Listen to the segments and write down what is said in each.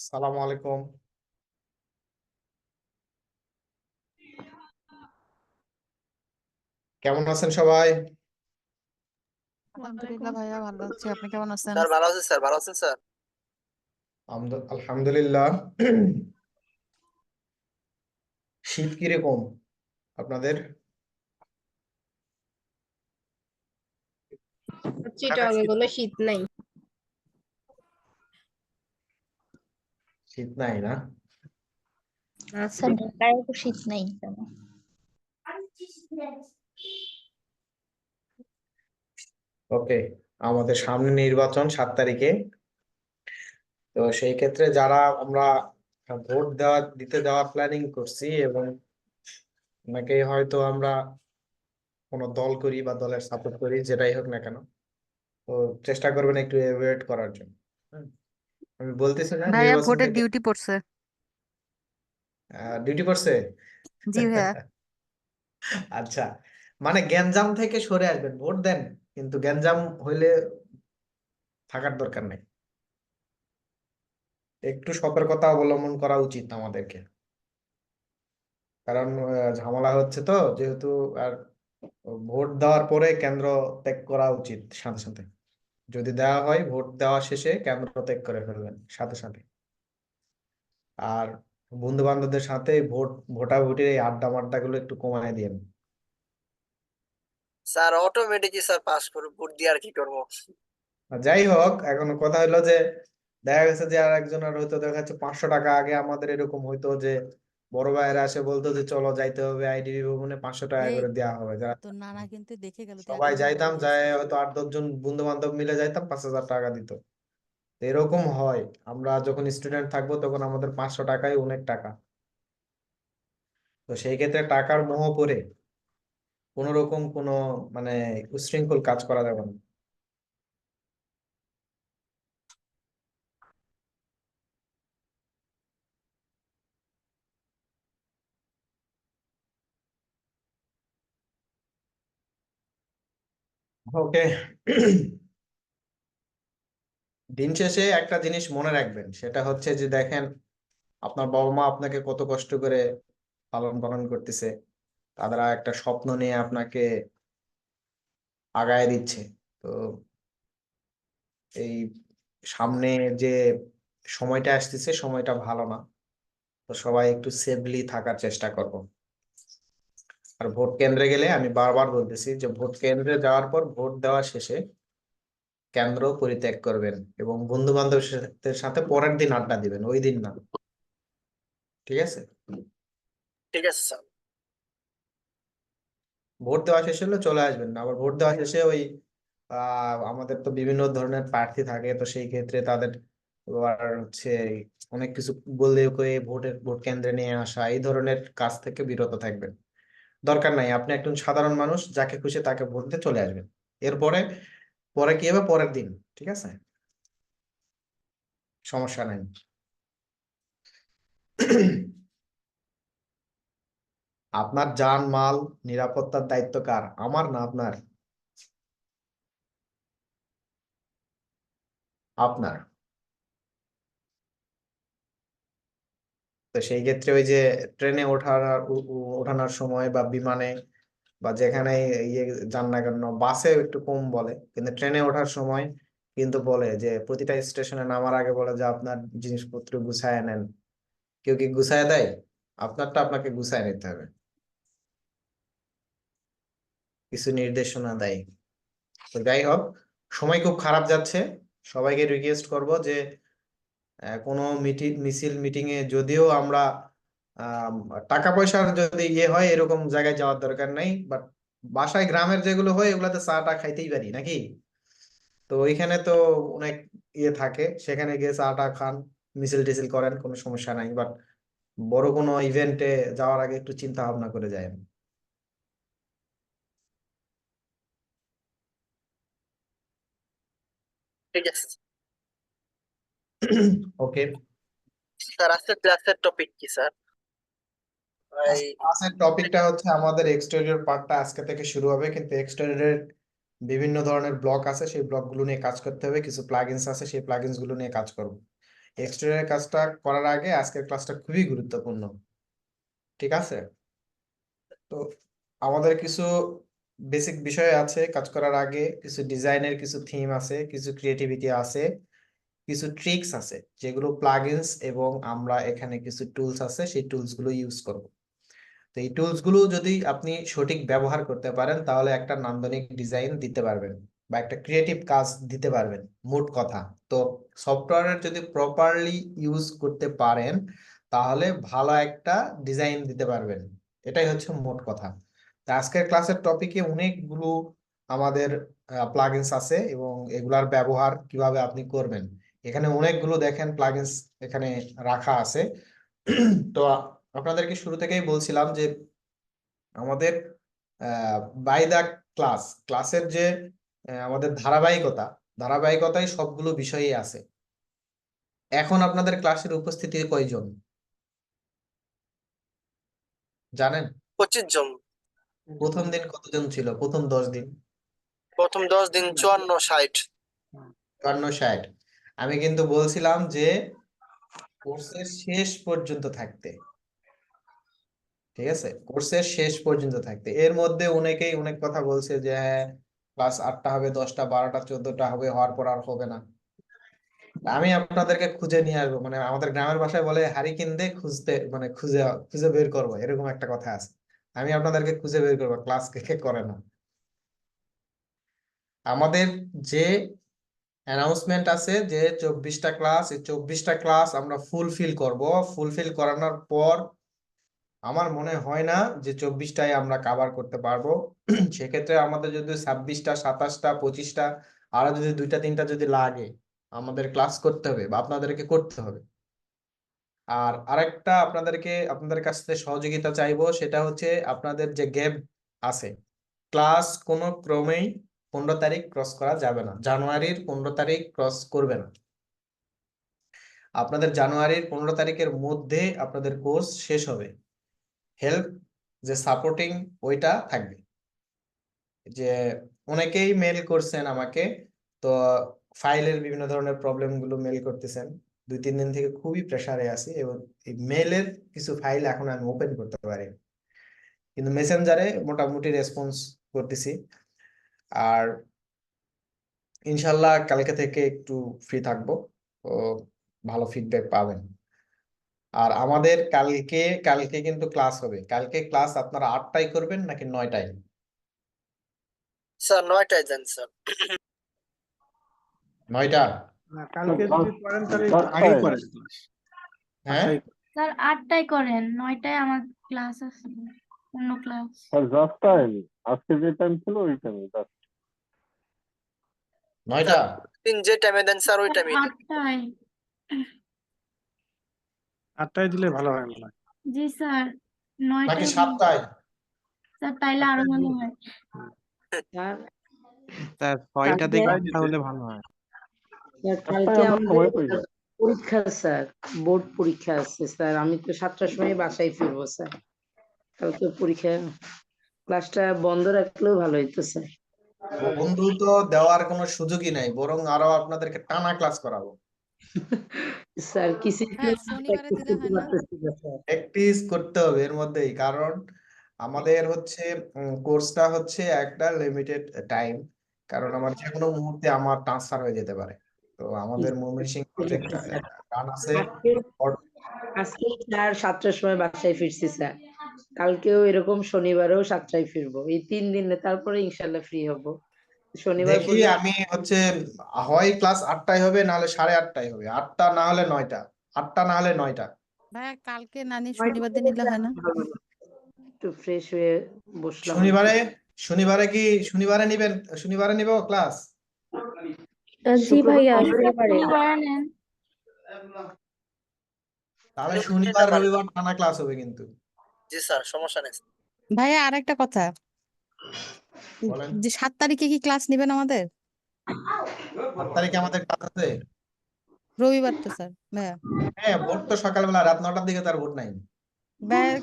সালাম আলাইকুম। কেমন আছেন সবাই? আলহামদুলিল্লাহ ভাইয়া, ভালো আছি। আপনি কেমন আছেন? স্যার ভালো আছেন, স্যার ভালো আছেন স্যার। আলহামদুলিল্লাহ। শীত কিরকম আপনাদের? চিটাগাঙে কোনো শীত নাই। শীত নাই না? আচ্ছা, ঢাকায় তো শীত নেই কেন? ওকে, আমাদের সামনে নির্বাচন 7 তারিখে। তো সেই ক্ষেত্রে যারা আমরা ভোট দিতে যাওয়ার প্ল্যানিং করছি, এবং অনেকেই হয়তো আমরা কোনো দল করি বা দলের সাপোর্ট করি, যেটাই হোক না কেন, তো চেষ্টা করবেন একটু এভয়েড করার জন্য। হুম, আমি বলতেছি না ভাইয়া নির্বাচন ভোটের থেকে ডিউটি পড়ছে। ডিউটি করছে। জি ভাইয়া। আচ্ছা, মানে গ্যাঞ্জাম থেকে সরে আসবেন, ভোট দেন, কিন্তু গ্যাঞ্জাম হইলে থাকার দরকার নেই। একটু সতর্কতা অবলম্বন করা উচিত আমাদেরকে, কারণ ঝামেলা হচ্ছে তো যেহেতু। আর ভোট দেওয়ার পরে কেন্দ্র ত্যাগ করা উচিত সাথে সাথে। যদি দেওয়া হয়, ভোট দেওয়া শেষে কেন্দ্র ত্যাগ করে ফেলবেন সাথে সাথে। আর বন্ধু বান্ধবদের সাথে ভোটাভুটির এই আড্ডা মাড্ডা গুলো একটু কমায় দিন। স্যার অটোমেটিকই স্যার পাস করে ভোট দিয়ে আর কি করবো। যাই হোক, এখন কথা হলো যে দেখা গেছে যে আর একজনের হয়তো দেখা যাচ্ছে 500 টাকা। আগে আমাদের এরকম হইতো যে বড় ভাইয়েরা এসে বলতো যে চলো যাইতে হবে আইডিবি ভবনে, 500 টাকা এই করে দেওয়া হবে। যারা তোর নানা কিন্তু দেখে গেল তুই সবাই এখনো ভোট যাইতাম, দিস যাই নাই। হয়তো 8-10 জন বন্ধু বান্ধব মিলে যাইতাম, 5,000 টাকা দিত। তো এরকম হয়, আমরা যখন স্টুডেন্ট থাকবো তখন আমাদের 500 টাকাই অনেক টাকা। তো সেই ক্ষেত্রে টাকার মোহ পড়ে কোন রকম কোনো মানে উচ্ছৃঙ্খল কাজ করা যাবে না। ওকে। দিন শেষে একটা জিনিস মনে রাখবেন, সেটা হচ্ছে যে দেখেন, আপনার বাবা মা আপনাকে কত কষ্ট করে পালন পালন করতেছে। তারা একটা স্বপ্ন নিয়ে আপনাকে আগায় দিচ্ছে। তো এই সামনে যে সময়টা আসতেছে, সময়টা ভালো না। তো সবাই একটু সেফলি থাকার চেষ্টা করব। আর ভোট কেন্দ্রে গেলে আমি বারবার বলতেছি যে ভোট কেন্দ্রে যাওয়ার পর ভোট দেওয়া শেষে কেন্দ্র পরিত্যাগ করবেন, এবং বন্ধু বান্ধবের সাথে পরের দিন আড্ডা দিবেন, ওই দিন না। ঠিক আছে? ঠিক আছে স্যার। ভোট দেওয়া শেষ হলে চলে আসবেন না। আবার ভোট দেওয়া শেষে ওই আমাদের তো বিভিন্ন ধরনের প্রার্থী থাকে, তো সেই ক্ষেত্রে তাদের আবার হচ্ছে অনেক কিছু বললে কয়ে ভোট কেন্দ্রে নিয়ে আসা, এই ধরনের কাজ থেকে বিরত থাকবেন। দরকার নাই, আপনি একজন সাধারণ মানুষ, যাকে খুশি তাকে ভোট দিয়ে চলে আসবেন। এরপরে পরে কি হবে পরের দিন, ঠিক আছে? সমস্যা নাই। আপনার জান মাল নিরাপত্তার দায়িত্ব কার? আমার না আপনার? আপনার। তো সেই ক্ষেত্রে ওই যে ট্রেনে ওঠানোর সময় বা বিমানে বা যেখানে ইয়ে যান না কেন, বাসে একটু কম বলে, কিন্তু ট্রেনে ওঠার সময় কিন্তু বলে যে প্রতিটা স্টেশনে নামার আগে বলে যে আপনার জিনিসপত্র গুছায় নেন। কেউ কি গুছায় দেয়? আপনারটা আপনাকে গুছায় নিতে হবে। কিছু নির্দেশনা দেয়। তো যাই হোক, সময় খুব খারাপ যাচ্ছে। সবাইকে রিকোয়েস্ট করব যে কোনো মিছিল মিটিং এ যদিও আমরা আম, টাকা পয়সার যদি ইয়ে হয়, এরকম জায়গায় যাওয়ার দরকার নাই। বাট বাসায় গ্রামের যেগুলো হয় ওগুলাতে চা টা খাইতেই পারি নাকি? তো ওইখানে তো অনেক ইয়ে থাকে, সেখানে গিয়ে চা টা খান, মিছিল টিছিল করেন, কোনো সমস্যা নাই। বাট বড় কোনো ইভেন্টে যাওয়ার আগে একটু চিন্তা ভাবনা করে যায়। ঠিক আছে ওকে। স্যার, আজকে ক্লাসের টপিক কি স্যার? এই ক্লাসের টপিকটা হচ্ছে আমাদের এক্সটেরিয়র পার্টটা আজকে থেকে শুরু হবে, কিন্তু এক্সটেরিয়রের বিভিন্ন ধরনের ব্লক আছে, সেই ব্লকগুলো নিয়ে কাজ করতে হবে। কিছু প্লাগইনস আছে, সেই প্লাগইনস গুলো নিয়ে কাজ করব। এক্সটেরিয়র কাজটা করার আগে আজকের ক্লাসটা খুবই গুরুত্বপূর্ণ, ঠিক আছে? তো আমাদের কিছু বেসিক বিষয় আছে কাজ করার আগে, কিছু ডিজাইনের কিছু থিম আছে, কিছু ক্রিয়েটিভিটি আছে, কিছু ট্রিক্স আছে যেগুলো প্লাগইনস এবং আমরা এখানে কিছু টুলস আছে সেই টুলস গুলো ইউজ করব। তো এই টুলস গুলো যদি আপনি সঠিক ব্যবহার করতে পারেন তাহলে একটা নান্দনিক ডিজাইন দিতে পারবেন বা একটা ক্রিয়েটিভ কাজ দিতে পারবেন, মোট কথা। তো সফটওয়্যারের যদি প্রপারলি ইউজ করতে পারেন তাহলে ভালো একটা ডিজাইন দিতে পারবেন, এটাই হচ্ছে মোট কথা। তো আজকের ক্লাসের টপিকে অনেকগুলো আমাদের প্লাগইনস আছে এবং এগুলার ব্যবহার কিভাবে আপনি করবেন, এখানে অনেকগুলো দেখেন প্লাগইনস এখানে রাখা আছে। তো আপনাদেরকে শুরু থেকেই বলছিলাম যে আমাদের বাই দা ক্লাসের যে আমাদের ধারাবাহিকতায় সবগুলো বিষয়ই আছে। এখন আপনাদের ক্লাসের উপস্থিতি কয়জন জানেন? 25 জন। প্রথম দিন কতজন ছিল? প্রথম 10 দিন প্রথম 10 দিন 54 60। 54 60। আমি কিন্তু বলছিলাম যে কোর্সের শেষ পর্যন্ত থাকতে, ঠিক আছে? কোর্সের শেষ পর্যন্ত থাকতে। এর মধ্যে অনেকেই অনেক কথা বলছে যে হ্যাঁ ক্লাস 8টা হবে, 10টা, 12টা, 14টা হবে, হওয়ার পর আর হবে না। আমি আপনাদেরকে খুঁজে নিয়ে আসবো, মানে আমাদের গ্রামের ভাষায় বলে হারিকেন দিয়ে খুঁজতে, মানে খুঁজে খুঁজে বের করবো, এরকম একটা কথা আছে। আমি আপনাদেরকে খুঁজে বের করবো ক্লাস কে কে করে না। আমাদের যে অ্যানাউন্সমেন্ট আছে যে 24টা ক্লাস, এই 24টা ক্লাস আমরা ফুলফিল করব। ফুলফিল করানোর পর আমার মনে হয় না যে 24টায় আমরা কাভার করতে পারবো। সেক্ষেত্রে আমাদের যদি 26টা, 27টা, 25টা, আরো যদি 2টা 3টা যদি লাগে আমাদের ক্লাস করতে হবে বা আপনাদেরকে করতে হবে। আর আরেকটা আপনাদের কাছ থেকে সহযোগিতা চাইবো, সেটা হচ্ছে আপনাদের যে গ্যাপ আছে, ক্লাস কোনো ক্রমেই 15 তারিখ ক্রস করা যাবে না, জানুয়ারির 15 তারিখ ক্রস করবে না। আপনাদের জানুয়ারির 15 তারিখের মধ্যে আপনাদের কোর্স শেষ হবে। হেল্প যে সাপোর্টিং ওইটা থাকবে। যে অনেকেই মেল করছেন আমাকে, তো ফাইলের বিভিন্ন ধরনের প্রবলেম গুলো মেল করতেছেন। 2-3 দিন থেকে খুবই প্রেসারে আছি এবং এই মেলের কিছু ফাইল এখন আমি ওপেন করতে পারি, কিন্তু মেসেঞ্জারে মোটামুটি রেসপন্স করতেছি। আর ইনশাল্লাহ কালকে থেকে একটু ফ্রি থাকবো, ও ভালো ফিডব্যাক পাবেন। আর আমাদের কালকে কিন্তু ক্লাস হবে। কালকে ক্লাস আপনারা 8টায় করবেন নাকি 9টায়? স্যার 9টায় দেন স্যার। 9টা? না, কালকে যদি করেন তাহলে একটু আগে করেন ক্লাস। হ্যাঁ, স্যার 8টায় করেন, 9টায় আমার ক্লাস আছে, অন্য ক্লাস। আর জাস্ট টাইম আজকে যে টাইম ছিল ওই টাইমে জাস্ট 9টা? দিন যে টাইমে দেন স্যার ওই টাইমে। 8টায়। 8টায় দিলে ভালো হয় মনে হয়। জি স্যার, নাকি 9টায় দিন। 7টায়? স্যার তাইলে আরো ভালো হয়। স্যার স্যার 6টা কালকে থেকে 8টা হলে ভালো হয়। স্যার, আটটায় কালকে আমরা সময় আমাদের পাই না। পরীক্ষা স্যার, বোর্ড পরীক্ষা আছে স্যার। আমি তো 7টার সময় বাসায় ফিরবো স্যার। কালকে পরীক্ষা, ক্লাসটা বন্ধ রাখলেও ভালো হইতো স্যার। বন্ধ তো দেওয়ার কোনো সুযোগই নাই, বরং আরো আপনাদেরকে টানা ক্লাস করাবো। স্যার কিছু হ্যাঁ, শনিবারে দিলে করতে হয় না? পারতেছি না স্যার। প্র্যাকটিস করতে হবে এর মধ্যেই, কারণ আমাদের হচ্ছে কোর্সটা হচ্ছে একটা লিমিটেড টাইম, কারণ আমার যে কোনো মুহূর্তে আমার ট্রান্সফার হয়ে যেতে পারে। তো আমাদের ময়মনসিংহ প্রজেক্ট রান আছে। আজকে স্যার 7টার সময় বাসায় ফিরছি স্যার। কালকেও এরকম, শনিবারেও 7টায় ফিরবো। এই 3 দিনে, তারপরে ইনশাল্লাহ ফ্রি হব। শনিবার দেখি আমি হচ্ছে হয় ক্লাস 8টায় হবে নাহলে 8:30টায় হবে, 8টা না হলে 9টা, 8টা না হলে 9টা। ভাইয়া কালকে নানি শনিবার দিন নিলে হয় না? একটু ফ্রেশ হয়ে বসলাম। শনিবারে নিবেন? শনিবারে নিব ক্লাস? জি ভাইয়া, শনিবারে নেন। তাহলে শনিবার রবিবার টানা ক্লাস হবে কিন্তু। জি স্যার, সমস্যা নেই। ভাইয়া আরেকটা কথা, বলেন। যে 7 তারিখে কি ক্লাস নেবেন আমাদের? 8 তারিখে আমাদের ক্লাস আছে। রবিবার তো স্যার ভাইয়া। হ্যাঁ, ভোট তো সকালবেলা, রাত 9টার দিকে তার ভোট নাই। ভাইয়া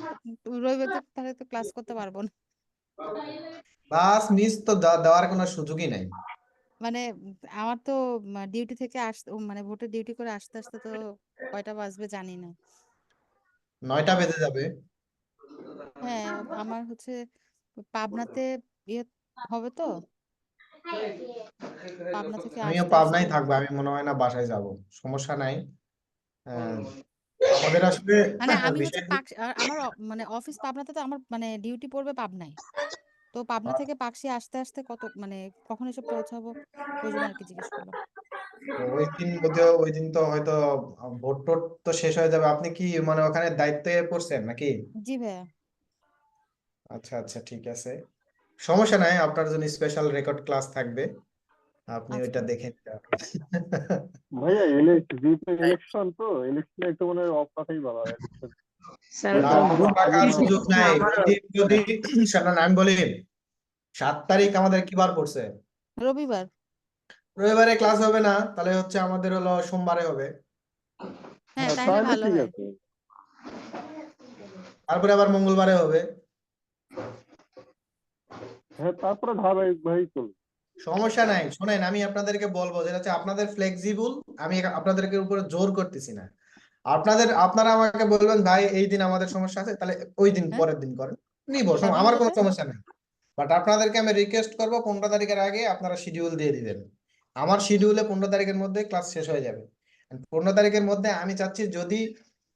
রবিবার তো তাহলে তো ক্লাস করতে পারবো না। ক্লাস মিস তো দেওয়ার কোনো সুযোগই নাই। মানে আমার তো ডিউটি থেকে আসতে, মানে ভোটের ডিউটি করে আসতে আসতে তো কয়টা বাজবে জানি না। 9টা বেজে যাবে। হ্যাঁ, আমার হচ্ছে পাবনাতে ইয়ে হবে তো, পাবনা থেকে আমিও আসতে পাবনাই আসতে থাকবো, আমি মনে হয় না বাসায় যাব, সমস্যা নাই। আমাদের আসলে মানে আমি হচ্ছে বিষয় আমার মানে অফিস পাবনাতে, তো আমার মানে ডিউটি পড়বে পাবনায়। তো পাবনা থেকে পাকশি আসতে আসতে কত মানে কখন এসে পৌঁছাবো, ওই জন্য আর কি জিজ্ঞেস করলাম। ওই দিন তো হয়তো ভোট টোট তো শেষ হয়ে যাবে। আপনি কি মানে ওখানে দায়িত্বে পড়ছেন নাকি? জি ভাইয়া। আচ্ছা আচ্ছা, ঠিক আছে, সমস্যা নাই, আপনার জন্য স্পেশাল রেকর্ড ক্লাস থাকবে, আপনি ওইটা আচ্ছা দেখে নিতে পারবেন। ভাইয়া জিপে ইলেকশন তো, ইলেকশনে একটু মনে হয় অফ রাখাই ভালো হয়। স্যার না, তো অফ ভোট রাখার দিতে সুযোগ নাই আমার ওই দিন যদি শোনেন, আমি বলি 7 তারিখ আমাদের কি বার পড়ছে? রবিবার। রবিবারে ক্লাস হবে না, তাহলে হচ্ছে আমাদের হলো সোমবারে হবে, হ্যাঁ, তাহলে তাহলে ভালো ঠিক হয়। আছে। তারপরে আবার মঙ্গলবারে হবে। হ্যাঁ, তারপরে ধারাবাহিক ভাই চলবে। সমস্যা নাই, শোনেন আমি আপনাদেরকে বলবো যেটা হচ্ছে আপনাদের ফ্লেক্সিবল, আমি আপনাদেরকে উপরে জোর করতেছি না। আপনারা আমাকে বলবেন ভাই এই দিন আমাদের সমস্যা আছে, তাহলে ওই দিন হ্যাঁ, পরের দিন করেন, নিবো, তার মানে আমার কোনো হচ্ছে সমস্যা নেই। বাট আপনাদেরকে আমি রিকোয়েস্ট করবো 15 তারিখের আগে আপনারা শিডিউল দিয়ে দিবেন। আমার শিডিউলে 15 তারিখের মধ্যে ক্লাস শেষ হয়ে যাবে। 15 তারিখের মধ্যে আমি চাচ্ছি যদি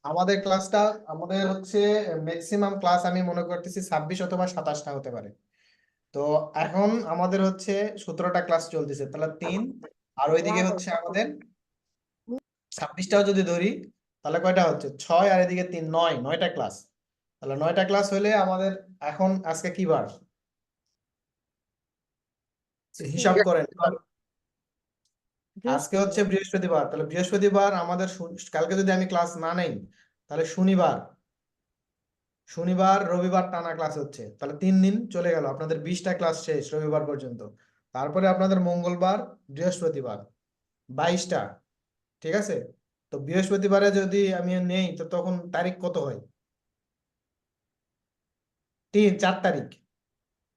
আমাদের ক্লাসটা, আমাদের হচ্ছে ম্যাক্সিমাম ক্লাস আমি মনে করতেছি 26 অথবা 27টা হতে পারে। তো এখন আমাদের হচ্ছে 17টা ক্লাস চলতেছে, তাহলে 3 আর ওইদিকে হচ্ছে আমাদের 26টাও যদি ধরি, তাহলে কয়টা হচ্ছে 6 আর এদিকে 3, 9টা ক্লাস। তাহলে 9টা ক্লাস হলে আমাদের এখন আজকে কি বার হিসাব করেন। আজকে হচ্ছে বৃহস্পতিবার, তাহলে বৃহস্পতিবার আমাদের কালকে যদি আমি ক্লাস না নেই, তাহলে শনিবার রবিবার টানা ক্লাস হচ্ছে, তাহলে 3 দিন চলে গেল, আপনাদের 20টা ক্লাস শেষ রবিবার পর্যন্ত। তারপরে আপনাদের মঙ্গলবার বৃহস্পতিবার 22টা, ঠিক আছে। তো বৃহস্পতিবারে যদি আমি নেই তো তখন তারিখ কত হয়? 4 তারিখ।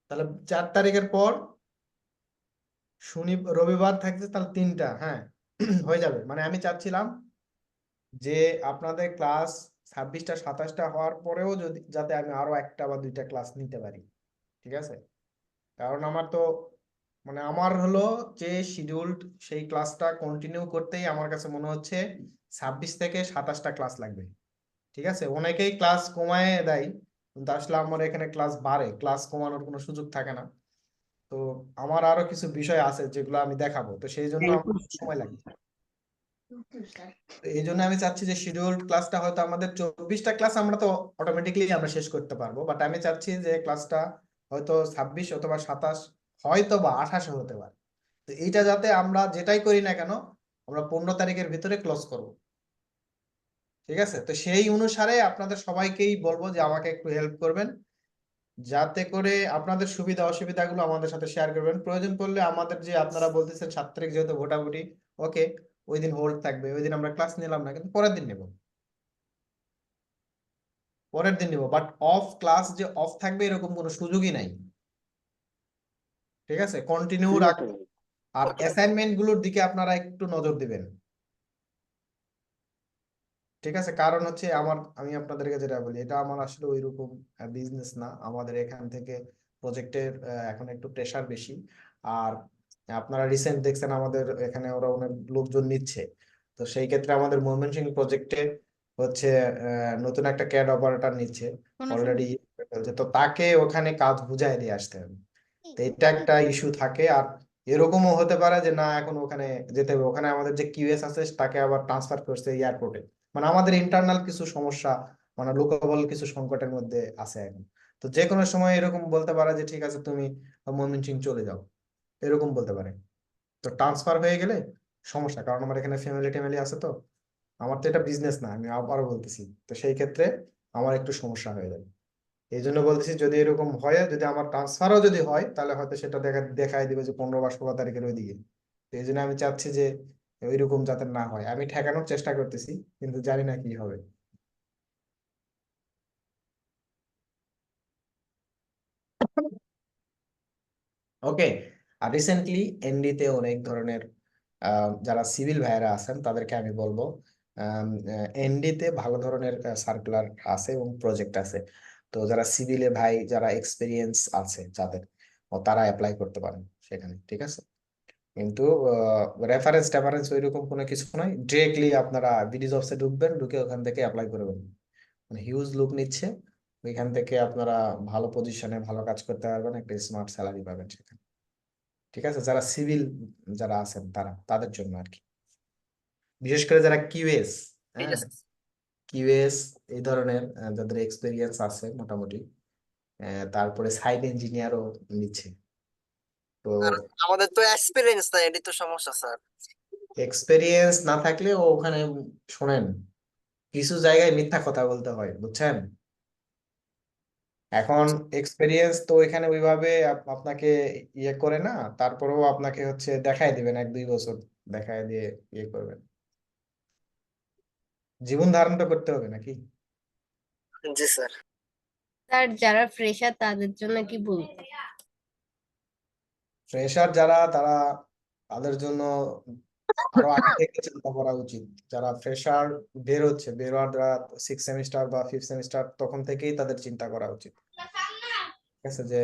তাহলে 4 তারিখের পর রবিবার থাকছে, তাহলে 3টা, হ্যাঁ হয়ে যাবে। মানে আমি চাচ্ছিলাম যে আপনাদের ক্লাস 26টা 27টা হওয়ার পরেও যদি যাতে আমি আরো 1টা বা 2টা ক্লাস নিতে পারি, ঠিক আছে। কারণ আমার তো মানে আমার হলো যে শিডিউলড, সেই ক্লাসটা কন্টিনিউ করতেই আমার কাছে মনে হচ্ছে 26 থেকে 27টা ক্লাস লাগবে, ঠিক আছে। অনেকেই ক্লাস কমায় দেয়, কিন্তু আসলে আমার এখানে ক্লাস বাড়ে, ক্লাস কমানোর কোনো সুযোগ থাকে না। তো আমার আরো কিছু বিষয় আছে যেগুলো আমি দেখাবো, তো সেই জন্য থ্যাংক আমার ইউ সময় লাগবে। তো এই জন্য আমি চাচ্ছি যে শিডিউলড ক্লাসটা হয়তো আমাদের 24টা ক্লাস আমরা তো অটোমেটিক্যালি আমরা শেষ করতে পারবো, বাট আমি চাচ্ছি যে ক্লাসটা হয়তো 26 অথবা 27, হয়তো বা 28 হতে পারে। তো এইটা যাতে আমরা যেটাই করি না কেন আমরা 15 তারিখের ভিতরে ক্লোজ করব, ঠিক আছে। তো সেই অনুসারে আপনাদের সবাইকেই বলবো যে আমাকে একটু হেল্প করবেন, যাতে করে আপনাদের সুবিধা অসুবিধাগুলো আমাদের সাথে শেয়ার করবেন। প্রয়োজন পড়লে আমাদের যে আপনারা বলতেছেন 7 তারিখ যেহেতু ভোটাভুটি, ওকে, ওই দিন হোল্ড থাকবে, ওই দিন আমরা ক্লাস নিলাম না, কিন্তু পরের দিন নেব, বাট অফ ক্লাস যে অফ থাকবে এরকম কোনো সুযোগই নাই, ঠিক আছে, কন্টিনিউ ঠিক আছে রাখবো। ভাই। আর অ্যাসাইনমেন্ট গুলোর দিকে আপনারা একটু নজর দিবেন, ঠিক আছে। কারণ হচ্ছে আমি আপনাদেরকে যেটা বলি, এটা আমার আসলে ওইরকম বিজনেস না, আমাদের এখান থেকে প্রজেক্টের এখন একটু প্রেসার বেশি। আর আপনারা রিসেন্ট দেখছেন আমাদের এখানে ওরা অনেক লোকজন নিচ্ছে, তো সেই ক্ষেত্রে আমাদের ময়মনসিংহ প্রজেক্টে হচ্ছে নতুন একটা ক্যাড অপারেটর নিচ্ছে কোনো অলরেডি, তো তাকে ওখানে কাজ বুঝাই দিয়ে আসতে হবে। তো এটা একটা ইস্যু থাকে। আর এরকমও হতে পারে যে না এখন ওখানে যেতে হবে, ওখানে আমাদের যে কিউএস আছে তাকে আবার ট্রান্সফার করছে এয়ারপোর্টে, মানে আমাদের ইন্টারনাল কিছু সমস্যা, মানে লোকাল কিছু সংকটের মধ্যে আছে এখন। তো যে কোনো সময় এরকম বলতে পারে যে ঠিক আছে তুমি ময়মনসিংহ চলে যাও, এরকম বলতে পারে। তো ট্রান্সফার হয়ে গেলে সমস্যা, কারণ আমার এখানে ফ্যামিলি ট্যামিলি আছে, তো আমার তো এটা বিজনেস না, আমি আবারও বলতেছি, তো সেই ক্ষেত্রে আমার একটু সমস্যা হয়ে যাবে। এই জন্য বলতেছি যদি এরকম হয়, যদি আমার ট্রান্সফারও যদি হয়, তাহলে হয়তো সেটা দেখাই দিবে যে 15 বা 16 তারিখের ওইদিকে। তো এই জন্য আমি চাচ্ছি যে ওইরকম যাতে না হয়, আমি ঠেকানোর চেষ্টা করতেছি, কিন্তু জানি না কি হবে। ওকে। আর রিসেন্টলি এনডি তে অনেক ধরনের যারা সিভিল ভাইয়েরা আছেন তাদেরকে আমি বলবো এনডিতে ভালো ধরনের সার্কুলার আছে এবং প্রজেক্ট আছে। তো যারা সিভিলে ভাই, যারা এক্সপিরিয়েন্স আছে যাদের, তারা অ্যাপ্লাই করতে পারেন সেখানে, ঠিক আছে। কিন্তু রেফারেন্স ওইরকম কোনো কিছু নয়, ডিরেক্টলি আপনারা বিডি জবসে ঢুকবেন, ঢুকে ওখান থেকে অ্যাপ্লাই করবেন। মানে হিউজ লোক নিচ্ছে, ওইখান থেকে আপনারা ভালো পজিশনে ভালো কাজ করতে পারবেন, একটা স্মার্ট স্যালারি পাবেন সেখানে, ঠিক আছে। যারা সিভিল যারা আছেন তাদের জন্য আর কি, বিশেষ করে যারা কিউএস, ঠিক হ্যাঁ আছে কিউএস এই ধরনের যাদের এক্সপেরিয়েন্স আছে মোটামুটি, তারপরে সাইট ইঞ্জিনিয়ারও নিচ্ছে। তো আর আমাদের তো এক্সপিরিয়েন্স নাই, এটাই তো সমস্যা স্যার। এক্সপেরিয়েন্স না থাকলেও ওখানে শোনেন, কিছু জায়গায় মিথ্যা কথা বলতে হয়, বুঝছেন। এখন এক্সপেরিয়েন্স তো এখানে ওইভাবে আপনাকে ইয়ে করে না, তারপরেও আপনাকে হচ্ছে দেখায় দিবেন 1-2 বছর, দেখায় দিয়ে ইয়ে করবেন, জীবন ধারণ তো করতে হবে নাকি। জি স্যার। স্যার যারা ফ্রেশার তাদের জন্য কি বলবো? ফ্রেশার যারা, তাদের জন্য আরো আগে থেকে চিন্তা করা উচিত। যারা ফ্রেশার বের হচ্ছে, বের হওয়ার 6 সেমিস্টার বা 5th সেমিস্টার, তখন থেকেই তাদের চিন্তা করা উচিত, ঠিক আছে, যে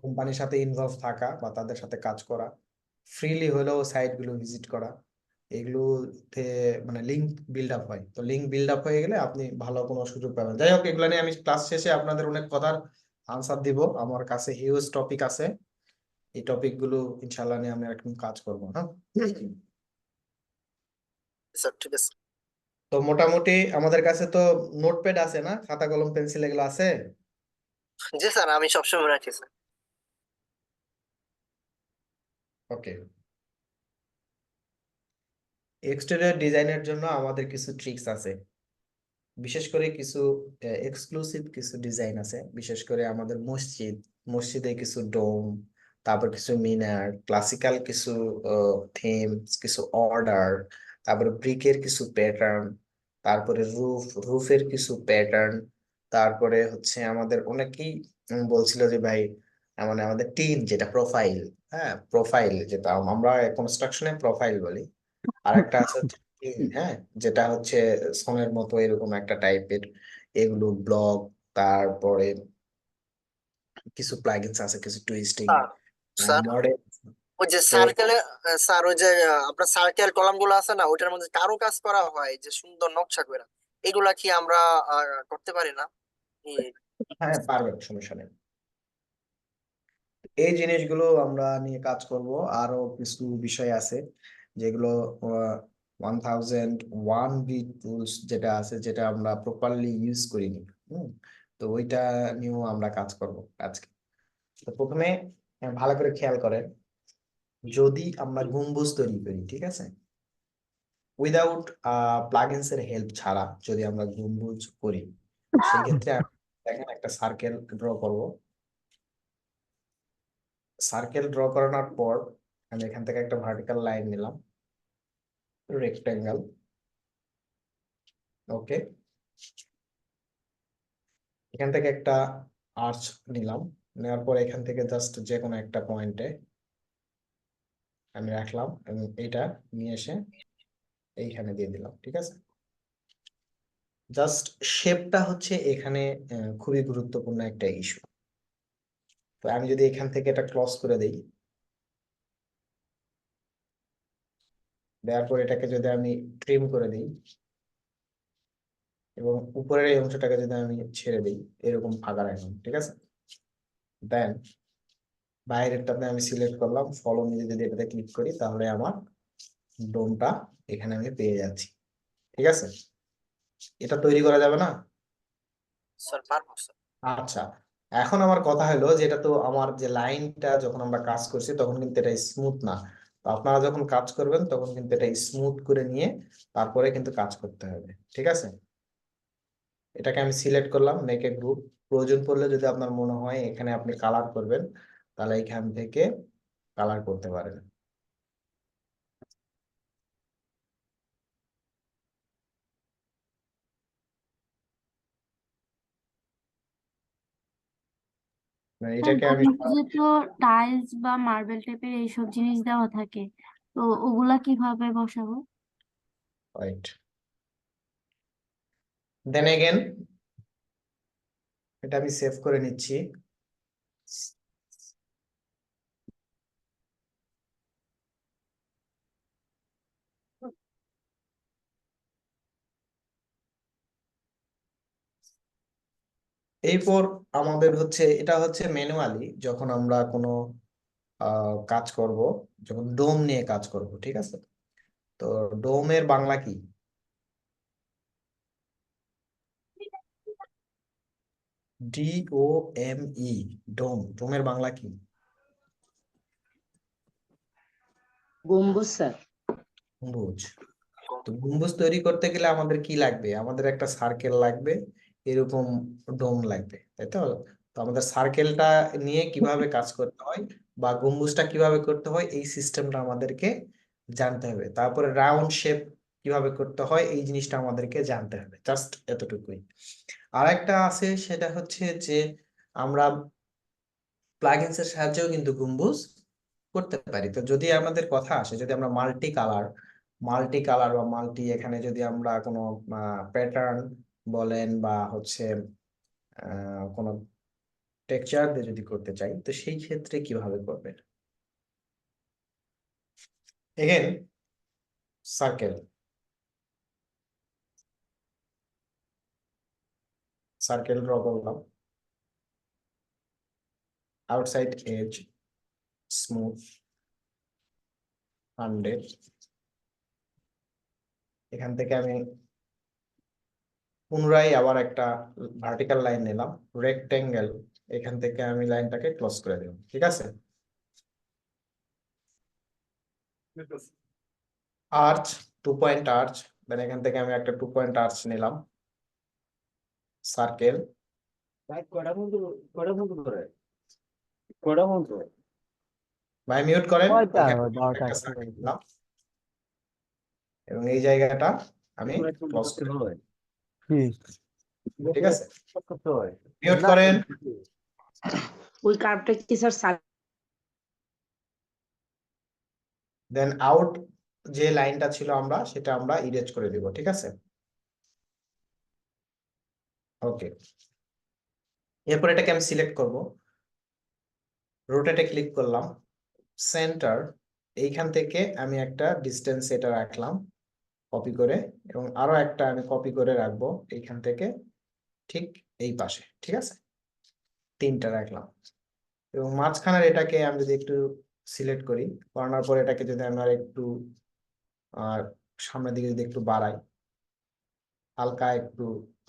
কোম্পানির সাথে ইনভলভ থাকা বা তাদের সাথে কাজ করা, ফ্রিলি হলেও সাইট গুলো ভিজিট করা, এগুলোতে মানে লিঙ্ক বিল্ড আপ হয়। তো লিঙ্ক বিল্ড আপ হয়ে গেলে আপনি ভালো কোনো সুযোগ পাবেন। যাই হোক, এগুলো নিয়ে আমি ক্লাস শেষে আপনাদের অনেক কথার আনসার দিব, আমার কাছে হিউজ টপিক আছে, এই টপিক গুলো ইনশাল্লাহ নিয়ে আমি একদম কাজ করবো। হ্যাঁ, স্যার ঠিক আছে। তো মোটামুটি আমাদের কাছে তো নোটপ্যাড আছে না, খাতা কলম পেন্সিল এগুলো আছে। জি স্যার, আমি সবসময় রাখি স্যার। ওকে, এক্সটেরিয়র ডিজাইনের জন্য আমাদের কিছু ট্রিক্স আছে, বিশেষ করে কিছু এক্সক্লুসিভ কিছু ডিজাইন আছে, বিশেষ করে আমাদের মসজিদে কিছু ডোম, তারপর কিছু মিনার, ক্লাসিক্যাল কিছু থিমস, কিছু অর্ডার, তারপরে ব্রিকের কিছু প্যাটার্ন, তারপরে রুফের কিছু প্যাটার্ন, তারপরে হচ্ছে আমাদের অনেকেই বলছিল যে ভাই, মানে আমাদের টিন যেটা প্রোফাইল, হ্যাঁ প্রোফাইল যেটা আমরা কনস্ট্রাকশনে প্রোফাইল বলি, আর একটা আছে হচ্ছে টিন, হ্যাঁ যেটা হচ্ছে সনের মতো এরকম একটা টাইপের, এগুলো ব্লক, তারপরে কিছু প্লাগইনস আছে, কিছু টুইস্টিং স্যার মডেল। ওই যে তো সার্কেলে, স্যার ওই যে আপনার সার্কেল কলাম গুলো আছে না, ওইটার মধ্যে কারো কাজ করা হয় যে সুন্দর নকশা করে, এগুলা কি আমরা করতে পারি না? হ্যাঁ পারবেন, সমস্যা নেই। এই জিনিসগুলো আমরা নিয়ে কাজ করব। আরো কিছু বিষয় আছে যেগুলো 1001 টুলস যেটা আছে, যেটা আমরা প্রপারলি ইউজ করিনি। তো ওইটা নিয়েও আমরা কাজ করব আজকে। তো প্রথমে ভালো করে খেয়াল করেন, যদি আমরা গম্বুজ তৈরি করি, ঠিক আছে, উইদাউট প্লাগইনস এর হেল্প ছাড়া যদি আমরা গম্বুজ করি, সেই ক্ষেত্রে দেখেন একটা সার্কেল ড্র করব। সার্কেল ড্র করানোর পর আমি এখান থেকে একটা ভার্টিক্যাল লাইন নিলাম, রেক্টেঙ্গেল, ওকে। এখান থেকে একটা আর্চ নিলাম, নেওয়ার পর এখান থেকে জাস্ট যে কোনো একটা পয়েন্টে আমি রাখলাম এবং এইটা নিয়ে এসে এইখানে দিয়ে দিলাম, ঠিক আছে। জাস্ট শেপটা হচ্ছে এখানে খুবই গুরুত্বপূর্ণ একটা ইস্যু। তো আমি যদি এখান থেকে এটা ক্লোজ করে দেই, দেওয়ার পর এটাকে যদি আমি ট্রিম করে দিই এবং উপরের এই অংশটাকে যদি আমি ছেড়ে দিই, এরকম ফাঁকা রাখলাম, ঠিক আছে। দেন বাইরেরটাতে আমি সিলেক্ট করলাম, ফলো নিয়ে যদি এটাতে ক্লিক করি, তাহলে আমার ডোমটা এখানে আমি পেয়ে যাচ্ছি, ঠিক আছে। এটা তৈরি করা যাবে না? স্যার পারবো স্যার। আচ্ছা, এখন আমার কথা হলো যে এটা তো আমার যে লাইনটা যখন আমরা কাজ করছি তখন কিন্তু এটা স্মুথ না। তো আপনারা যখন কাজ করবেন তখন কিন্তু এটা স্মুথ করে নিয়ে তারপরে কিন্তু কাজ করতে হবে, ঠিক আছে। এটাকে আমি সিলেক্ট করলাম, মেক এ গ্রুপ। প্রয়োজন পড়লে যদি আপনার মনে হয় এখানে আপনি কালার করবেন, তাহলে এখান থেকে কালার করতে পারেন। মানে এটাকে আমি গম্বুজে তো টাইলস বা মার্বেল টাইপের এইসব জিনিস দেওয়া থাকে, তো ওগুলা কিভাবে বসাবো? ওয়েট, দেন এগেন এটা আমি সেভ করে নিচ্ছি। এরপর আমাদের হচ্ছে এটা হচ্ছে ম্যানুয়ালি যখন আমরা কোনো কাজ করব, যখন ডোম নিয়ে কাজ করব, ঠিক আছে? তো ডোমের বাংলা কি? DOME, ডোম, ডোমের বাংলা কি? গম্বুজ স্যার। গম্বুজ। তো গম্বুজ তৈরি করতে গেলে আমাদের কি লাগবে? আমাদের একটা সার্কেল লাগবে, এরকম ডোম লাগবে, তাই তো? তো আমাদের সার্কেলটা নিয়ে কিভাবে কাজ করতে হয় বা গম্বুজটা কিভাবে করতে হয় এই সিস্টেমটা আমাদেরকে জানতে হবে। তারপরে রাউন্ড শেপ কিভাবে করতে হয় এই জিনিসটা আমাদেরকে জানতে হবে, জাস্ট এতটুকুই। আর একটা আছে, সেটা হচ্ছে যে আমরা প্লাগইনস এর সাহায্যেও কিন্তু গম্বুজ করতে পারি। তো যদি আমাদের কথা আসে, যদি আমরা মাল্টি কালার বা মাল্টি, এখানে যদি আমরা কোনো প্যাটার্ন বলেন বা হচ্ছে কোনো টেক্সচার দিয়ে যদি করতে চাই, তো সেই ক্ষেত্রে কিভাবে করবেন? এগেন সার্কেল, সার্কেল ড্র করলাম, আউটসাইড এজ স্মুথ 100, এখান থেকে আমি পুনরায় আবার একটা ভার্টিক্যাল লাইন নিলাম, রেক্টেঙ্গেল, এখান থেকে আমি লাইনটাকে ক্লোজ করে দিলাম, ঠিক আছে? আর্চ, 2 পয়েন্ট আর্চ, দেন এখান থেকে আমি একটা 2 পয়েন্ট আর্চ নিলাম, সার্কেল, ভাই মিউট করেন, এখানে একটা সার্কেল দিলাম এবং এই জায়গাটা আমি ক্লোজ করে দিলাম, ঠিক আছে? মিউট করেন। ওই কার্ভটা কি স্যার? দেন আউট যে লাইনটা ছিল আমরা সেটা আমরা ইরেজ করে দিব, ঠিক আছে? ওকে, এরপর এটাকে আমি সিলেক্ট করব, রোটেটে ক্লিক করলাম, সেন্টার, এইখান থেকে আমি একটা ডিস্টেন্স এটা রাখলাম কপি করে, এবং আরো একটা আমি কপি করে রাখবো এইখান থেকে ঠিক এই পাশে, ঠিক আছে? 3টা রাখলাম, এবং মাঝখানের এটাকে আমি যদি একটু সিলেক্ট করি, করানোর পর এটাকে যদি আমি আর একটু আর সামনের দিকে যদি একটু বাড়াই, হালকা একটু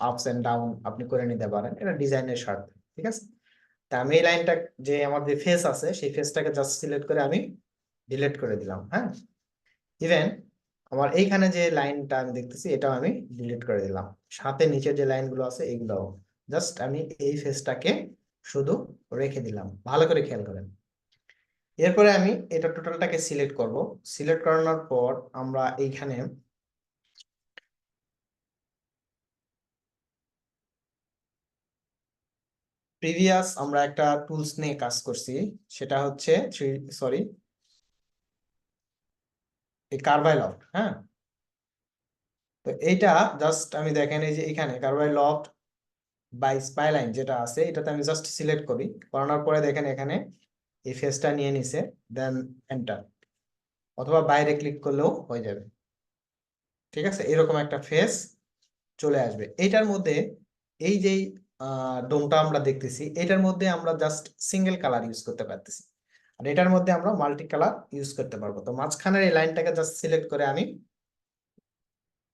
আপস এন্ড ডাউন আপনি করে নিতে পারেন, এটা ডিজাইনের স্বার্থে, ঠিক আছে? তা আমি এই লাইনটা, যে আমার যে ফেস আছে সেই ফেসটাকে জাস্ট সিলেক্ট করে আমি ডিলিট করে দিলাম। হ্যাঁ, ইভেন আমার এইখানে যে লাইনটা আমি দেখতেছি এটাও আমি ডিলিট করে দিলাম, সাথে নিচের যে লাইনগুলো আছে এইগুলোও, জাস্ট আমি এই ফেসটাকে শুধু রেখে দিলাম, ভালো করে খেয়াল করেন। এরপরে আমি এটা টোটালটাকে সিলেক্ট করব, সিলেক্ট করানোর পর আমরা এইখানে প্রিভিয়াস আমরা একটা টুলস নিয়ে কাজ করছি, সেটা হচ্ছে এই কার্ভাইলফট। হ্যাঁ, তো এইটা জাস্ট আমি দেখেন এই যে এখানে কার্ভাইলফট বাই স্পাইলাইন যেটা আছে, এটাতে আমি জাস্ট সিলেক্ট করি, করানোর পরে দেখেন এখানে এই ফেসটা নিয়ে নিছে, দেন এন্টার, অথবা বাইরে ক্লিক করলেও হয়ে যাবে, ঠিক আছে? এরকম একটা ফেস চলে আসবে। এইটার মধ্যে এই যে ডোমটা আমরা দেখতেছি, এটার মধ্যে আমরা জাস্ট সিঙ্গেল কালার ইউজ করতে পারতেছি, আর এটার মধ্যে আমরা মাল্টি কালার ইউজ করতে পারবো। তো মাঝখানের এই লাইনটাকে জাস্ট সিলেক্ট করে আমি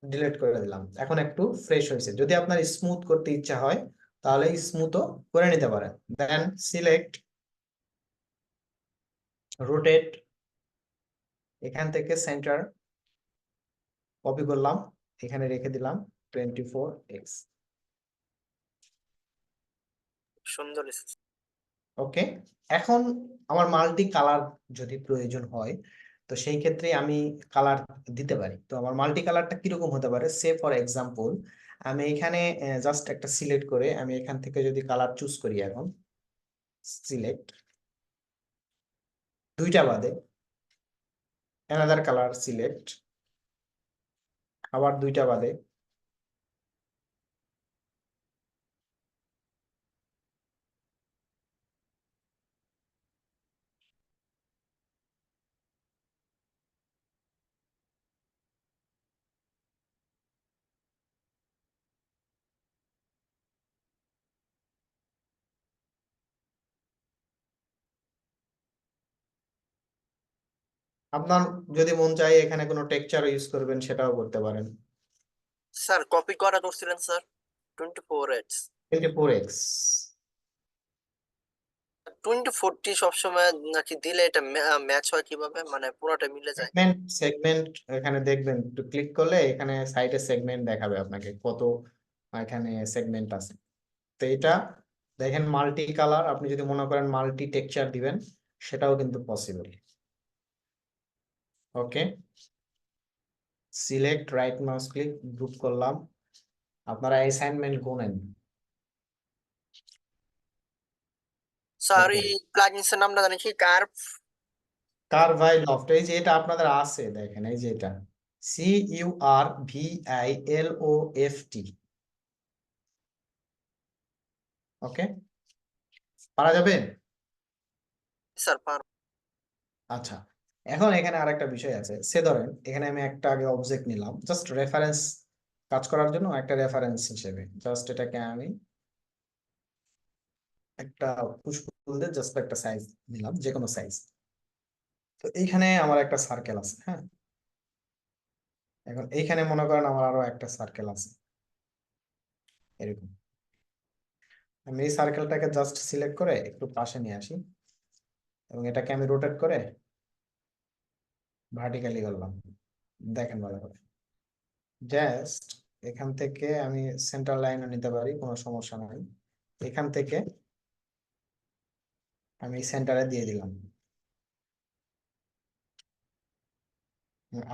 ডিলিট করে দিলাম, এখন একটু ফ্রেশ হয়েছে। যদি আপনার স্মুথ করতে ইচ্ছা হয় তাহলে স্মুথও করে নিতে পারেন। দেন সিলেক্ট, রোটেট, এখান থেকে সেন্টার কপি করলাম, এখানে রেখে দিলাম 24x। সুন্দর এসেছে। ওকে, এখন আমার মাল্টি কালার যদি প্রয়োজন হয় তো সেই ক্ষেত্রে আমি কালার দিতে পারি। তো আমার মাল্টি কালারটা কিরকম হতে পারে, সে ফর এক্সাম্পল আমি এখানে জাস্ট একটা সিলেক্ট করে আমি এখান থেকে যদি কালার চুজ করি, এখন সিলেক্ট, দুইটা বাদে অ্যানাদার কালার সিলেক্ট, আবার 2টা বাদে। আপনার যদি মন চায় এখানে কোনো টেক্সচার ইউজ করবেন সেটাও করতে পারেন। স্যার কপি করা করছিলেন স্যার 24x 24x 2040 সবসময় নাকি দিলে এটা ম্যাচ হয় কিভাবে, মানে পুরোটা মিলে যায়? সেগমেন্ট এখানে দেখবেন, একটু ক্লিক করলে এখানে সাইডে সেগমেন্ট দেখাবে আপনাকে কত এখানে সেগমেন্ট আছে। তো এটা দেখেন মাল্টি কালার, আপনি যদি মনে করেন মাল্টি টেক্সচার দিবেন সেটাও কিন্তু possible. Okay, select, right mouse click, group করলাম। আপনারা অ্যাসাইনমেন্ট গুনেন। Sir Okay. এই প্লাগইনস এর নামটা জানি কি? কার্ভ কারভাই লফট, এই যে এটা আপনাদের আছে, দেখেন এই যে এটা CURVILOFT। ওকে, পারা যাবে? স্যার পার আচ্ছা, এখন এখানে আরেকটা বিষয় আছে। সে ধরেন এখানে আমি একটা আগে অবজেক্ট নিলাম জাস্ট রেফারেন্স কাজ করার জন্য, একটা রেফারেন্স হিসেবে জাস্ট এটাকে আমি একটা পুশ দিয়ে জাস্ট একটা সাইজ নিলাম, যে কোনো সাইজ। তো এইখানে আমার একটা সার্কেল আছে, হ্যাঁ। এখন এইখানে মনে করেন আমার আরো একটা সার্কেল আছে এরকম। আমি এই সার্কেলটাকে জাস্ট সিলেক্ট করে একটু পাশে নিয়ে আসি এবং এটাকে আমি রোটেট করে ভার্টিক্যালি করলাম। দেখেন ভালো করে, জাস্ট এখান থেকে আমি সেন্টার লাইনও নিতে পারি, কোনো সমস্যা নাই। এখান থেকে আমি সেন্টারে দিয়ে দিলাম।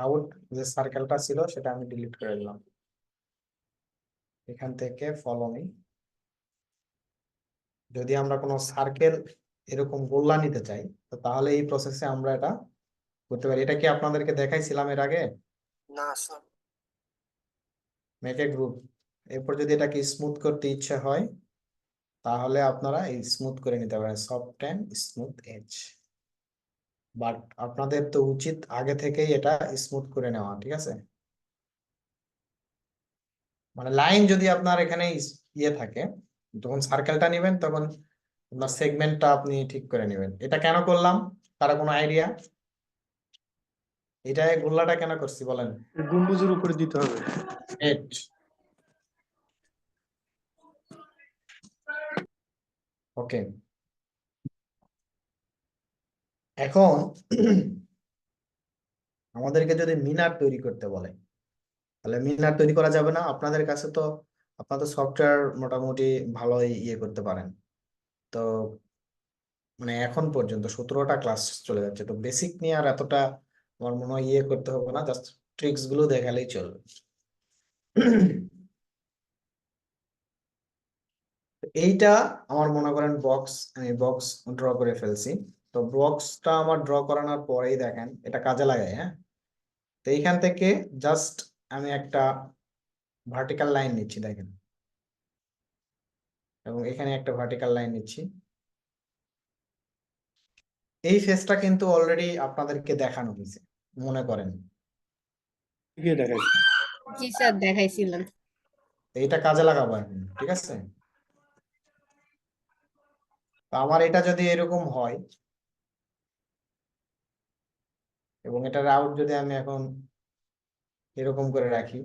আউট যে সার্কেলটা ছিল সেটা আমি ডিলিট করে দিলাম। এখান থেকে ফলো মি, যদি আমরা কোনো সার্কেল এরকম গোল্লা নিতে চাই তো তাহলে এই প্রসেসে আমরা এটা করতে পারি। এটা কি আপনাদেরকে দেখাইছিলাম এর আগে? না স্যার। Make a group. এরপর যদি এটাকে স্মুথ করতে ইচ্ছে হয় তাহলে আপনারা এই স্মুথ করে নিতে পারেন, soft and smooth edge. But আপনাদের তো উচিত আগে থেকেই এটা স্মুথ করে নেওয়া, ঠিক আছে? মানে লাইন যদি আপনার এখানে ইয়ে থাকে, যখন সার্কেলটা নেবেন তখন আপনার সেগমেন্টটা আপনি ঠিক করে নেবেন। এটা কেন করলাম, তারা কোনো আইডিয়া? এটা গোল্লাটা কেন করছি বলেন? গম্বুজের উপরে দিতে হবে। এট ওকে, এখন আমাদেরকে যদি মিনার তৈরি করতে বলে তাহলে মিনার তৈরি করা যাবে না। আপনাদের কাছে তো আপনাদের সফটওয়্যার মোটামুটি ভালোই ইয়ে করতে পারেন। তো মানে এখন পর্যন্ত 17টা ক্লাস চলে যাচ্ছে, তো বেসিক নিয়ে আর এতটা আমার মনে হয় ইয়ে করতে হবে না, জাস্ট ট্রিক্স গুলো দেখালেই চলবে। এইটা আমার মনে করেন বক্স, আমি বক্স ড্র করে ফেলছি। তো বক্সটা আমার ড্র করানোর পরেই দেখেন এটা কাজে লাগাই, হ্যাঁ। তো এইখান থেকে জাস্ট আমি একটা ভার্টিক্যাল লাইন নিচ্ছি, দেখেন, এবং এখানে একটা ভার্টিক্যাল লাইন নিচ্ছি। এই ফেসটা কিন্তু অলরেডি আপনাদেরকে দেখানো হয়েছে, মনে করেন। কে দেখাইছে? জি স্যার দেখাইছিলেন। তো এটা কাজে লাগাবো এখন, ঠিক আছে? তো আমার এটা যদি এরকম হয় এবং এটার আউট যদি আমি এখন এরকম করে রাখি,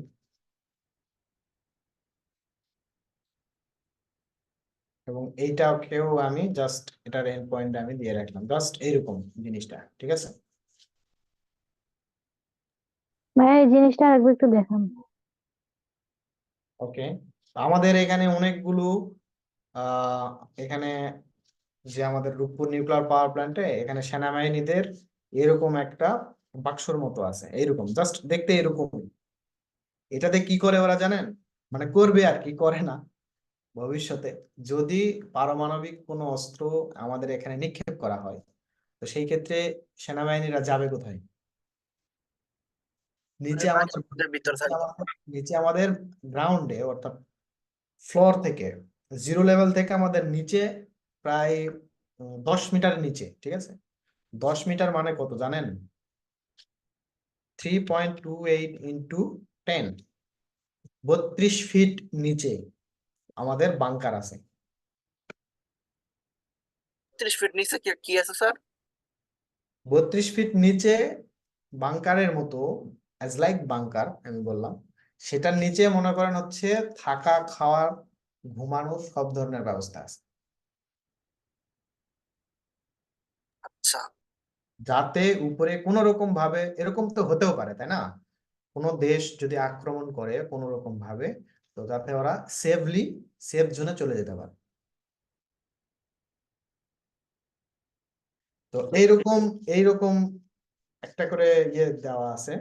এবং এইটাকেও আমি জাস্ট এটার এন্ড পয়েন্ট আমি দিয়ে রাখলাম, জাস্ট এইরকম জিনিসটা, ঠিক আছে? ভাইয়া এই জিনিসটা আরেকবার একটু দেখান। ওকে, আমাদের এখানে অনেকগুলো আহ এখানে যে আমাদের রূপপুর নিউক্লিয়ার পাওয়ার প্ল্যান্টে এখানে সেনাবাহিনীদের এরকম একটা বাক্সর মতো আছে, এইরকম জাস্ট দেখতে এরকম। এটাতে কি করে ওরা জানেন, মানে করবে আর কি করে না ভবিষ্যতে, যদি পারমাণবিক কোনো অস্ত্র আমাদের এখানে নিক্ষেপ করা হয় তো সেই ক্ষেত্রে সেনাবাহিনীরা যাবে কোথায়? নিচে বাড়ির আমাদের মধ্যে ভিতর থাকবে। নিচে আমাদের গ্রাউন্ডে অর্থাৎ ফ্লোর থেকে, জিরো লেভেল থেকে আমাদের নিচে প্রায় 10 মিটার নিচে, ঠিক আছে? 10 মিটার মানে কত জানেন? 3.28 ইন্টু 10, 32 ফিট নিচে আমাদের বাংকার আছে। 30 ফিট নিচে কি কি আছে স্যার? 32 ফিট নিচে বাংকারের মতো, অ্যাজ লাইক বাংকার আমি বললাম, সেটার নিচে মনে করেন হচ্ছে থাকা, খাওয়ার, ঘুমানো সব ধরনের ব্যবস্থা আছে, আচ্ছা, যাতে উপরে কোনো রকম ভাবে, এরকম তো হতেও পারে তাই না, কোনো দেশ যদি আক্রমণ করে কোনো রকম ভাবে, তো যাতে ওরা সেফ জোনে চলে যেতে পারে। তো এইরকম একটা করে ইয়ে দেওয়া আছে,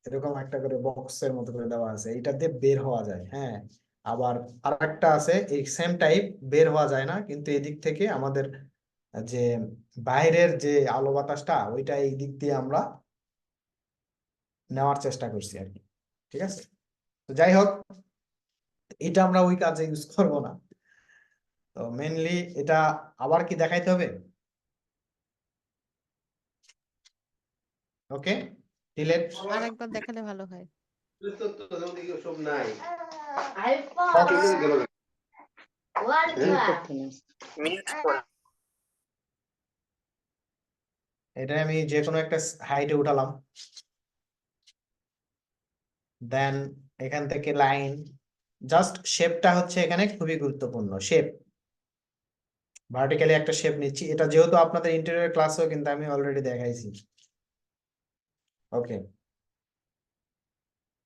এরকম একটা করে বক্সের মতো করে দেওয়া আছে, এটা দিয়ে বের হওয়া যায়। হ্যাঁ, আবার আরেকটা আছে এই সেম টাইপ, বের হওয়া যায় না, কিন্তু এদিক থেকে আমাদের যে বাইরের যে আলো বাতাসটা ওইটা এই দিক দিয়ে আমরা নেওয়ার চেষ্টা করছি আর কি, ঠিক আছে? তো যাই হোক, এটা আমরা ওই কাজে ইউজ করবো না। তো মেনলি এটা আবার কি দেখাইতে হবে? ওকে, ডিলেট। আর একবার দেখালে ভালো হয়। মিনিট পরে এটা আমি যে কোনো একটা হাইটে উঠালাম, দেন এখান থেকে লাইন, জাস্ট শেপটা হচ্ছে এখানে খুবই গুরুত্বপূর্ণ। শেপ, ভার্টিক্যালি একটা শেপ নিচ্ছি, এটা যেহেতু আপনাদের ইন্টেরিয়র ক্লাসেও কিন্তু আমি অলরেডি দেখাইছি। ওকে,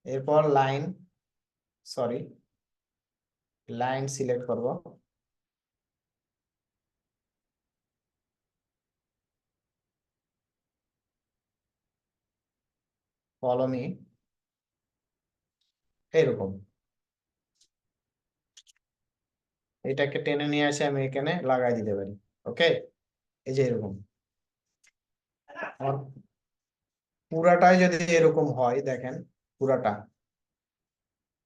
এরপর লাইন সিলেক্ট করব, ফলো মি, এরকম এটাকে টেনে নিয়ে আসে আমি এখানে লাগাই দিতে পারি। ওকে, এই যে এরকম আমার পুরাটাই যদি এরকম হয়, দেখেন পুরাটা,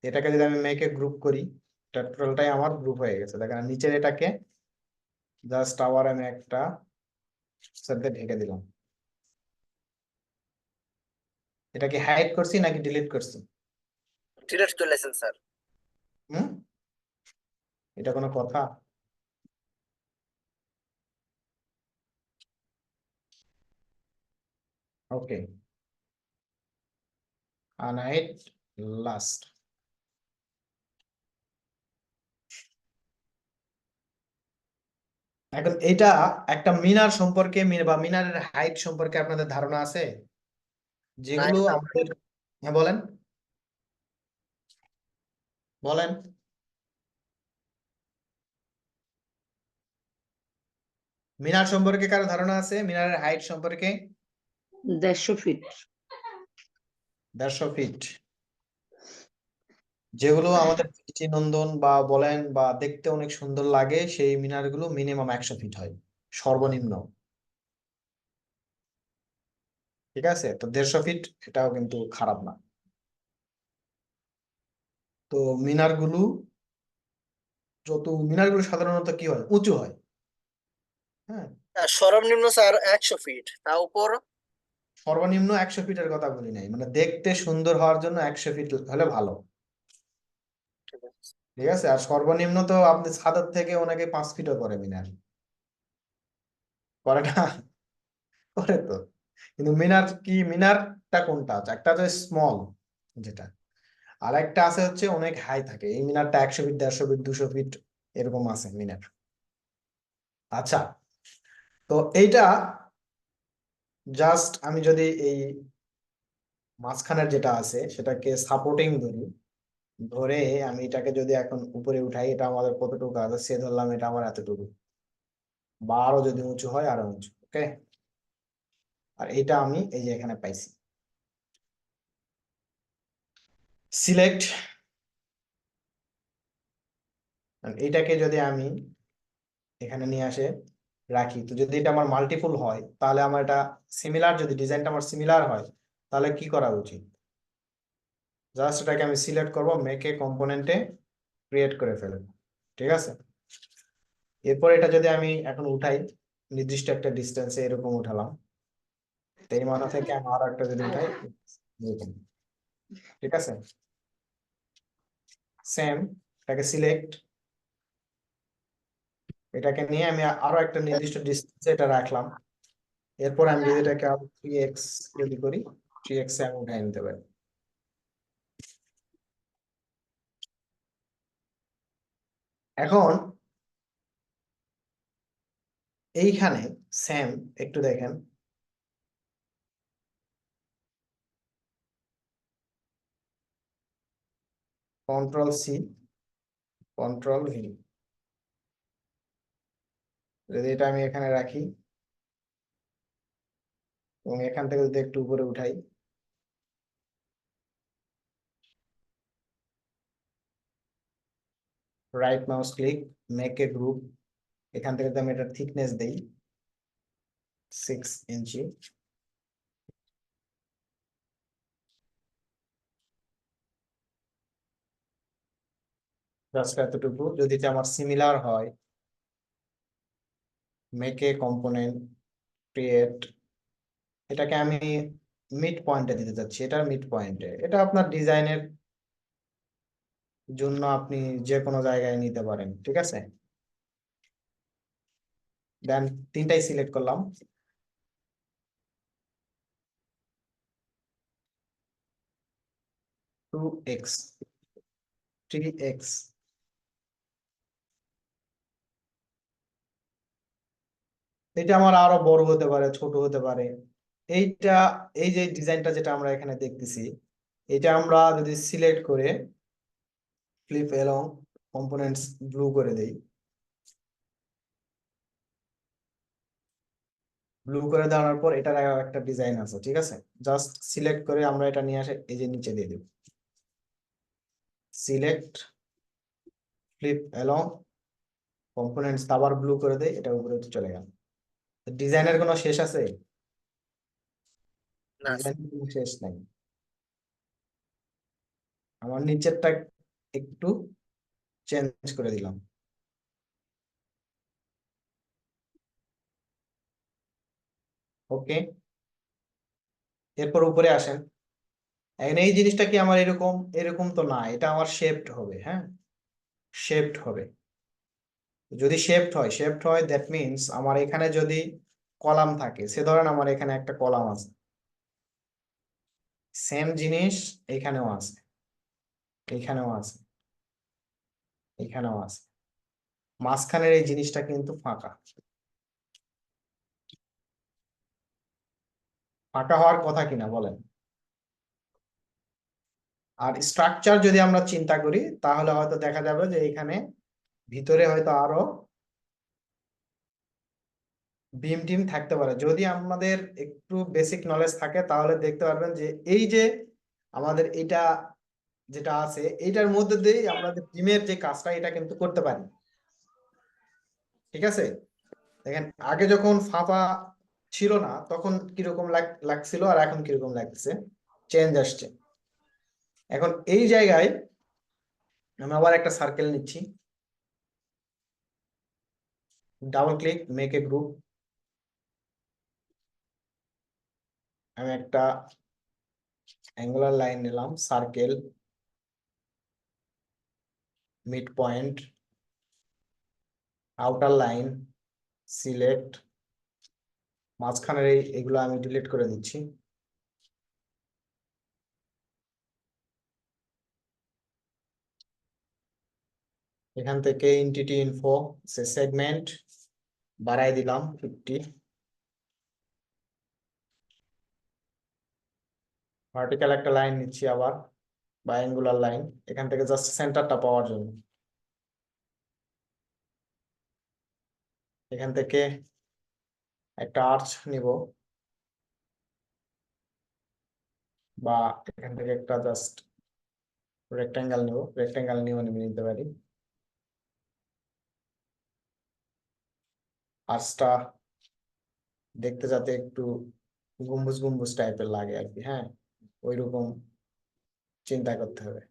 এটাকে যদি আমি মেকে গ্রুপ করি, এটা টোটালটাই আমার গ্রুপ হয়ে গেছে। দেখেন নিচের এটাকে জাস্ট আবার আমি একটা সাথে ঢেকে দিলাম। এটা কি হাইড করছি নাকি ডিলিট করছি? ডিলিট করলেন স্যার। হুম, এটা কোনো কথা? ওকে, আনহাইড লাস্ট। এখন এটা একটা মিনার সম্পর্কে বা মিনারের হাইট সম্পর্কে আপনাদের ধারণা আছে? যেগুলো না, আমাদের, হ্যাঁ বলেন বলেন। মিনার সম্পর্কে কারো ধারণা আছে? মিনারের হাইট সম্পর্কে? 150 ফিট। 150 ফিট। যেগুলো আমাদের নন্দন বা বলেন বা দেখতে অনেক সুন্দর লাগে, সেই মিনারগুলো মিনিমাম 100 ফিট হয় সর্বনিম্ন, ঠিক আছে? তো 150 ফিট এটাও কিন্তু খারাপ না। তো মিনারগুলো সাধারণত কি হয়, উঁচু হয়। হ্যাঁ, সর্বনিম্ন স্যার 100 ফিট, তা উপর সর্বনিম্ন 100 ফিটের কথা বলি নাই, মানে দেখতে সুন্দর হওয়ার জন্য 100 ফিট হলে ভালো, ঠিক আছে? আর সর্বনিম্ন তো আপনি ছাদের থেকে অনেকে 5 ফিটও করে মিনার, করে না? করে তো। কিন্তু মিনারটা কোনটা আছে? একটা হচ্ছে স্মল যেটা, আর একটা আছে হচ্ছে অনেক হাই থাকে, এই মিনারটা 100 ফিট, 150 ফিট, 200 ফিট এরকম আছে মিনার। আচ্ছা, তো এইটা জাস্ট আমি যদি এই মাঝখানের যেটা আছে সেটাকে সাপোর্টিং ধরে আমি এটাকে যদি এখন উপরে উঠাই, এটা আমাদের কতটুকু আছে সে ধরলাম, এটা আমার এতটুকু, বা আরো যদি উঁচু হয় আরো উঁচু। ওকে, আর এটা আমি এই যে এখানে পাইছি। সিলেক্ট, এটাকে যদি আমি এখানে নিয়ে আসে রাখি, তো যদি এটা আমার মাল্টিপল হয় তাহলে আমার এটা সিমিলার, যদি ডিজাইনটা আমার সিমিলার হয় তাহলে কি করা উচিত? জাস্ট এটাকে আমি সিলেক্ট করব, মেকে কম্পোনেন্টে ক্রিয়েট করে ফেলব, ঠিক আছে। এরপর এটা যদি আমি এখন উঠাই, নির্দিষ্ট একটা ডিস্টেন্সে এরকম উঠালাম, তো এই মাথা থেকে আমি আরো একটা যদি উঠাই এরকম, ঠিক আছে। সেম, এটাকে সিলেক্ট, এটাকে নিয়ে আমি আরো একটা নির্দিষ্ট ডিস্টেন্সে এটা রাখলাম। এরপর আমি যদি এটাকে 3x যদি করি, 3x এ আমি উঠাই নিতে পারি। এখন এইখানে সেম, একটু দেখেন, Ctrl+C, Ctrl+V, যদি এটা আমি এখানে রাখি এবং এখান থেকে যদি একটু উপরে উঠাই, right mouse click, make a group, এখান থেকে যদি আমি এটা থিকনেস দেই 6 ইঞ্চি, জাস্ট এতটুকু। যদি এটা আমার সিমিলার হয়, মেক এ কম্পোনেন্ট ক্রিয়েট, এটাকে আমি মিড পয়েন্টে দিতে যাচ্ছি, এটা মিড পয়েন্টে। এটা আপনার ডিজাইনের জন্য আপনি যে কোনো জায়গায় নিতে পারেন, ঠিক আছে। দেন তিনটাই সিলেক্ট করলাম, 2x, 3x, এটা আমার আরো বড় হতে পারে, ছোট হতে পারে। এইটা, এই যে ডিজাইনটা যেটা আমরা এখানে দেখতেছি, এটা আমরা যদি সিলেক্ট করে ফ্লিপ এলং কম্পোনেন্টস ব্লু করে দেই, ব্লু করে দেওয়ার পর এটার একটা ডিজাইন আছে, ঠিক আছে। জাস্ট সিলেক্ট করে আমরা এটা নিয়ে আসে এই যে নিচে দিয়ে দেব, সিলেক্ট ফ্লিপ এলং কম্পোনেন্টস, আবার ব্লু করে দেই, এটা উপরে চলে গেল। ডিজাইনের কোনো শেষ আছে? না ডিজাইনের কোনো শেষ নাই। আমার নিচেরটা একটু চেঞ্জ করে দিলাম, ওকে। এরপর উপরে আসেন, এখন এই জিনিসটা কি আমার এরকম এরকম তো না, এটা আমার শেপড হবে, হ্যাঁ, শেপড হবে। যদি শেপড হয় দ্যাট মিনস আমার এখানে যদি কলাম থাকে, সে ধরেন আমার এখানে একটা কলাম আছে, সেম জিনিস এখানেও আছে, এখানেও আছে, এখানেও আছে, মাঝখানের এই জিনিসটা কিন্তু ফাঁকা। ফাঁকা হওয়ার কথা কিনা বলেন। আর স্ট্রাকচার যদি আমরা চিন্তা করি, তাহলে হয়তো দেখা যাবে যে এখানে ভিতরে হয়তো আরো বিম টিম থাকতে পারে। যদি আমাদের একটু বেসিক নলেজ থাকে তাহলে দেখতে পারবেন যে এই যে আমাদের এটা যেটা আছে, এইটার মধ্যে দিয়েই আমাদের বিমের যে কাজটা এটা কিন্তু করতে পারি, ঠিক আছে। দেখেন আগে যখন ফাঁপা ছিল না তখন কিরকম লাগছিল আর এখন কিরকম লাগছে, চেঞ্জ আসছে। এখন এই জায়গায় আমি আবার একটা সার্কেল নিচ্ছি, double click, make a group, আমি একটা অ্যাঙ্গুলার লাইন নিলাম, circle, mid point, outer line, select, মাঝখানের এগুলো আমি ডিলিট করে দিচ্ছি। এখান থেকে এন্টিটি ইনফো সেগমেন্ট বাড়াই দিলাম 50, ভার্টিক্যাল একটা লাইন নিচ্ছি আবার, বা অ্যাঙ্গুলার লাইন, এখান থেকে জাস্ট সেন্টারটা পাওয়ার জন্য। এখান থেকে একটা আর্চ নিব, বা এখান থেকে একটা জাস্ট রেক্টাঙ্গেল নিব, রেক্টাঙ্গেল নিয়েও নিতে পারি। আর্চটা দেখতে যাতে একটু গম্বুজ গম্বুজ টাইপের লাগে আর কি, হ্যাঁ, ওইরকম চিন্তা করতে হবে।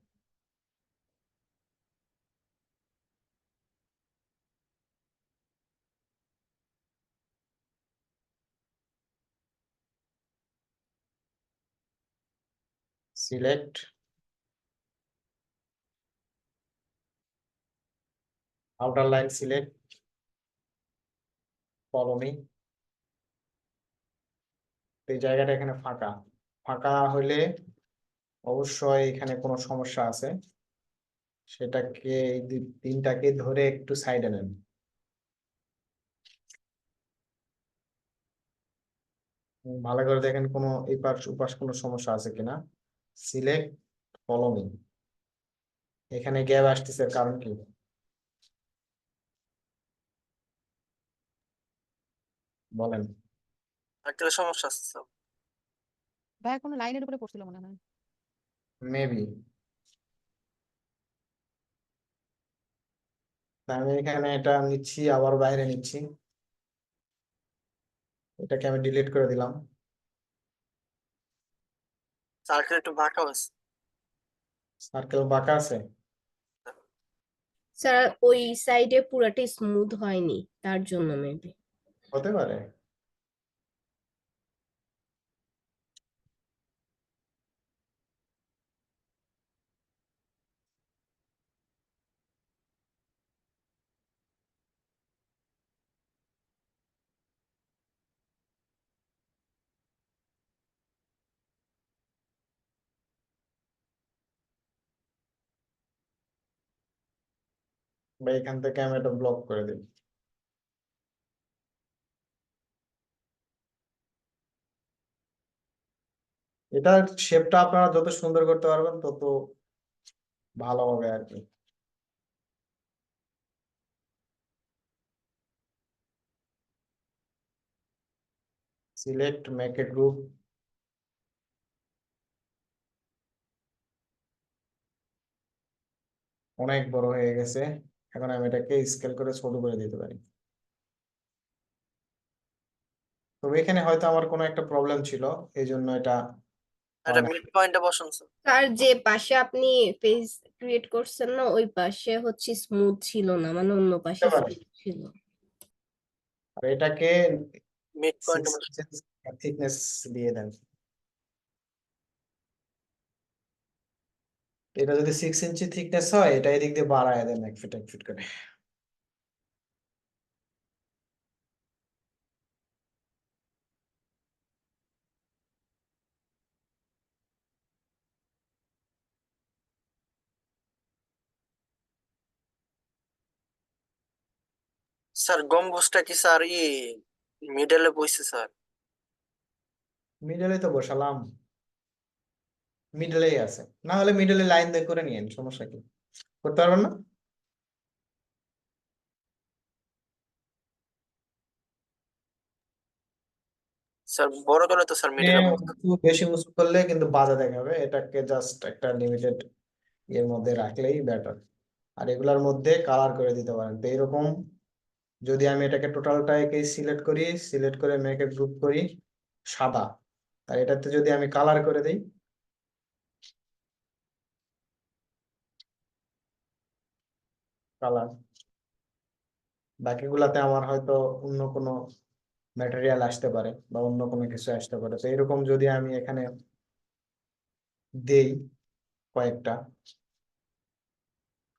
Select, outer line select, follow me. এই জায়গাটা এখানে ফাঁকা, ফাঁকা হইলে অবশ্যই এখানে কোনো সমস্যা আছে, সেটাকে এই তিনটাকে ধরে একটু সাইডে নেন। ভালো করে দেখেন কোনো এপাশ ওপাশ কোনো সমস্যা আছে কিনা। Select, follow me. এখানে গ্যাপ আসতেছে, এর কারণ কি? বলেন। একটা সমস্যা আছে স্যার। ভাইয়া কোনো লাইনের উপরে পড়ছিল মনে হয়। মেবি আমি এখানে এটা নিচ্ছি, আবার বাইরে নিচ্ছি, এটাকে আমি ডিলিট করে দিলাম। সার্কেল একটু বাঁকা হয়েছে। সার্কেল বাঁকা আছে। স্যার ওই সাইডে পুরাটা স্মুথ হয়নি, তার জন্য মেবি। হতে পারে। বা এখান থেকে আমি এটা ব্লক করে দিই। এটা শেপটা আপনারা যত সুন্দর করতে পারবেন তত ভালো হবে আর কি। Select, make a group. অনেক বড় হয়ে গেছে, এখন আমি এটাকে স্কেল করে ছোট করে দিতে পারি। তবে এখানে হয়তো আমার কোনো একটা প্রবলেম ছিল, এই জন্য এটা হয় এটা না। মিড পয়েন্টে বসান স্যার। স্যার যে পাশে আপনি পেজ ক্রিয়েট করছেন না, ওই পাশে হচ্ছে স্মুথ ছিল না, মানে অন্য পাশে হতে পারে। smooth ছিল। আর এটাকে মিড পয়েন্টে 6 বসান। থিকনেস দিয়ে দেন। এটা যদি 6 ইঞ্চি থিকনেস হয়, এটা এদিক দিয়ে বাড়ায় দেন 1 ফিট 1 ফিট করে। স্যার গম্বুজটা কি স্যার মিডলে বসছে স্যার? মিডলে তো বসালাম, মিডলেই আছে, না হলে মিডলে লাইন দিয়ে করে নিয়েন, সমস্যা কি? করতে পারবেন না? স্যার বড় করে তো স্যার মিডলে একটু বেশি উঁচু করলে কিন্তু বাজে দেখাবে, এটাকে জাস্ট একটা লিমিটেড এর মধ্যে রাখলেই বেটার। আর এগুলার মধ্যে কালার করে দিতে পারেন। তো এরকম যদি আমি এটাকে টোটালটাকে সিলেক্ট করি, সিলেক্ট করে মেকে গ্রুপ করি সাদা, আর এটাতে যদি আমি কালার করে দিই, কালার, বাকিগুলাতে আমার হয়তো অন্য কোনো ম্যাটেরিয়াল আসতে পারে বা অন্য কোনো কিছু আসতে পারে। তো এরকম যদি আমি এখানে দেই কয়েকটা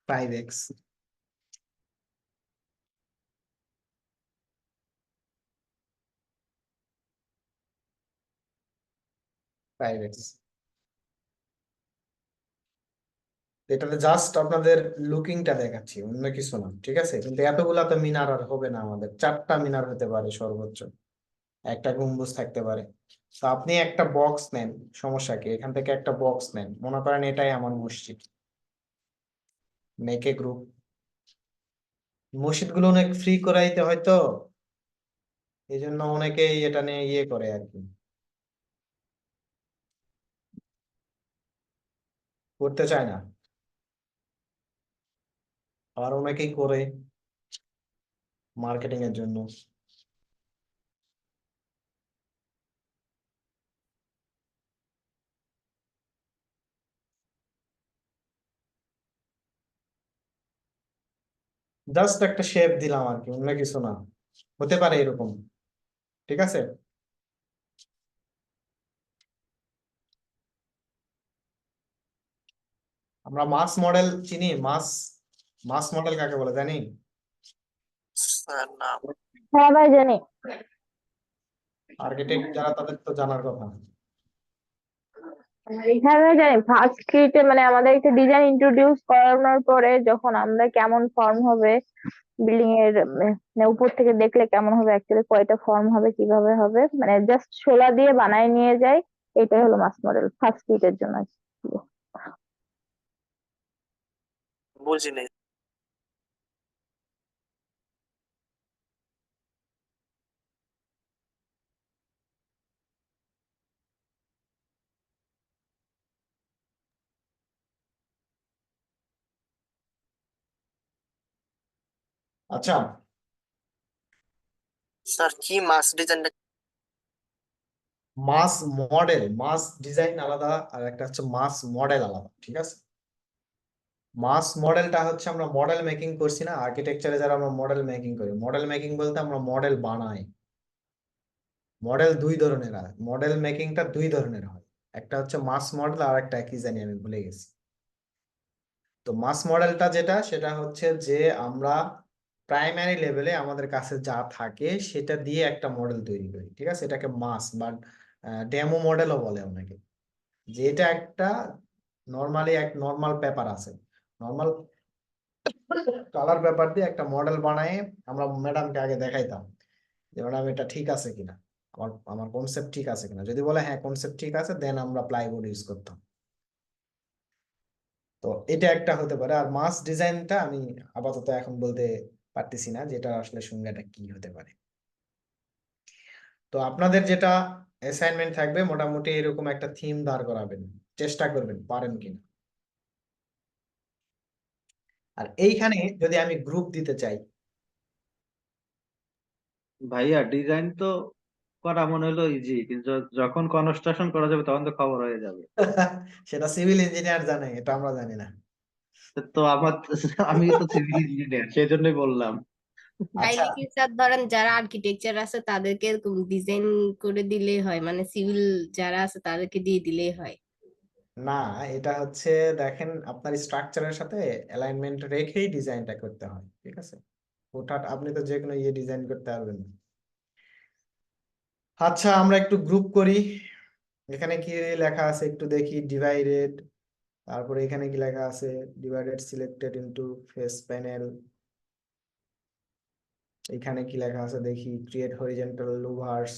5x, 5x, এটাতে জাস্ট আপনাদের লুকিংটা দেখাচ্ছি, অন্য কিছু না, ঠিক আছে? কিন্তু এতগুলা তো মিনার আর হবে না, আমাদের 4টা মিনার হতে পারে সর্বোচ্চ, একটা গম্বুজ থাকতে পারে। তো আপনি একটা বক্স নেন, সমস্যা কি? এখান থেকে একটা বক্স নেন, মনে করেন এটাই আমার মসজিদ, মেকে গ্রুপ। মসজিদ গুলো অনেক ফ্রি করাইতে হয় তো, এই জন্য অনেকেই এটা নিয়ে ইয়ে করে আর কি, করতে চায় না। আর অনেকেই করে মার্কেটিং এর জন্য। জাস্ট একটা শেপ দিলাম আর কি, অন্য কিছু না, হতে পারে এরকম। ঠিক আছে, আমরা মাস মডেল চিনি, মাস মাস মডেল কাকে বলে জানি? স্যার না, হ্যাঁ ভাই জানি। আর্কিটেক্ট যারা তাদের তো জানার কথা। হ্যাঁ ভাই জানি, ফার্স্ট ক্রিয়েটে মানে আমাদের একটা ডিজাইন ইন্ট্রোডিউস করানোর পরে যখন আমরা কেমন ফর্ম হবে বিল্ডিং এর মানে উপর থেকে দেখলে কেমন হবে, অ্যাকচুয়ালি কয়টা ফর্ম হবে কিভাবে হবে, মানে জাস্ট শোলা দিয়ে বানায় নিয়ে যায়, এটাই হলো মাস মডেল ফার্স্ট ক্রিয়েটের জন্য। বুঝিনি। আচ্ছা, স্যার কি মাস ডিজাইনটা? মাস মডেল, মাস ডিজাইন আলাদা আর একটা হচ্ছে মাস মডেল আলাদা। ঠিক আছে, মাস মডেলটা হচ্ছে আমরা মডেল মেকিং করছি না, আর্কিটেকচারে যারা আমরা মডেল মেকিং করি, মডেল মেকিং বলতে আমরা মডেল বানাই। মডেল দুই ধরনের হয়, মডেল মেকিংটা দুই ধরনের হয়, একটা হচ্ছে মাস মডেল আর একটা কি জানি আমি ভুলে গেছি। তো মাস মডেলটা যেটা, সেটা হচ্ছে যে আমরা প্রাইমারি লেভেলে আমাদের কাছে যা থাকে সেটা দিয়ে একটা মডেল তৈরি করি। ঠিক আছে, এটাকে মাস বা ডেমো মডেলও বলে অনেকে। যে এটা একটা নর্মালি এক নর্মাল পেপার আছে, নর্মাল কালার পেপার দিয়ে একটা মডেল বানায় আমরা ম্যাডামকে আগে দেখাইতাম যে ম্যাডাম এটা ঠিক আছে কিনা, আমার আমার কনসেপ্ট ঠিক আছে কিনা। যদি বলে হ্যাঁ কনসেপ্ট ঠিক আছে, দেন আমরা প্লাইবোর্ড ইউজ করতাম। তো এটা একটা হতে পারে। আর মাস ডিজাইনটা আমি আপাতত এখন বলতে পারতেছি না যেটা আসলে সংজ্ঞাটা কি হতে পারে। তো আপনাদের যেটা অ্যাসাইনমেন্ট থাকবে মোটামুটি এরকম একটা থিম দাঁড় করাবেন, চেষ্টা করবেন পারেন কিনা। আর এইখানে যদি আমি গ্রুপ দিতে চাই, ভাইয়া ডিজাইন তো করা মনে হলো ইজি, কিন্তু যখন কনস্ট্রাকশন করা যাবে তখন তো খবর হয়ে যাবে। সেটা সিভিল ইঞ্জিনিয়ার জানে, এটা আমরা জানি না। তো আমি তো সিভিল ইঞ্জিনিয়ার, সেই জন্যই বললাম। আচ্ছা, তাইলে কি স্যার ধরেন যারা আর্কিটেকচার আছে তাদেরকে ডিজাইন করে দিলেই হয়, মানে সিভিল যারা আছে তাদেরকে দিয়ে দিলেই হয়? না, এটা হচ্ছে দেখেন আপনার স্ট্রাকচারের সাথে অ্যালাইনমেন্ট রেখেই ডিজাইনটা করতে হয়। ঠিক আছে, হুটহাট আপনি তো যে কোনো ইয়ে ডিজাইন করতে পারবেন না। আচ্ছা, আমরা একটু গ্রুপ করি। এখানে কি লেখা আছে একটু দেখি, ডিভাইডেড, তারপরে এখানে কি লেখা আছে, divided selected into face panel. এখানে কি লেখা আছে দেখি, ক্রিয়েট হরিজন্টাল লুভার্স।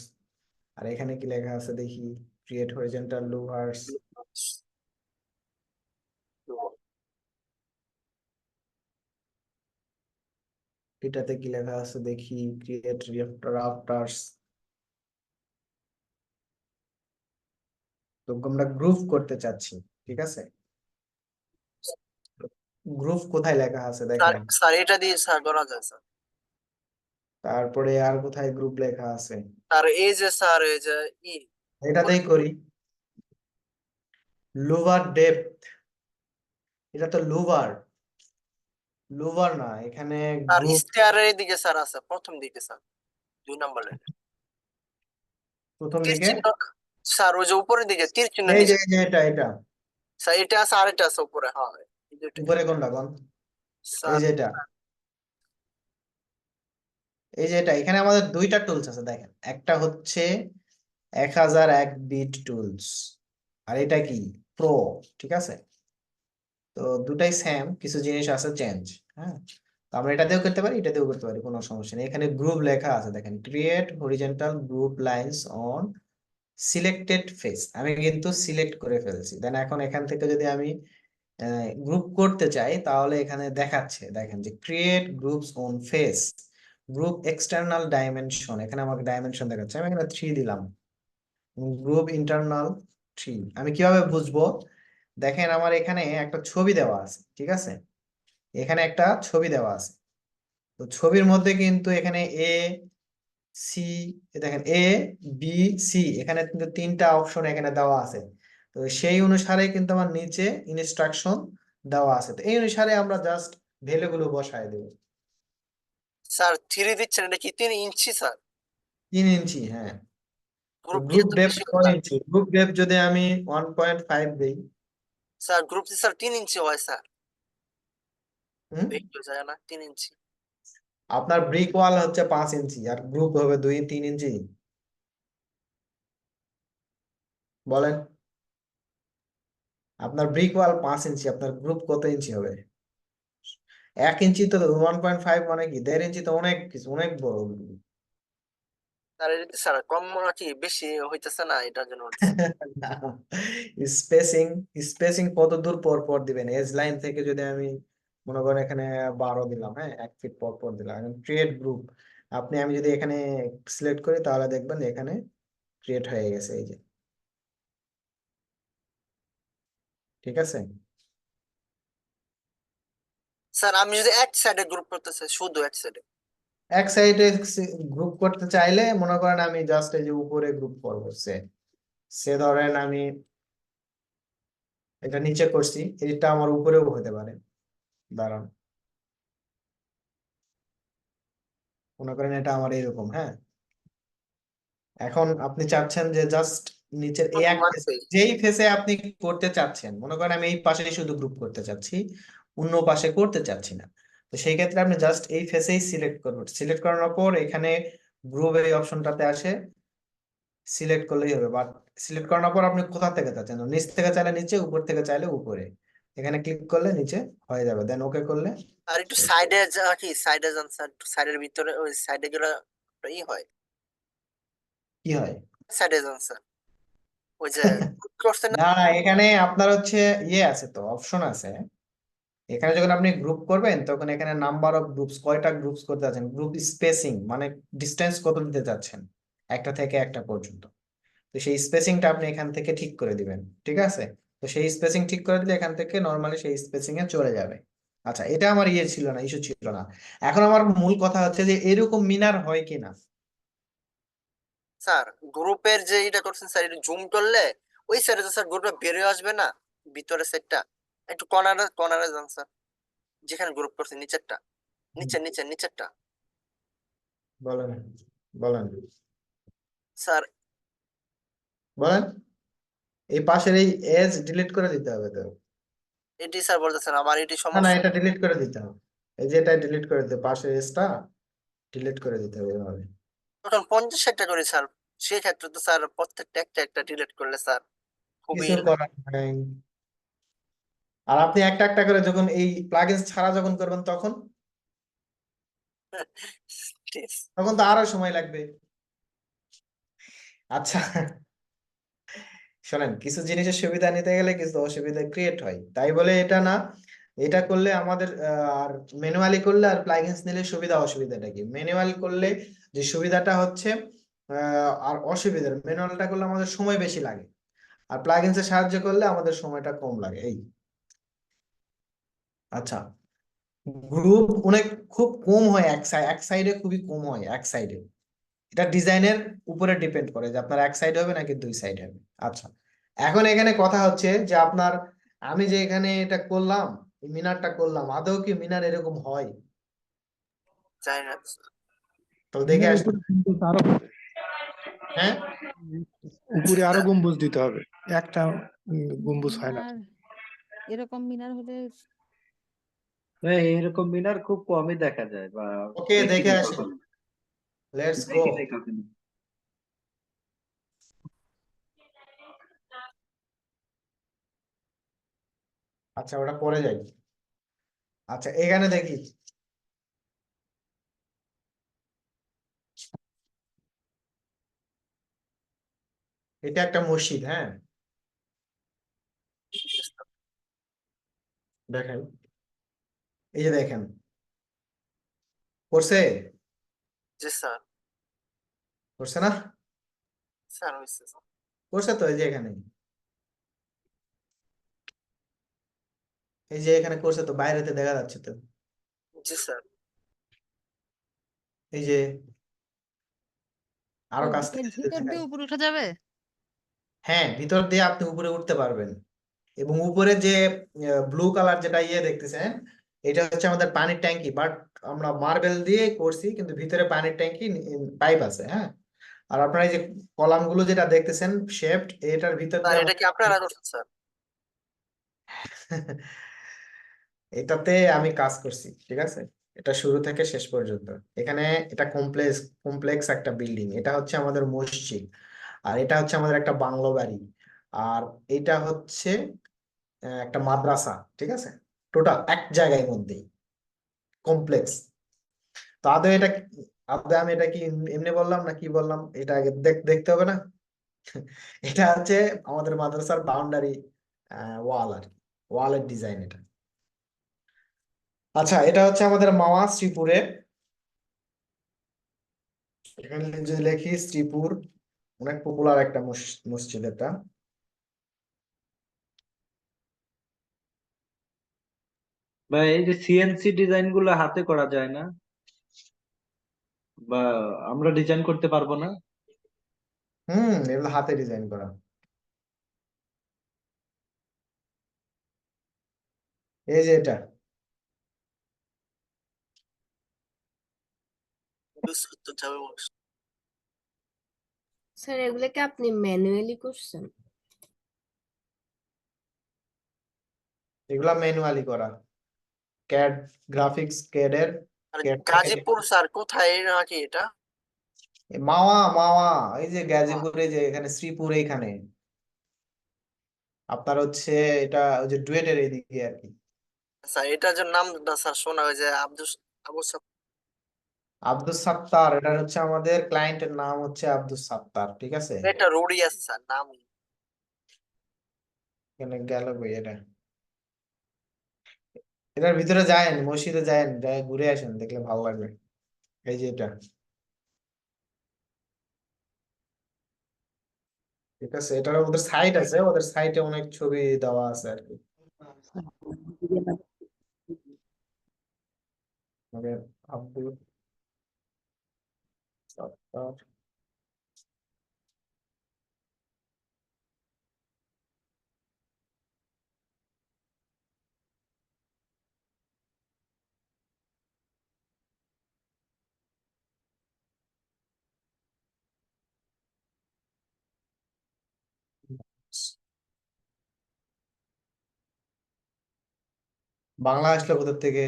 আর এখানে কি লেখা আছে দেখি, ক্রিয়েট হরিজন্টাল লুভার্স। এটাতে কি লেখা আছে দেখি, ক্রিয়েট রাফটার্স। তো আমরা গ্রুপ করতে চাচ্ছি। ঠিক আছে, গ্রুপ কোথায় লেখা আছে স্যার দেখেন, স্যার এটা দিয়ে স্যার করা যায় স্যার। তারপরে আর কোথায় গ্রুপ লেখা আছে, আর এই যে স্যার এই যে ই এটাতেই করি। লুভার ডেপথ, এটা তো লুভার, লুভার না, এখানে আর গ্রুপ স্টেয়ারের দিকে স্যার আছে, প্রথম দিকে স্যার 2 নম্বর লাইনে প্রথম তীর দিকে। চিহ্ন। স্যার ওই যে উপরের দিকে তীর চিহ্ন এই যে নিচে। এই যে এটা স্যার এটা আছে আর এটা আছে উপরে, হ্যাঁ এই দুটো। উপরে কোনটা কোন, এই স্যার যে এটা, এই যে এটা। এখানে আমাদের দুইটা টুলস আছে দেখেন, একটা হচ্ছে 1001 বিট টুলস, আর এটা কি প্রো। ঠিক আছে, তো দুটাই সেম, কিছু জিনিস আছে চেঞ্জ। হ্যাঁ, তো আমরা এটা দিয়েও করতে পারি, এটা দিয়েও করতে পারি, কোনো সমস্যা নেই। এখানে গ্রুপ লেখা আছে দেখেন, create horizontal group lines on selected face. আমি কিন্তু সিলেক্ট করে ফেলছি, দেন এখন এখান থেকে যদি আমি গ্রুপ করতে চাই তাহলে এখানে দেখাচ্ছে দেখেন যে create groups on face, group external dimension. এখানে আমাকে ডাইমেনশন দেখাচ্ছে, আমি এখানে 3 দিলাম, গ্রুপ ইন্টারনাল 3। আমি কিভাবে বুঝবো, দেখেন আমার এখানে একটা ছবি দেওয়া আছে। ঠিক আছে, এখানে একটা ছবি দেওয়া আছে, তো ছবির মধ্যে কিন্তু এখানে এ সি, দেখেন এ বি সি, এখানে কিন্তু 3টা অপশন এখানে দেওয়া আছে। তো সেই অনুসারে কিন্তু আমার নিচে ইনস্ট্রাকশন দেওয়া আছে, তো এই অনুসারে আমরা জাস্ট ভ্যালু গুলো বসায় দেব। স্যার 3 দিচ্ছেন, এটা কি 3 ইঞ্চি স্যার? 3 ইঞ্চি, হ্যাঁ। গ্রুপ গ্রুপ দিয়ে তো ডেপথ বেশি কয় হয়। ইঞ্চি? গ্রুপ ডেপথ যদি আমি 1.5 দেই, স্যার গ্রুপ দিয়ে স্যার 3 ইঞ্চি হয় স্যার, হুম? একটু যায় না 3 ইঞ্চি। আপনার ব্রিক ওয়াল হচ্ছে 5 ইঞ্চি আর গ্রুপ হবে 2-3 ইঞ্চি। বলেন, আপনার ব্রিক ওয়াল 5 ইঞ্চি, আপনার গ্রুপ কত ইঞ্চি হবে? 1 ইঞ্চি তো 1.5 মানে কি 1.5 ইঞ্চি তো অনেক কিছু, অনেক বড়। স্যার এটা স্যার কম নাকি বেশি হইতেছে না, এটার জন্য বলতেছি। স্পেসিং, স্পেসিং কত দূর পর পর দিবেন? এজ লাইন থেকে যদি আমি মনে করেন এখানে 12 দিলাম, হ্যাঁ, 1 ফিট পর পর দিলাম। ক্রিয়েট গ্রুপ, আমি যদি এখানে সিলেক্ট করি তাহলে দেখবেন যে এখানে ক্রিয়েট হয়ে গেছে, এই যে, ঠিক আছে। স্যার আমি যদি এক সাইডে গ্রুপ করতে চাই, শুধু এক সাইডে, এক সাইডে গ্রুপ করতে চাইলে মনে করেন আমি জাস্ট এই যে উপরে গ্রুপ করবো, সে সে ধরেন আমি এটা নিচে করছি, এটা আমার উপরেও হতে পারে। দাঁড়ান, মনে করেন এটা আমার এরকম, হ্যাঁ। এখন আপনি চাচ্ছেন যে জাস্ট নিচের এই এক one face, page। যেই ফেসে আপনি করতে চাচ্ছেন, মনে করেন আমি এই পাশে শুধু গ্রুপ করতে চাচ্ছি, অন্য পাশে করতে চাচ্ছি না, তো সেই ক্ষেত্রে আপনি জাস্ট এই ফেসেই সিলেক্ট করবেন। সিলেক্ট করানোর পর এখানে গ্রুপ এই অপশনটাতে আসে, সিলেক্ট করলেই হবে। বাট সিলেক্ট করানোর পর আপনি কোথা থেকে চাচ্ছেন, নিচ থেকে চাইলে নিচে, উপর থেকে চাইলে উপরে, এখানে ক্লিক করলে নিচে হয়ে যাবে, দেন ওকে করলে আর একটু সাইডে যা কি সাইডে যান স্যার, একটু সাইডের ভিতরে ওই সাইডে গেলে ই হয়, কি হয়? সাইডে যান স্যার, ওই যে করছেন না। না না, এখানে আপনার হচ্ছে ইয়ে আছে, তো অপশন আছে এখানে। যখন আপনি গ্রুপ করবেন তখন এখানে নাম্বার অফ গ্রুপস, কয়টা গ্রুপস করতে যাচ্ছেন, গ্রুপ স্পেসিং মানে ডিস্টেন্স কত দিতে যাচ্ছেন একটা থেকে একটা পর্যন্ত, তো সেই স্পেসিংটা আপনি এখান থেকে ঠিক করে দিবেন, ঠিক আছে। তো সেই স্পেসিং ঠিক করে দিলে এখান থেকে নর্মালি সেই স্পেসিং এ চলে যাবে। আচ্ছা, এটা আমার ইয়ে ছিল না, ইস্যু ছিল না। এখন আমার মূল কথা হচ্ছে যে এরকম মিনার হয় কিনা। স্যার গ্রুপের যে এটা করছেন স্যার, এটা জুম করলে ওই সাইডে তো স্যার গ্রুপটা বেরিয়ে আসবে না, ভিতরের সাইডটা একটু কর্নারে কর্নারে যান স্যার, যেখানে গ্রুপ করছেন নিচেরটা, নিচেরটা বলেন, বলেন, স্যার। বলেন। এই পাশের এই এজ ডিলিট করে দিতে হবে তো। এটি স্যার বলতেছেন আমার এটি না না, সমস্যা। এটা ডিলিট করে দিতে হবে, এই যে এটা ডিলিট করে দিতে, পাশের এজটা ডিলিট করে দিতে হবে এভাবে। তখন 50-60টা করে স্যার, সেই ক্ষেত্রে তো স্যার প্রত্যেকটা একটা একটা ডিলিট করলে স্যার খুবই কিছু করার নাই। আর আপনি একটা একটা করে যখন এই প্লাগইনস ছাড়া যখন করবেন তখন তখন তো আরো সময় লাগবে। আচ্ছা, শোনেন, কিছু জিনিসের সুবিধা নিতে গেলে কিছু অসুবিধা ক্রিয়েট হয়, তাই বলে এটা না। এটা করলে আমাদের আর ম্যানুয়ালি করলে আর প্লাগইনস নিলে সুবিধা অসুবিধাটা কি? ম্যানুয়াল করলে যে সুবিধাটা হচ্ছে আর অসুবিধা, ম্যানুয়ালটা করলে আমাদের সময় বেশি লাগে, আর প্লাগইনস এর সাহায্য করলে আমাদের সময়টা কম লাগে, এই। আচ্ছা, গ্রুপ অনেক খুব কম হয়, এক সাইডে খুবই কম হয়, এক সাইডে। এটা ডিজাইনের উপরে ডিপেন্ড করে যে আপনার এক সাইড হবে নাকি 2 সাইড হবে। আচ্ছা, এখন এখানে কথা হচ্ছে যে আপনার, আমি যে এখানে এটা করলাম, এই মিনারটা করলাম, আদৌ কি মিনার এরকম হয়? জানি না। তো দেখে মিনার আসি, উপরে গম্বুজ আরো হ্যাঁ। উপরে আরো গম্বুজ দিতে হবে, একটা গম্বুজ হয় না। মিনার, এরকম মিনার হলে এরকম মিনার খুব কমই দেখা যায়, বা ওকে, দেখে দেখিনি আসি, কখনো। Let's go. দেখিনি কখনো। আচ্ছা, ওটা পরে যাই। আচ্ছা, এখানে দেখি, এটা একটা মসজিদ, হ্যাঁ। দেখেন, এই যে দেখেন, করছে, জি স্যার, করছে না? স্যার হয়েছে স্যার। করছে তো, এই যে এখানে, এই যে এখানে করছে তো, বাইরেতে দেখা যাচ্ছে তো, জি স্যার। এই যে আরো এর কাছ এর থেকে যদি ভিতর দেখাই, দিয়ে উপরে উঠা যাবে? হ্যাঁ, ভিতর দিয়ে আপনি উপরে উঠতে পারবেন। এবং উপরে যে ব্লু কালার যেটা ইয়ে দেখতেছেন, এটা হচ্ছে আমাদের পানির ট্যাঙ্কি, বাট আমরা মার্বেল দিয়ে করছি, কিন্তু ভিতরে পানির ট্যাঙ্কি পাইপ আছে, হ্যাঁ। আর আপনারা এই যে কলাম গুলো যেটা দেখতেছেন শেপড, এটার ভিতর স্যার দিয়ে এটা কি আপনারা করছেন স্যার? এটাতে আমি কাজ করছি, ঠিক আছে। এটা শুরু থেকে শেষ পর্যন্ত। এখানে এটা কমপ্লেক্স একটা বিল্ডিং, এটা হচ্ছে আমাদের মসজিদ, আর এটা হচ্ছে আমাদের একটা বাংলো বাড়ি, আর এটা হচ্ছে একটা মাদ্রাসা, ঠিক আছে। টোটাল এক জায়গায় মধ্যেই কমপ্লেক্স। তো আদৌ আমি এটা কি এমনি বললাম না কি বললাম, এটা আগে দেখতে হবে না। এটা হচ্ছে আমাদের মাদ্রাসার বাউন্ডারি ওয়াল আর কি, ওয়ালের ডিজাইন এটা। আচ্ছা, এটা হচ্ছে আমাদের মাওয়া শ্রীপুরে। এখানে যদি লিখি শ্রীপুর, অনেক পপুলার একটা মসজিদ এটা। বা এই যে সিএনসি ডিজাইন গুলো হাতে করা যায় না, বা আমরা ডিজাইন করতে পারবো না? এগুলো হাতে ডিজাইন করা। এই যে এটা, স্যার এগুলোকে আপনি ম্যানুয়ালি করছেন? এগুলা ম্যানুয়ালি করা, ক্যাড গ্রাফিক্স ক্যাডের আর CAD থেকে গাজীপুর স্যার কোথায় নাকি এটা? মাওয়া মাওয়া, এই যে গাজীপুরে, যে এখানে শ্রীপুর, এইখানে আপনার হচ্ছে এটা ওই যে ডুয়েটের এইদিকে আর কি। স্যার এটার যে নাম স্যার শোনা হয় যে আবু আব্দুস সাত্তার, এটা হচ্ছে আমাদের ক্লায়েন্টের নাম হচ্ছে আব্দুস সাত্তার, ঠিক আছে। এটা রোডই আছে স্যার নাম। এখানে গেল কই এটা, এটার ভিতরে যায়েন, মসজিদে যায়েন, যাই ঘুরে আসেন, দেখলে ভালো লাগবে। এই যে এটা, ঠিক আছে। এটার ওদের সাইট আছে, ওদের সাইটে অনেক ছবি দেওয়া আছে আর কি। আমাদের আব্দুল সাত্তার। বাংলা আসলে কোথা থেকে?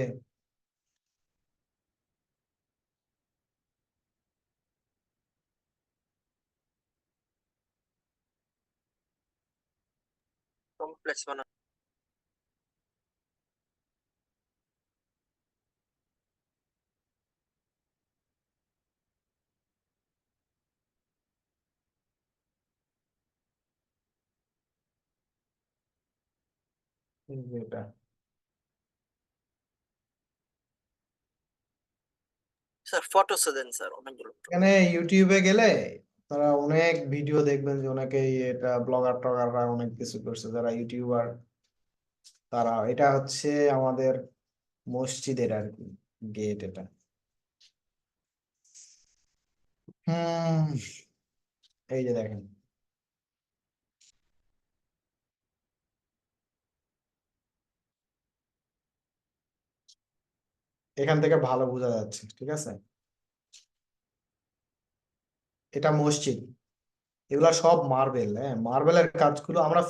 কমপ্লেক্স বানানো। এই যে এটা, স্যার ফটো দেন স্যার অনেকগুলো। এখানে ইউটিউবে গেলে তারা অনেক ভিডিও দেখবেন, যে অনেকে এটা ব্লগার টগাররা অনেক কিছু করছে, যারা ইউটিউবার, তারা। এটা হচ্ছে আমাদের মসজিদের আর কি গেট এটা। হুম, এই যে দেখেন, এখান থেকে ভালো বোঝা যাচ্ছে, ঠিক আছে। এটা মসজিদ, এগুলা সব মার্বেল, হ্যাঁ। মার্বেলের কাজগুলো আমরা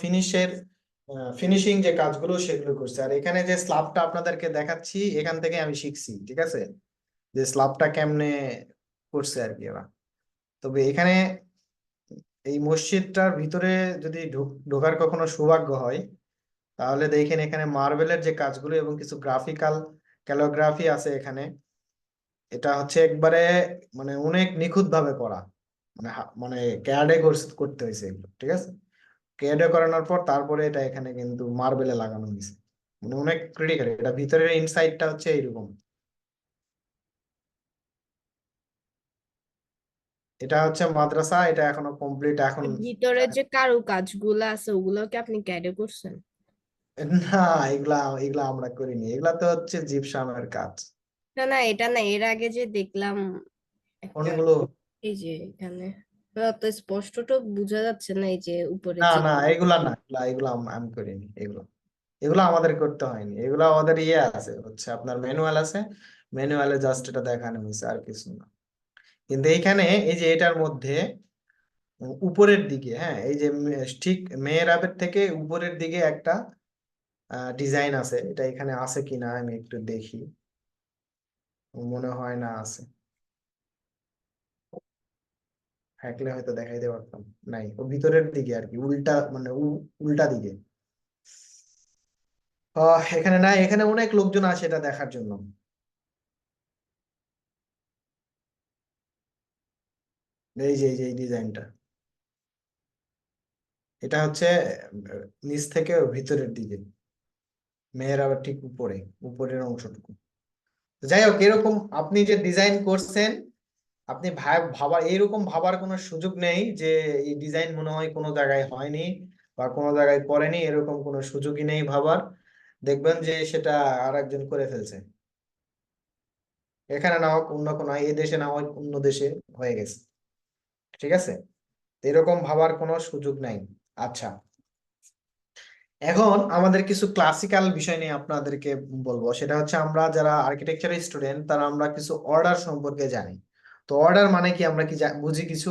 ফিনিশিং যে কাজগুলো সেগুলো করছি। আর এখানে যে স্ল্যাবটা আপনাদেরকে দেখাচ্ছি, এখান থেকে আমি শিখছি, ঠিক আছে, যে স্ল্যাবটা কেমনে করছে আর কি ওরা। তবে এখানে এই মসজিদটার ভিতরে যদি ঢোকার কখনো সৌভাগ্য হয়, তাহলে দেখেন এখানে মার্বেলের যে কাজগুলো এবং কিছু ক্যালিগ্রাফি আছে এখানে। এটা হচ্ছে একবারে মানে অনেক নিখুঁত ভাবে করা, মানে ক্যাডে করতে হয়েছে এগুলো, ঠিক আছে। ক্যাডে করানোর পর তারপরে এটা এখানে কিন্তু মার্বেলে লাগানো হয়েছে, মানে অনেক ক্রিটিক্যাল। এটা ভিতরের ইনসাইডটা হচ্ছে এইরকম। এটা হচ্ছে মাদ্রাসা, এটা এখনো কমপ্লিট এখন। ভিতরে যে কারুকাজগুলো আছে ওগুলো কি আপনি ক্যাডে করছেন? না, এগুলা এগুলা আমরা করিনি, এগুলা তো হচ্ছে জিপসামের কাজ। না না, এটা না, এর আগে যে দেখলাম একটা, কোনগুলো? এই যে এখানে অত স্পষ্ট তো বোঝা যাচ্ছে না, এই যে উপরে না যে না, এগুলা না, এগুলা আমি করিনি। এগুলো এগুলো আমাদের করতে হয়নি, এগুলো আমাদের ইয়ে আছে, হচ্ছে আপনার ম্যানুয়াল আছে। ম্যানুয়ালে জাস্ট এটা দেখানো হয়েছে, আর কিছু না। কিন্তু এইখানে এই যে এটার মধ্যে উপরের দিকে, হ্যাঁ, এই যে ঠিক মেহরাবের থেকে উপরের দিকে একটা ডিজাইন আছে, এটা এখানে আছে কিনা আমি একটু দেখি, মনে হয় না আছে, থাকলে হয়তো দেখাইতে পারতাম। নাই, ও ভিতরের দিকে আর কি, উল্টা মানে উল্টা দিকে। এখানে নাই, এখানে অনেক লোকজন আসে এটা দেখার জন্য। এই যে এই ডিজাইনটা, এটা হচ্ছে নিচ থেকে ভিতরের দিকে, মেয়ের আবার ঠিক উপরে, উপরের অংশটুকু। যাই হোক, এরকম আপনি যে ডিজাইন করছেন, আপনি ভাবা এরকম ভাবার কোনো সুযোগ নেই যে এই ডিজাইন মনে হয় কোনো জায়গায় হয়নি বা কোনো জায়গায় করেনি, এরকম কোনো সুযোগই নেই ভাবার। দেখবেন যে সেটা আর একজন করে ফেলছে, এখানে না হোক অন্য কোনো, এই দেশে না হোক অন্য দেশে হয়ে গেছে। ঠিক আছে, এরকম ভাবার কোনো সুযোগ নাই। আচ্ছা, এখন আমাদের কিছু ক্লাসিক্যাল বিষয় নিয়ে আপনাদেরকে বলবো, সেটা হচ্ছে আমরা যারা আর্কিটেকচারের স্টুডেন্ট তারা আমরা কিছু অর্ডার সম্পর্কে জানি। তো অর্ডার মানে কি, আমরা কি বুঝি কিছু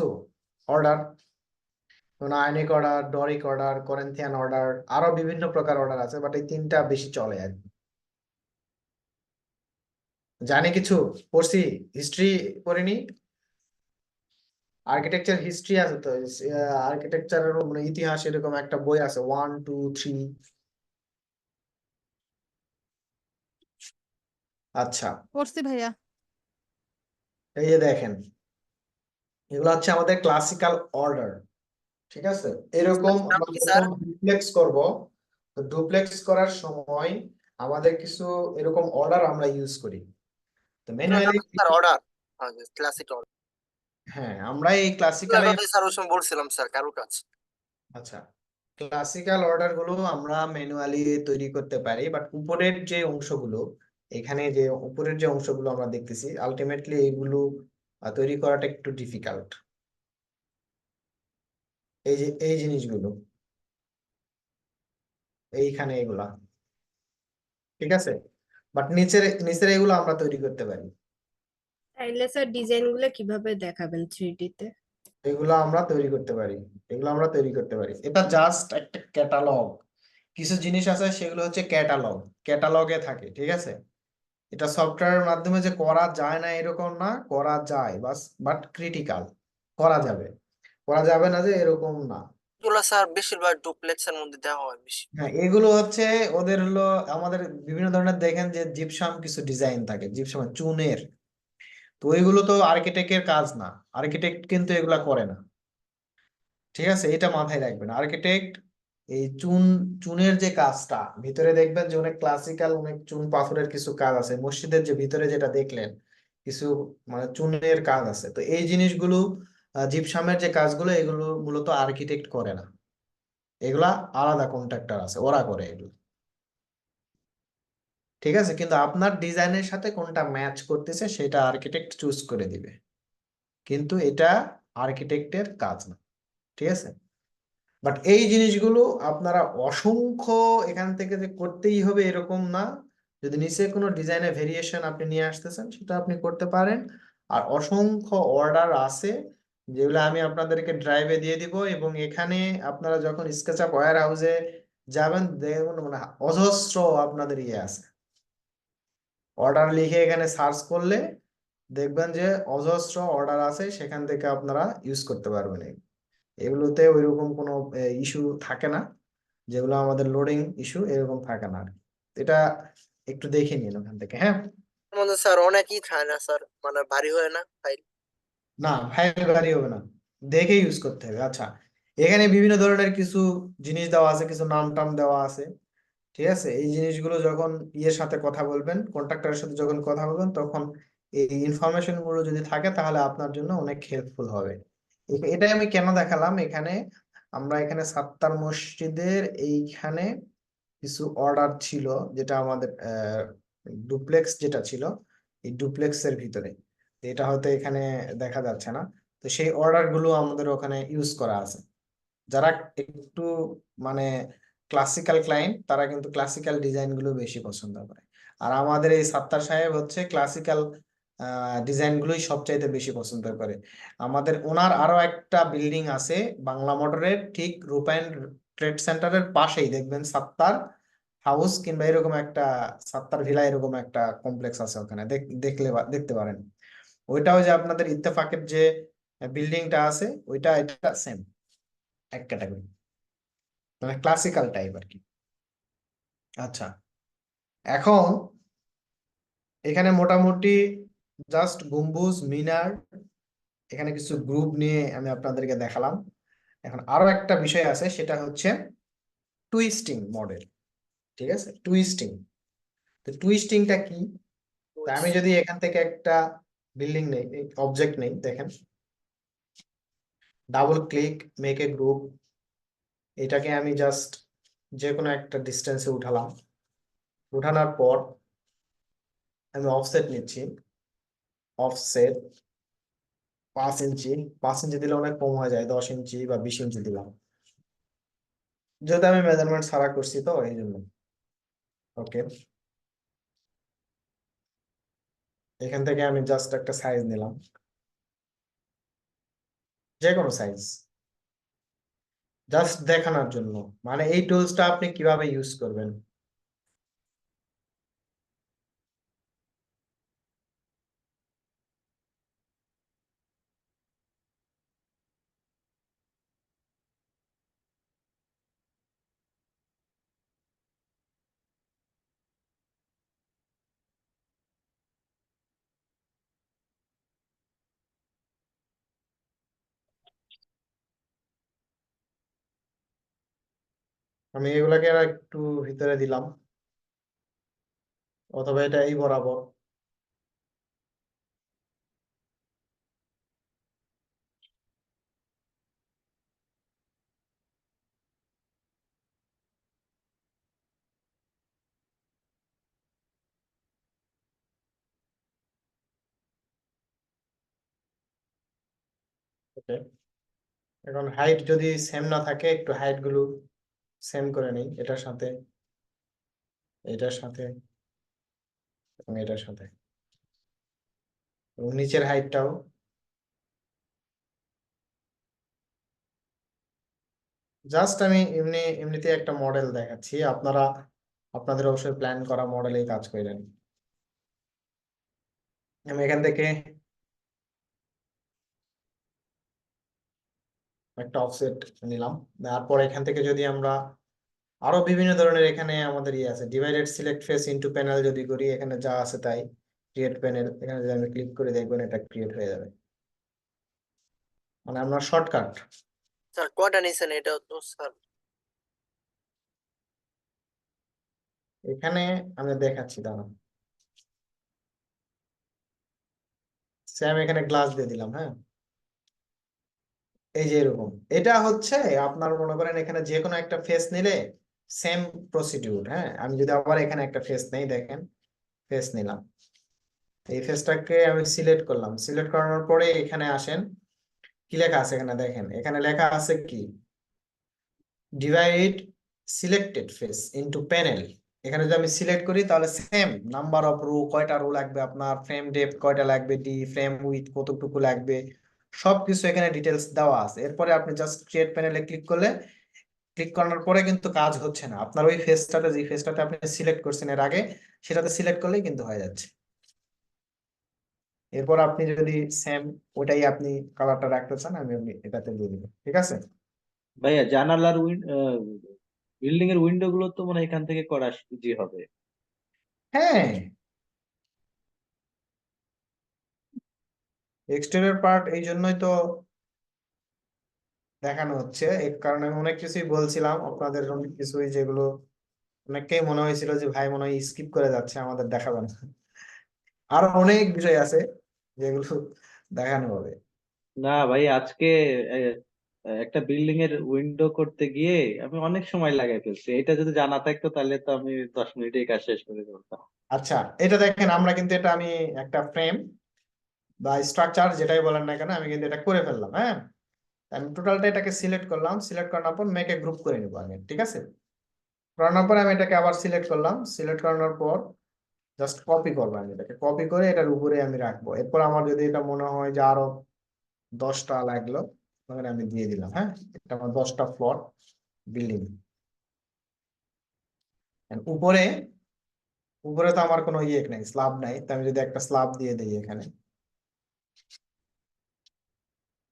order? Ionic order, Doric order, Corinthian order, আরো বিভিন্ন প্রকার অর্ডার আছে, বাট এই তিনটা বেশি চলে আর কি। জানি কিছু, পড়ছি, হিস্ট্রি পড়িনি, আর্কিটেকচার হিস্ট্রি আছে তো, আর্কিটেকচারের মানে ইতিহাস, এরকম একটা বই আছে 1 2 3। আচ্ছা, পড়ছি ভাইয়া। এই যে দেখেন, এগুলো হচ্ছে আমাদের ক্লাসিক্যাল অর্ডার। ঠিক আছে, এরকম নাম আমরা কি যখন স্যার? ডুপ্লেক্স করব, তো ডুপ্লেক্স করার সময় আমাদের কিছু এরকম অর্ডার আমরা ইউজ করি। তো manually, sir order, classic order, হ্যাঁ, আমরা এই ক্লাসিক্যালে, স্যার ওই সময় বলছিলাম স্যার কারুকাজ। আচ্ছা, ক্লাসিক্যাল অর্ডার গুলো আমরা ম্যানুয়ালি তৈরি করতে পারি, বাট উপরের যে অংশগুলো, এখানে যে উপরের যে অংশগুলো আমরা দেখতেছি, আলটিমেটলি এইগুলো তৈরি করাটা একটু ডিফিকাল্ট। এই যে এই জিনিসগুলো এইখানে এগুলা, ঠিক আছে, বাট নিচের নিচের এগুলো আমরা তৈরি করতে পারি। তাইলে স্যার ডিজাইন গুলো কিভাবে দেখাবেন 3D তে? এগুলো আমরা তৈরি করতে পারি, এগুলো আমরা তৈরি করতে পারি। এটা জাস্ট একটা ক্যাটালগ, কিছু জিনিস আছে সেগুলো হচ্ছে ক্যাটালগ, ক্যাটালগে থাকে। ঠিক আছে, এটা সফটওয়্যারের মাধ্যমে যে করা যায় না এরকম না, করা যায়, বাস বাট ক্রিটিক্যাল, করা যাবে, করা যাবে না যে এরকম না। এগুলো স্যার বেশিরভাগ ডুপ্লেক্সের মধ্যে দেওয়া হয় বেশি। হ্যাঁ, এগুলো হচ্ছে ওদের হলো, আমাদের বিভিন্ন ধরনের দেখেন যে জিপসাম কিছু ডিজাইন থাকে, জিপসাম চুনের, তো ওইগুলো তো আর্কিটেক্টের কাজ না, আর্কিটেক্ট কিন্তু এগুলা করে না। ঠিক আছে, এটা মাথায় রাখবেন, আর্কিটেক্ট এই চুনের যে কাজটা ভিতরে দেখবেন যে অনেক ক্লাসিক্যাল, অনেক চুন পাথরের কিছু কাজ আছে, মসজিদের যে ভিতরে যেটা দেখলেন কিছু মানে চুনের কাজ আছে, তো এই জিনিসগুলো জিপসামের যে কাজগুলো এগুলো মূলত আর্কিটেক্ট করে না, এগুলা আলাদা কন্ট্রাক্টর আছে, ওরা করে এগুলো। ঠিক আছে, কিন্তু আপনার ডিজাইনের সাথে কোনটা ম্যাচ করতেছে সেটা আর্কিটেক্ট চুজ করে দিবে, কিন্তু এটা আর্কিটেক্টের কাজ না। ঠিক আছে, বাট এই জিনিসগুলো আপনারা অসংখ্য এখান থেকে যে করতেই হবে এরকম না, যদি নিচে কোনো ডিজাইনের ভেরিয়েশন আপনি নিয়ে আসতেছেন সেটা আপনি করতে পারেন। আর অসংখ্য অর্ডার আছে যেগুলো আমি আপনাদেরকে ড্রাইভে দিয়ে দিব, এবং এখানে আপনারা যখন স্কেচআপ ওয়্যার হাউসে যাবেন দেখুন মানে অজস্র আপনাদের ইয়ে আছে, অর্ডার লিখে এখানে সার্চ করলে দেখবেন যে অজস্র অর্ডার আছে, সেখান থেকে আপনারা ইউজ করতে পারবেন। এগুলোতে ওইরকম কোনো ইস্যু থাকে না, যেগুলো আমাদের লোডিং ইস্যু এরকম থাকে না আর কি। এটা একটু দেখে নিন ওখান থেকে। হ্যাঁ, আমাদের স্যার অনেকই খায় না স্যার, মানে ভারী হয় না ফাইল। না ফাইল ভারী হবে না, দেখে ইউজ করতে হবে। আচ্ছা, এখানে বিভিন্ন ধরনের কিছু জিনিস দেওয়া আছে, কিছু নাম টাম দেওয়া আছে। ঠিক আছে, এই জিনিসগুলো যখন ইয়ের সাথে কথা বলবেন, কন্ট্রাক্টরের সাথে যখন কথা বলবেন, তখন এই ইনফরমেশন গুলো যদি থাকে তাহলে আপনার জন্য অনেক হেল্পফুল হবে। এটাই আমি কেন দেখালাম, এখানে আমরা এখানে সাত্তার মসজিদের এইখানে কিছু অর্ডার ছিল, যেটা আমাদের ডুপ্লেক্স যেটা ছিল, এই ডুপ্লেক্স এর ভিতরে, তো এটা হয়তো এখানে দেখা যাচ্ছে না, তো সেই অর্ডার গুলো আমাদের ওখানে ইউজ করা আছে। যারা একটু মানে ক্লাসিক্যাল ক্লায়েন্ট তারা কিন্তু ক্লাসিক্যাল ডিজাইন গুলো বেশি পছন্দ করে। আর আমাদের এই সাত্তার সাহেব হচ্ছে ক্লাসিক্যাল ডিজাইন গুলোই সবচাইতে বেশি পছন্দ করে। আমাদের ওনার আরো একটা বিল্ডিং আছে বাংলা মোটরের ঠিক রূপায়ণ ট্রেড সেন্টারের পাশেই, দেখবেন সাত্তার হাউস কিংবা এরকম একটা সাত্তার ভিলা এরকম একটা কমপ্লেক্স আছে ওখানে, দেখতে পারেন। ওইটাও যে আপনাদের ইত্তেফাকের যে বিল্ডিংটা আছে ওইটা এটা সেম এক ক্যাটাগরি, মানে ক্লাসিক্যাল টাইপ আর কি। আচ্ছা, এখন এখানে মোটামুটি জাস্ট গম্বুজ মিনার এখানে কিছু গ্রুপ নিয়ে আমি আপনাদেরকে দেখালাম। এখন আরো একটা বিষয় আছে, সেটা হচ্ছে টুইস্টিং মডেল। ঠিক আছে, টুইস্টিং। তো টুইস্টিংটা কি? তো আমি যদি এখান থেকে একটা বিল্ডিং নেই, অবজেক্ট নেই, দেখেন double click make a group, এটাকে আমি জাস্ট যে কোনো একটা ডিস্টেন্সে উঠালাম। উঠানোর পর আমি অফসেট নিচ্ছি, অফসেট 5 ইঞ্চি। 5 ইঞ্চি দিলে অনেক কম হয়ে যায়, 10 ইঞ্চি বা 20 ইঞ্চি দিলাম, যেহেতু আমি মেজারমেন্ট ছাড়া করছি তো এই জন্য। ওকে, এখান থেকে আমি জাস্ট একটা সাইজ নিলাম, যে কোনো সাইজ, জাস্ট দেখানোর জন্য। মানে এই টুলসটা আপনি কিভাবে ইউজ করবেন। আমি এগুলাকে আর একটু ভিতরে দিলাম, অথবা এটা এই বরাবর। ওকে, এখন হাইট যদি সেম না থাকে একটু হাইট গুলো সেম করে নিই, এটার সাথে এটার সাথে এবং এটার সাথে, এবং নিচের হাইটটাও। জাস্ট আমি এমনিতে একটা মডেল দেখাচ্ছি, আপনারা আপনাদের অবশ্যই প্ল্যান করা মডেলেই কাজ করেন। আমি এখান থেকে একটা অফসেট নিলাম, তারপর এখান থেকে যদি আমরা আরো বিভিন্ন ধরনের, এখানে আমাদের ইয়ে আছে divided select face into panel, যদি করি এখানে যা আছে তাই, ক্রিয়েট প্যানেল, এখানে যদি আমি ক্লিক করে দেখবেন এটা ক্রিয়েট হয়ে যাবে, মানে আমরা শর্টকাট। স্যার কয়টা নিছেন এটা তো স্যার? এখানে আমি দেখাচ্ছি, দাঁড়ান। স্যাম এখানে গ্লাস দিয়ে দিলাম, হ্যাঁ, এই যে এরকম। এটা হচ্ছে আপনার মনে করেন এখানে যে কোনো একটা ফেস নিলে সেম প্রসিডিউর। হ্যাঁ, আমি যদি আবার এখানে একটা ফেস নেই, দেখেন ফেস নিলাম, এই ফেসটাকে আমি সিলেক্ট করলাম, সিলেক্ট করানোর পরে এখানে আসেন, কি লেখা আছে এখানে দেখেন, এখানে লেখা আছে কি divide selected face into panel. এখানে যদি আমি সিলেক্ট করি তাহলে সেম নাম্বার অফ রো, কয়টা রো লাগবে আপনার, ফ্রেম ডেপথ কয়টা লাগবে, ডি ফ্রেম উইথ কতটুকু লাগবে, সবকিছু এখানে ডিটেলস দেওয়া আছে। এরপরে আপনি জাস্ট ক্রিয়েট প্যানেলে ক্লিক করলে, ক্লিক করার পরে কিন্তু কাজ হচ্ছে না, আপনার ওই ফেসটাতে, যে ফেসটাতে আপনি সিলেক্ট করছেন এর আগে, সেটাতে সিলেক্ট করলেই কিন্তু হয়ে যাচ্ছে। এরপর আপনি যদি সেম ওটাই আপনি কালারটা রাখতে চান, আমি এটাতে দিয়ে দিব, ঠিক আছে। ভাইয়া জানালার বিল্ডিং এর উইন্ডো গুলো তো মানে এখান থেকে করা ইজি হবে। হ্যাঁ, এক্সটেরিয়র পার্ট এই জন্যই তো দেখানো হচ্ছে, এই কারণে আমি অনেক কিছুই বলছিলাম আপনাদের, অনেক কিছুই যেগুলো অনেককেই মনে হয়েছিল যে ভাই মনে হয় স্কিপ করে যাচ্ছে, আমাদের দেখাবেন না। আরো অনেক বিষয় আছে যেগুলো দেখানো হবে। না ভাই, আজকে একটা বিল্ডিং এর উইন্ডো করতে গিয়ে আমি অনেক সময় লাগাই ফেলছি। এটা যদি জানা থাকতো তাহলে তো আমি 10 মিনিটেই কাজ শেষ করে ফেলতাম। আচ্ছা, এটা দেখেন, আমরা কিন্তু এটা আমি একটা ফ্রেম বা স্ট্রাকচার যেটাই বলেন না কেন, আমি কিন্তু এটা করে ফেললাম। হ্যাঁ, আমি টোটালটা এটাকে সিলেক্ট করলাম, সিলেক্ট করার পর মেকে গ্রুপ করে নিবো আগে, ঠিক আছে। করানোর পর আমি এটাকে আবার সিলেক্ট করলাম, সিলেক্ট করানোর পর জাস্ট কপি করবো, আমি এটাকে কপি করে এটার উপরে আমি রাখবো। এরপর আমার যদি এটা মনে হয় যে আরো 10টা লাগলো, তাহলে আমি দিয়ে দিলাম। হ্যাঁ, এটা আমার 10টা ফ্লোর বিল্ডিং। উপরে উপরে তো আমার কোনো ইয়ে নাই, স্ল্যাব নাই, তো আমি যদি একটা স্ল্যাব দিয়ে দিই এখানে।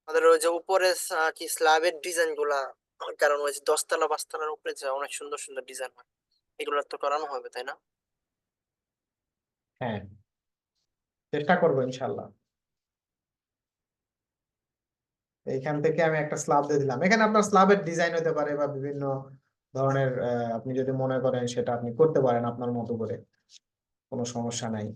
আমাদের ওই যে উপরে কি স্ল্যাবের ডিজাইন গুলা, কারণ ওই যে 10 তলা 5 তলার উপরে যে অনেক সুন্দর সুন্দর ডিজাইন হয়, এগুলো তো করানো হবে তাই না? হ্যাঁ, চেষ্টা করবো ইনশাল্লাহ। এইখান থেকে আমি একটা স্ল্যাব দিয়ে দিলাম। এখানে আপনার স্ল্যাবের ডিজাইন হতে পারে বা বিভিন্ন ধরনের, আপনি যদি মনে করেন সেটা আপনি করতে পারেন আপনার মতো করে, কোনো সমস্যা নাই।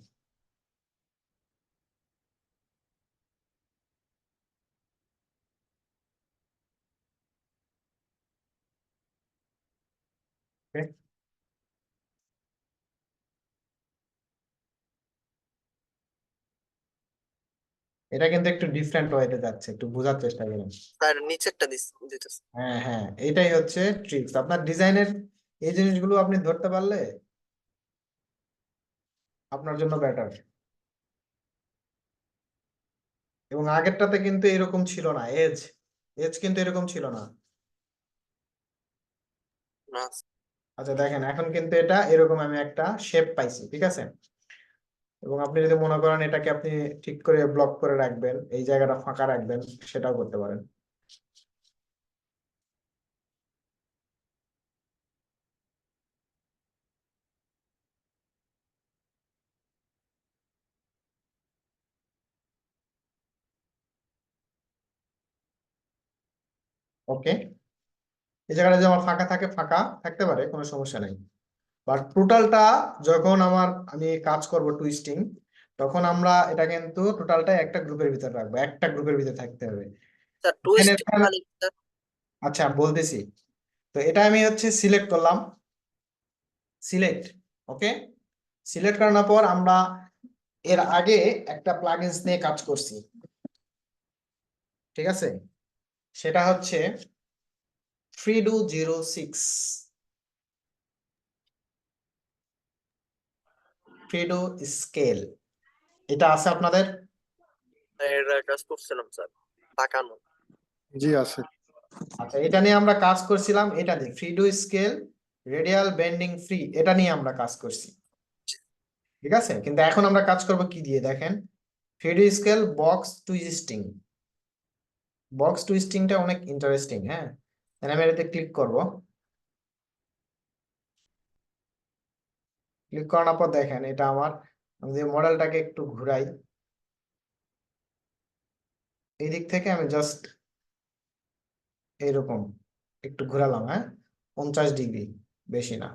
Okay? এটা কিন্তু একটু ডিফারেন্ট ওয়েতে যাচ্ছে, একটু বোঝার চেষ্টা করুন। স্যার নিচেরটা দিতেছে। হ্যাঁ হ্যাঁ, এটাই হচ্ছে ট্রিক্স। আপনার ডিজাইনের এই জিনিসগুলো আপনি ধরতে পারলে আপনার জন্য বেটার। এবং আগেরটাতে কিন্তু এরকম ছিল না, এজ এজ কিন্তু এরকম ছিল না। না আচ্ছা দেখেন, এখন কিন্তু এটা এরকম আমি একটা শেপ পাইছি, ঠিক আছে। এবং আপনি যদি মনে করেন এটাকে আপনি ঠিক করে ব্লক করে রাখবেন, এই জায়গাটা ফাঁকা রাখবেন, সেটাও করতে পারেন। ওকে, এই জায়গাটা যদি আমার ফাঁকা থাকে, ফাঁকা থাকতে পারে, কোনো সমস্যা নেই। বাট টোটালটা যখন আমি কাজ করব টুইস্টিং, তখন আমরা এটা কিন্তু টোটালটা একটা গ্রুপের ভিতরে রাখবো, একটা গ্রুপের ভিতরে থাকতে হবে। স্যার এখানে টুইস্ট মানে কি স্যার? আচ্ছা বলতেছি। তো এটা আমি হচ্ছে সিলেক্ট করলাম, সিলেক্ট। ওকে, সিলেক্ট করানোর পর আমরা এর আগে একটা প্লাগইনস নিয়ে কাজ করছি, ঠিক আছে। সেটা হচ্ছে Fredo06, Fredo স্কেল। এটা আছে আপনাদের? এটা কাজ করছিলাম স্যার, বাঁকানো। জি আছে। আচ্ছা, এটা নিয়ে আমরা কাজ করছিলাম, এটা নিয়ে ফ্রিডো স্কেল রেডিয়াল বেন্ডিং ফ্রি, এটা নিয়ে আমরা কাজ করছি, ঠিক আছে। কিন্তু এখন আমরা কাজ করব কি দিয়ে দেখেন, ফ্রিডো স্কেল বক্স টুইস্টিং। বক্স টুইস্টিংটা অনেক ইন্টারেস্টিং। হ্যাঁ, তাহলে আমি এটাতে ক্লিক করব। ক্লিক করানোর পর দেখেন এটা আমার, আমি যে মডেলটাকে একটু ঘুরাই এই দিক থেকে, আমি জাস্ট এইরকম একটু ঘোরালাম। হ্যাঁ, 50 ডিগ্রি, বেশি না।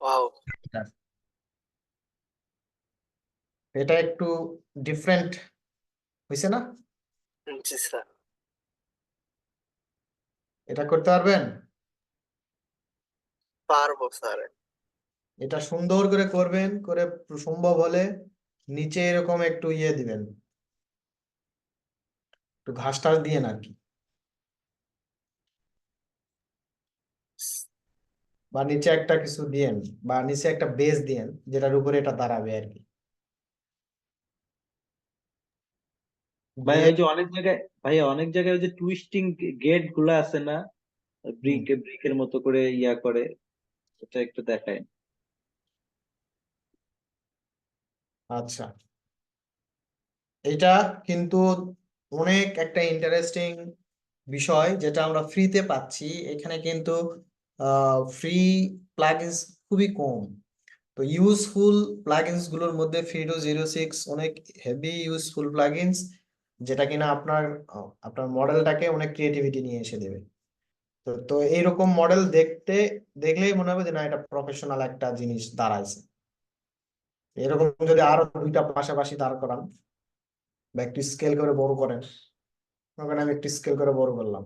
ওয়াও। এটা একটু ডিফারেন্ট হয়েছে না? জি স্যার। এটা করতে পারবেন? পারবো স্যার। এটা সুন্দর করে করবেন, করে সম্ভব হলে নিচে এরকম একটু ইয়ে দিবেন, একটু ঘাস টাস দিয়ে আর কি, বা নিচে একটা কিছু দিয়েন, বা নিচে একটা বেস দিয়েন যেটার উপরে এটা দাঁড়াবে আর কি। ভাই দিয়ে ওই যে অনেক জায়গায়, ভাই অনেক জায়গায় ওই যে টুইস্টিং গেট গুলা আছে না, হুম, ব্রিকের মতো করে ইয়া করে, এটা একটু দেখায়। আচ্ছা, এটা কিন্তু অনেক একটা ইন্টারেস্টিং বিষয় যেটা আমরা ফ্রিতে পাচ্ছি। এখানে কিন্তু ফ্রি প্লাগইনস খুবই কম। তো ইউজফুল প্লাগইনস গুলোর মধ্যে Fredo06 অনেক হেভি ইউজফুল প্লাগইনস, যেটা কিনা আপনার মডেলটাকে অনেক ক্রিয়েটিভিটি নিয়ে এসে দেবে। তো তো এইরকম মডেল দেখলেই মনে হবে যে না, এটা প্রফেশনাল একটা জিনিস দাঁড়াইছে। এরকম যদি আরো 2টা পাশাপাশি দাঁড় করান বা একটু স্কেল করে বড় করেন, ওখানে আমি একটু স্কেল করে বড় করলাম,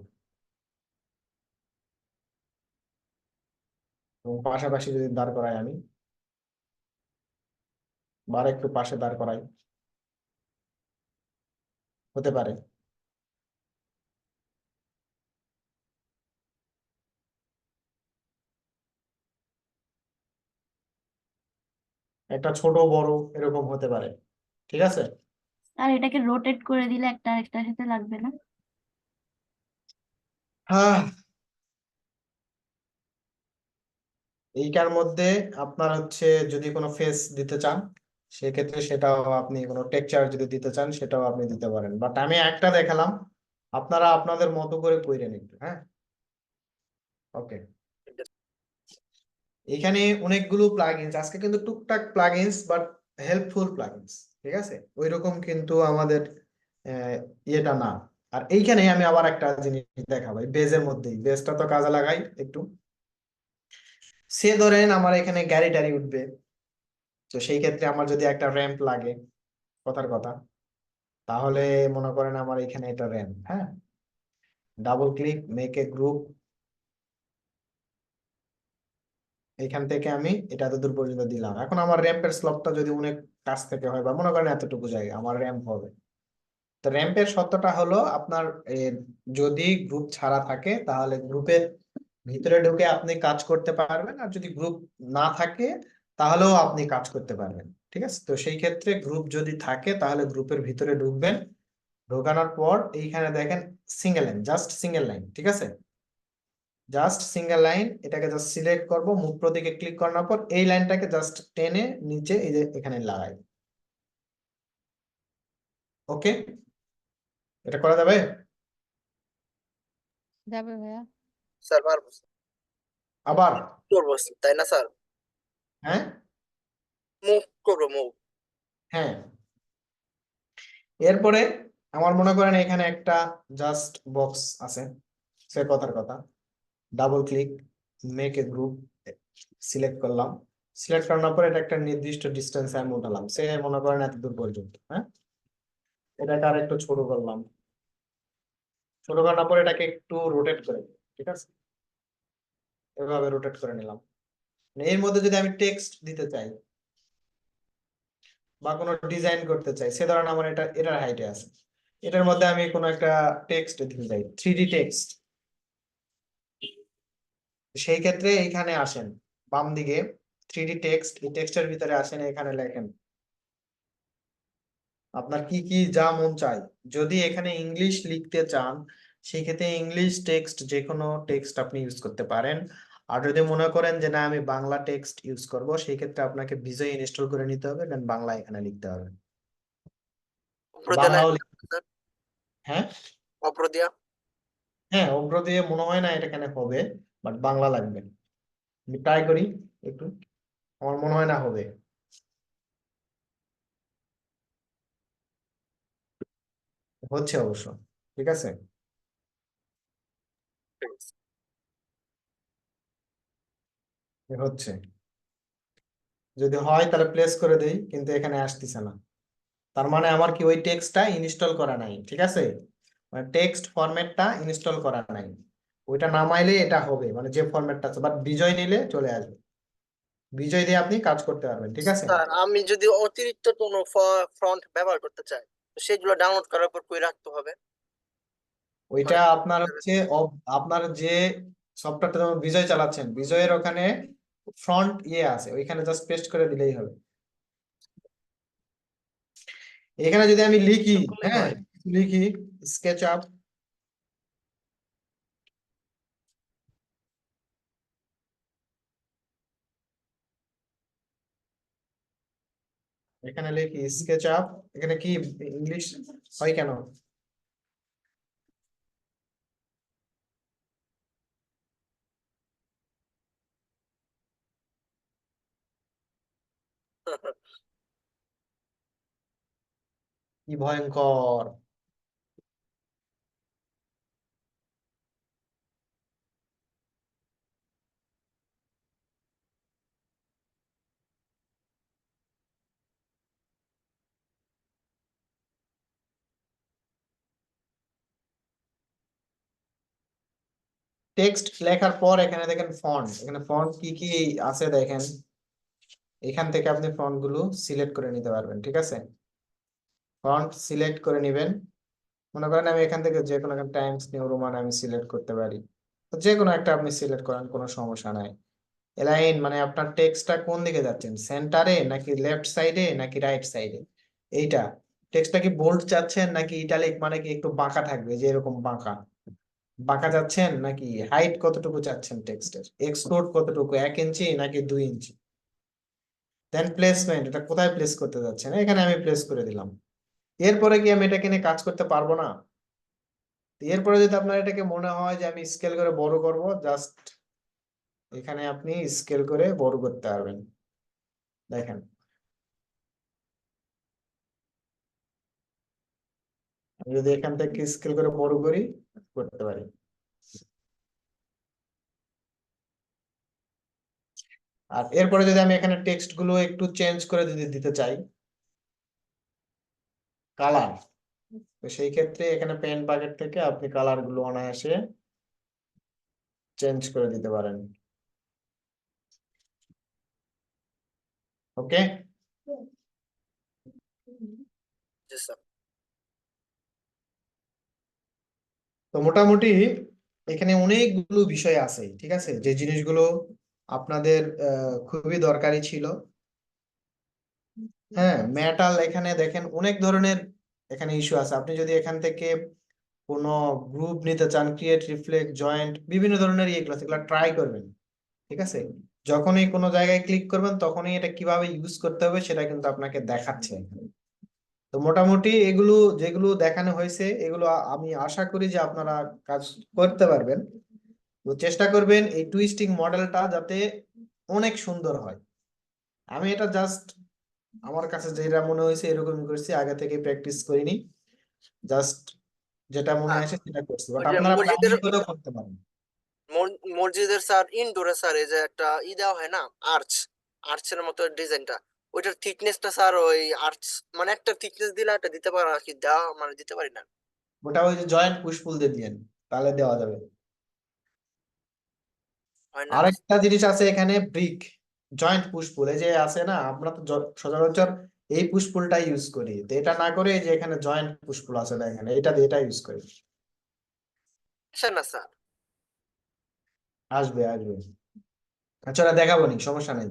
এবং পাশাপাশি যদি দাঁড় করাই আমি, বা একটু পাশে দাঁড় করাই, হতে পারে। একটা ছোট বড় এরকম হতে পারে, ঠিক আছে? আর এটাকে রোটেট করে দিলে একটা আরেকটার সাথে লাগবে না? হ্যাঁ, এইটার মধ্যে আপনার হচ্ছে যদি কোনো ফেস দিতে চান সেক্ষেত্রে সেটাও আপনি, কোনো টেক্সচার যদি দিতে চান সেটাও আপনি দিতে পারেন, বাট আমি একটা দেখালাম, আপনারা আপনাদের মতো করে কইরেন একটু। হ্যাঁ, ওকে। এখানে অনেকগুলো প্লাগইনস আজকে, কিন্তু টুকটাক প্লাগইনস বাট হেল্পফুল প্লাগইনস, ঠিক আছে? ওইরকম কিন্তু আমাদের ইয়েটা না। আর এইখানে আমি আবার একটা জিনিস দেখাবো, বেজের মধ্যেই, বেজটা তো কাজে লাগাই একটু। সে ধরেন আমার এখানে গাড়ি টাড়ি উঠবে, তো সেই ক্ষেত্রে আমার যদি একটা র্যাম্প লাগে, কথার কথা, তাহলে মনে করেন আমার এখানে এটা র্যাম্প। হ্যাঁ, double click, make a group, এখান থেকে আমি এটা এতদূর পর্যন্ত দিলাম। এখন আমার র্যাম্পের স্লটটা যদি অনেক কাছ থেকে হয়, বা মনে করেন এতটুকু জায়গা আমার র্যাম্প হবে, তো র্যাম্পের শর্তটা হলো আপনার যদি গ্রুপ ছাড়া থাকে তাহলে গ্রুপের ভিতরে ঢুকে আপনি কাজ করতে পারবেন, আর যদি গ্রুপ না থাকে তাহলেও আপনি কাজ করতে পারবেন, ঠিক আছে? তো সেই ক্ষেত্রে গ্রুপ যদি থাকে তাহলে গ্রুপের ভিতরে ঢুকবেন, ঢোকানোর পর এইখানে দেখেন single line, just single line, ঠিক আছে? জাস্ট সিঙ্গেল লাইন, এটাকে জাস্ট সিলেক্ট করব, মুখ প্রতীকে ক্লিক করার পর এই লাইনটাকে জাস্ট টেনে নিচে এই যে এখানে লাগাই। ওকে, এটা করা যাবে? যাবে ভাইয়া। স্যার পারবো আবার করবো, তাই না স্যার? হ্যাঁ, মুভ করবো, মুভ। হ্যাঁ। এরপরে আমার মনে করেন এখানে একটা জাস্ট বক্স আছে, সে কথার কথা, double click, make a group, select করলাম, সিলেক্ট করার পর এটা একটা নির্দিষ্ট ডিস্টেন্স আমি উঠালাম, সে মনে করেন এত দূর পর্যন্ত। হ্যাঁ, এটাকে আর একটু ছোট করলাম, ছোট করার পর এটাকে একটু রোটেট করে দিই, ঠিক আছে? এভাবে রোটেট করে নিলাম। এর মধ্যে যদি আমি টেক্সট দিতে চাই বা কোনো ডিজাইন করতে চাই, সে ধরেন আমার এটার হাইটে আছে, এটার মধ্যে আমি কোনো একটা টেক্সট দিতে চাই, 3D টেক্সট, সেই ক্ষেত্রে এইখানে আসেন বাম দিকে, 3D টেক্সট, এই টেক্সটের ভিতরে আসেন, এখানে লেখেন আপনার কি কি যা মন চায়। যদি এখানে ইংলিশ লিখতে চান সেই ক্ষেত্রে ইংলিশ টেক্সট, যে কোনো টেক্সট আপনি ইউজ করতে পারেন। আর যদি মনে করেন যে না আমি বাংলা টেক্সট ইউজ করব, সেই ক্ষেত্রে আপনাকে বিজয় ইনস্টল করে নিতে হবে, দেন বাংলা এখানে লিখতে হবে। অপ্রদিয়া বাংলাও লাইন, স্যার হ্যাঁ, অপ্রদিয়া। হ্যাঁ, অগ্র দিয়ে মনে হয় না এটা এখানে হবে, বাট বাংলা লাগবে। আমি ট্রাই করি একটু, আমার মনে হয় না হবে। হচ্ছে অবশ্য, ঠিক আছে, হচ্ছে। যদি হয় তাহলে প্লেস করে দেই, কিন্তু এখানে আসতেছে না, তার মানে আমার কি ওই টেক্সটটা ইনস্টল করা নাই, ঠিক আছে? মানে টেক্সট ফরম্যাটটা ইনস্টল করা নাই, ওইটা নামাইলে এটা হবে, মানে যে ফরম্যাটটা আছে, বাট বিজয় নিলে চলে আসবে, বিজয় দিয়ে আপনি কাজ করতে পারবেন, ঠিক আছে? স্যার আমি যদি অতিরিক্ত কোনো ফন্ট ব্যবহার করতে চাই, তো সেগুলো ডাউনলোড করার পর কই রাখতে হবে? ওইটা আপনার হচ্ছে আপনার যে সফটওয়্যারটা যেমন বিজয় চালাচ্ছেন, বিজয়ের ওখানে ফ্রন্ট ইয়ে আছে, ওইখানে জাস্ট পেস্ট করে দিলেই হবে। এখানে যদি আমি লিখি, করলেই হ্যাঁ হয়। লিখি স্কেচ আপ, এখানে লিখি স্কেচ আপ, এখানে কি ইংলিশ হয় কেন? কি ভয়ঙ্কর! টেক্সট লেখার পর এখানে দেখেন ফন্ট, এখানে ফন্ট কি কি আছে দেখেন, এখান থেকে আপনি ফন্ট গুলো সিলেক্ট করে নিতে পারবেন, ঠিক আছে? ফন্ট সিলেক্ট করে নিবেন, মনে করেন আমি এখান থেকে যে কোনো একটা টাইমস নিউ রোমান আমি সিলেক্ট করতে পারি, তো যে কোনো একটা আপনি সিলেক্ট করেন, কোনো সমস্যা নাই। অ্যালাইন মানে আপনার টেক্সটটা কোন দিকে যাচ্ছেন, সেন্টারে নাকি লেফট সাইডে নাকি রাইট সাইডে, এইটা টেক্সটটা কি বোল্ড চাচ্ছেন নাকি ইটালিক মানে কি একটু বাঁকা থাকবে, যে এরকম বাঁকা বাঁকা চাচ্ছেন, নাকি হাইট কতটুকু চাচ্ছেন টেক্সটের, এক্সপোর্ট কতটুকু 1 ইঞ্চি নাকি 2 ইঞ্চি। দেন প্লেসমেন্ট, এটা কোথায় প্লেস করতে যাচ্ছেন, এখানে আমি প্লেস করে দিলাম। এরপরে কি আমি এটাকে নিয়ে কাজ করতে পারবো না? এরপরে যদি আপনার এটাকে মনে হয় যে আমি স্কেল করে বড় করব, জাস্ট এখানে আপনি স্কেল করে বড় করতে পারবেন। দেখেন আমি যদি এখান থেকে স্কেল করে বড় করি করতে পারি। আর এরপরে যদি আমি এখানে টেক্সট গুলো একটু চেঞ্জ করে দিতে চাই, কালার, তো সেই ক্ষেত্রে এখানে পেন বাকেট থেকে আপনি কালার গুলো অনায়াসে চেঞ্জ করে দিতে পারেন। ওকে, জি স্যার। তো মোটামুটি এখানে অনেকগুলো বিষয় আছে, ঠিক আছে, যে জিনিসগুলো আপনাদের খুবই দরকারি ছিল। হ্যাঁ, মেটাল এখানে দেখেন অনেক ধরনের এখানে ইস্যু আছে। আপনি যদি এখান থেকে কোনো গ্রুপ নিতে চান, ক্রিয়েট, রিফ্লেক্ট, জয়েন্ট, বিভিন্ন ধরনের এগুলো সেগুলো ট্রাই করবেন, ঠিক আছে। যখনই কোনো জায়গায় ক্লিক করবেন তখনই এটা কিভাবে ইউজ করতে হবে সেটা কিন্তু আপনাকে দেখাচ্ছে এখানে। তো মোটামুটি এগুলো যেগুলো দেখানো হয়েছে এগুলো আমি আশা করি যে আপনারা কাজ করতে পারবেন। তো চেষ্টা করবেন এই টুইস্টিং মডেলটা যাতে অনেক সুন্দর হয়। আমি এটা জাস্ট আমার কাছে যেটা মনে হয়েছে এরকমই করছি, আগে থেকে প্র্যাকটিস করিনি, জাস্ট যেটা মনে আর আসে সেটা করছি, বাট ওই যে আপনারা মসজিদের প্ল্যানিং করেও করতে পারেন। মসজিদের স্যার ইনডোরে স্যার এই যে একটা দেওয়া হয় না, আর্চের মতো ডিজাইনটা, ওইটার থিকনেসটা স্যার ওই আর্চ মানে একটা থিকনেস দিলে একটা দিতে পারা কি দেওয়া মানে দিতে পারি না। ওটা ওই যে জয়েন্ট পুশ পুল দিয়ে দিয়েন, তাহলে দেওয়া যাবে। হয় না। আরেকটা জিনিস আছে এখানে, ব্রিক জয়েন্ট পুশ পুল, এই যে আছে না, আমরা তো সচরাচর এই পুশ পুলটা ইউজ করি, তো এটা না করে এই যে এখানে জয়েন্ট পুশ পুল আছে এখানে, এটা দিয়ে এটা ইউজ করি। আসে না স্যার। আসবে আসবে, আচ্ছা ওটা দেখাবো নি, সমস্যা নেই,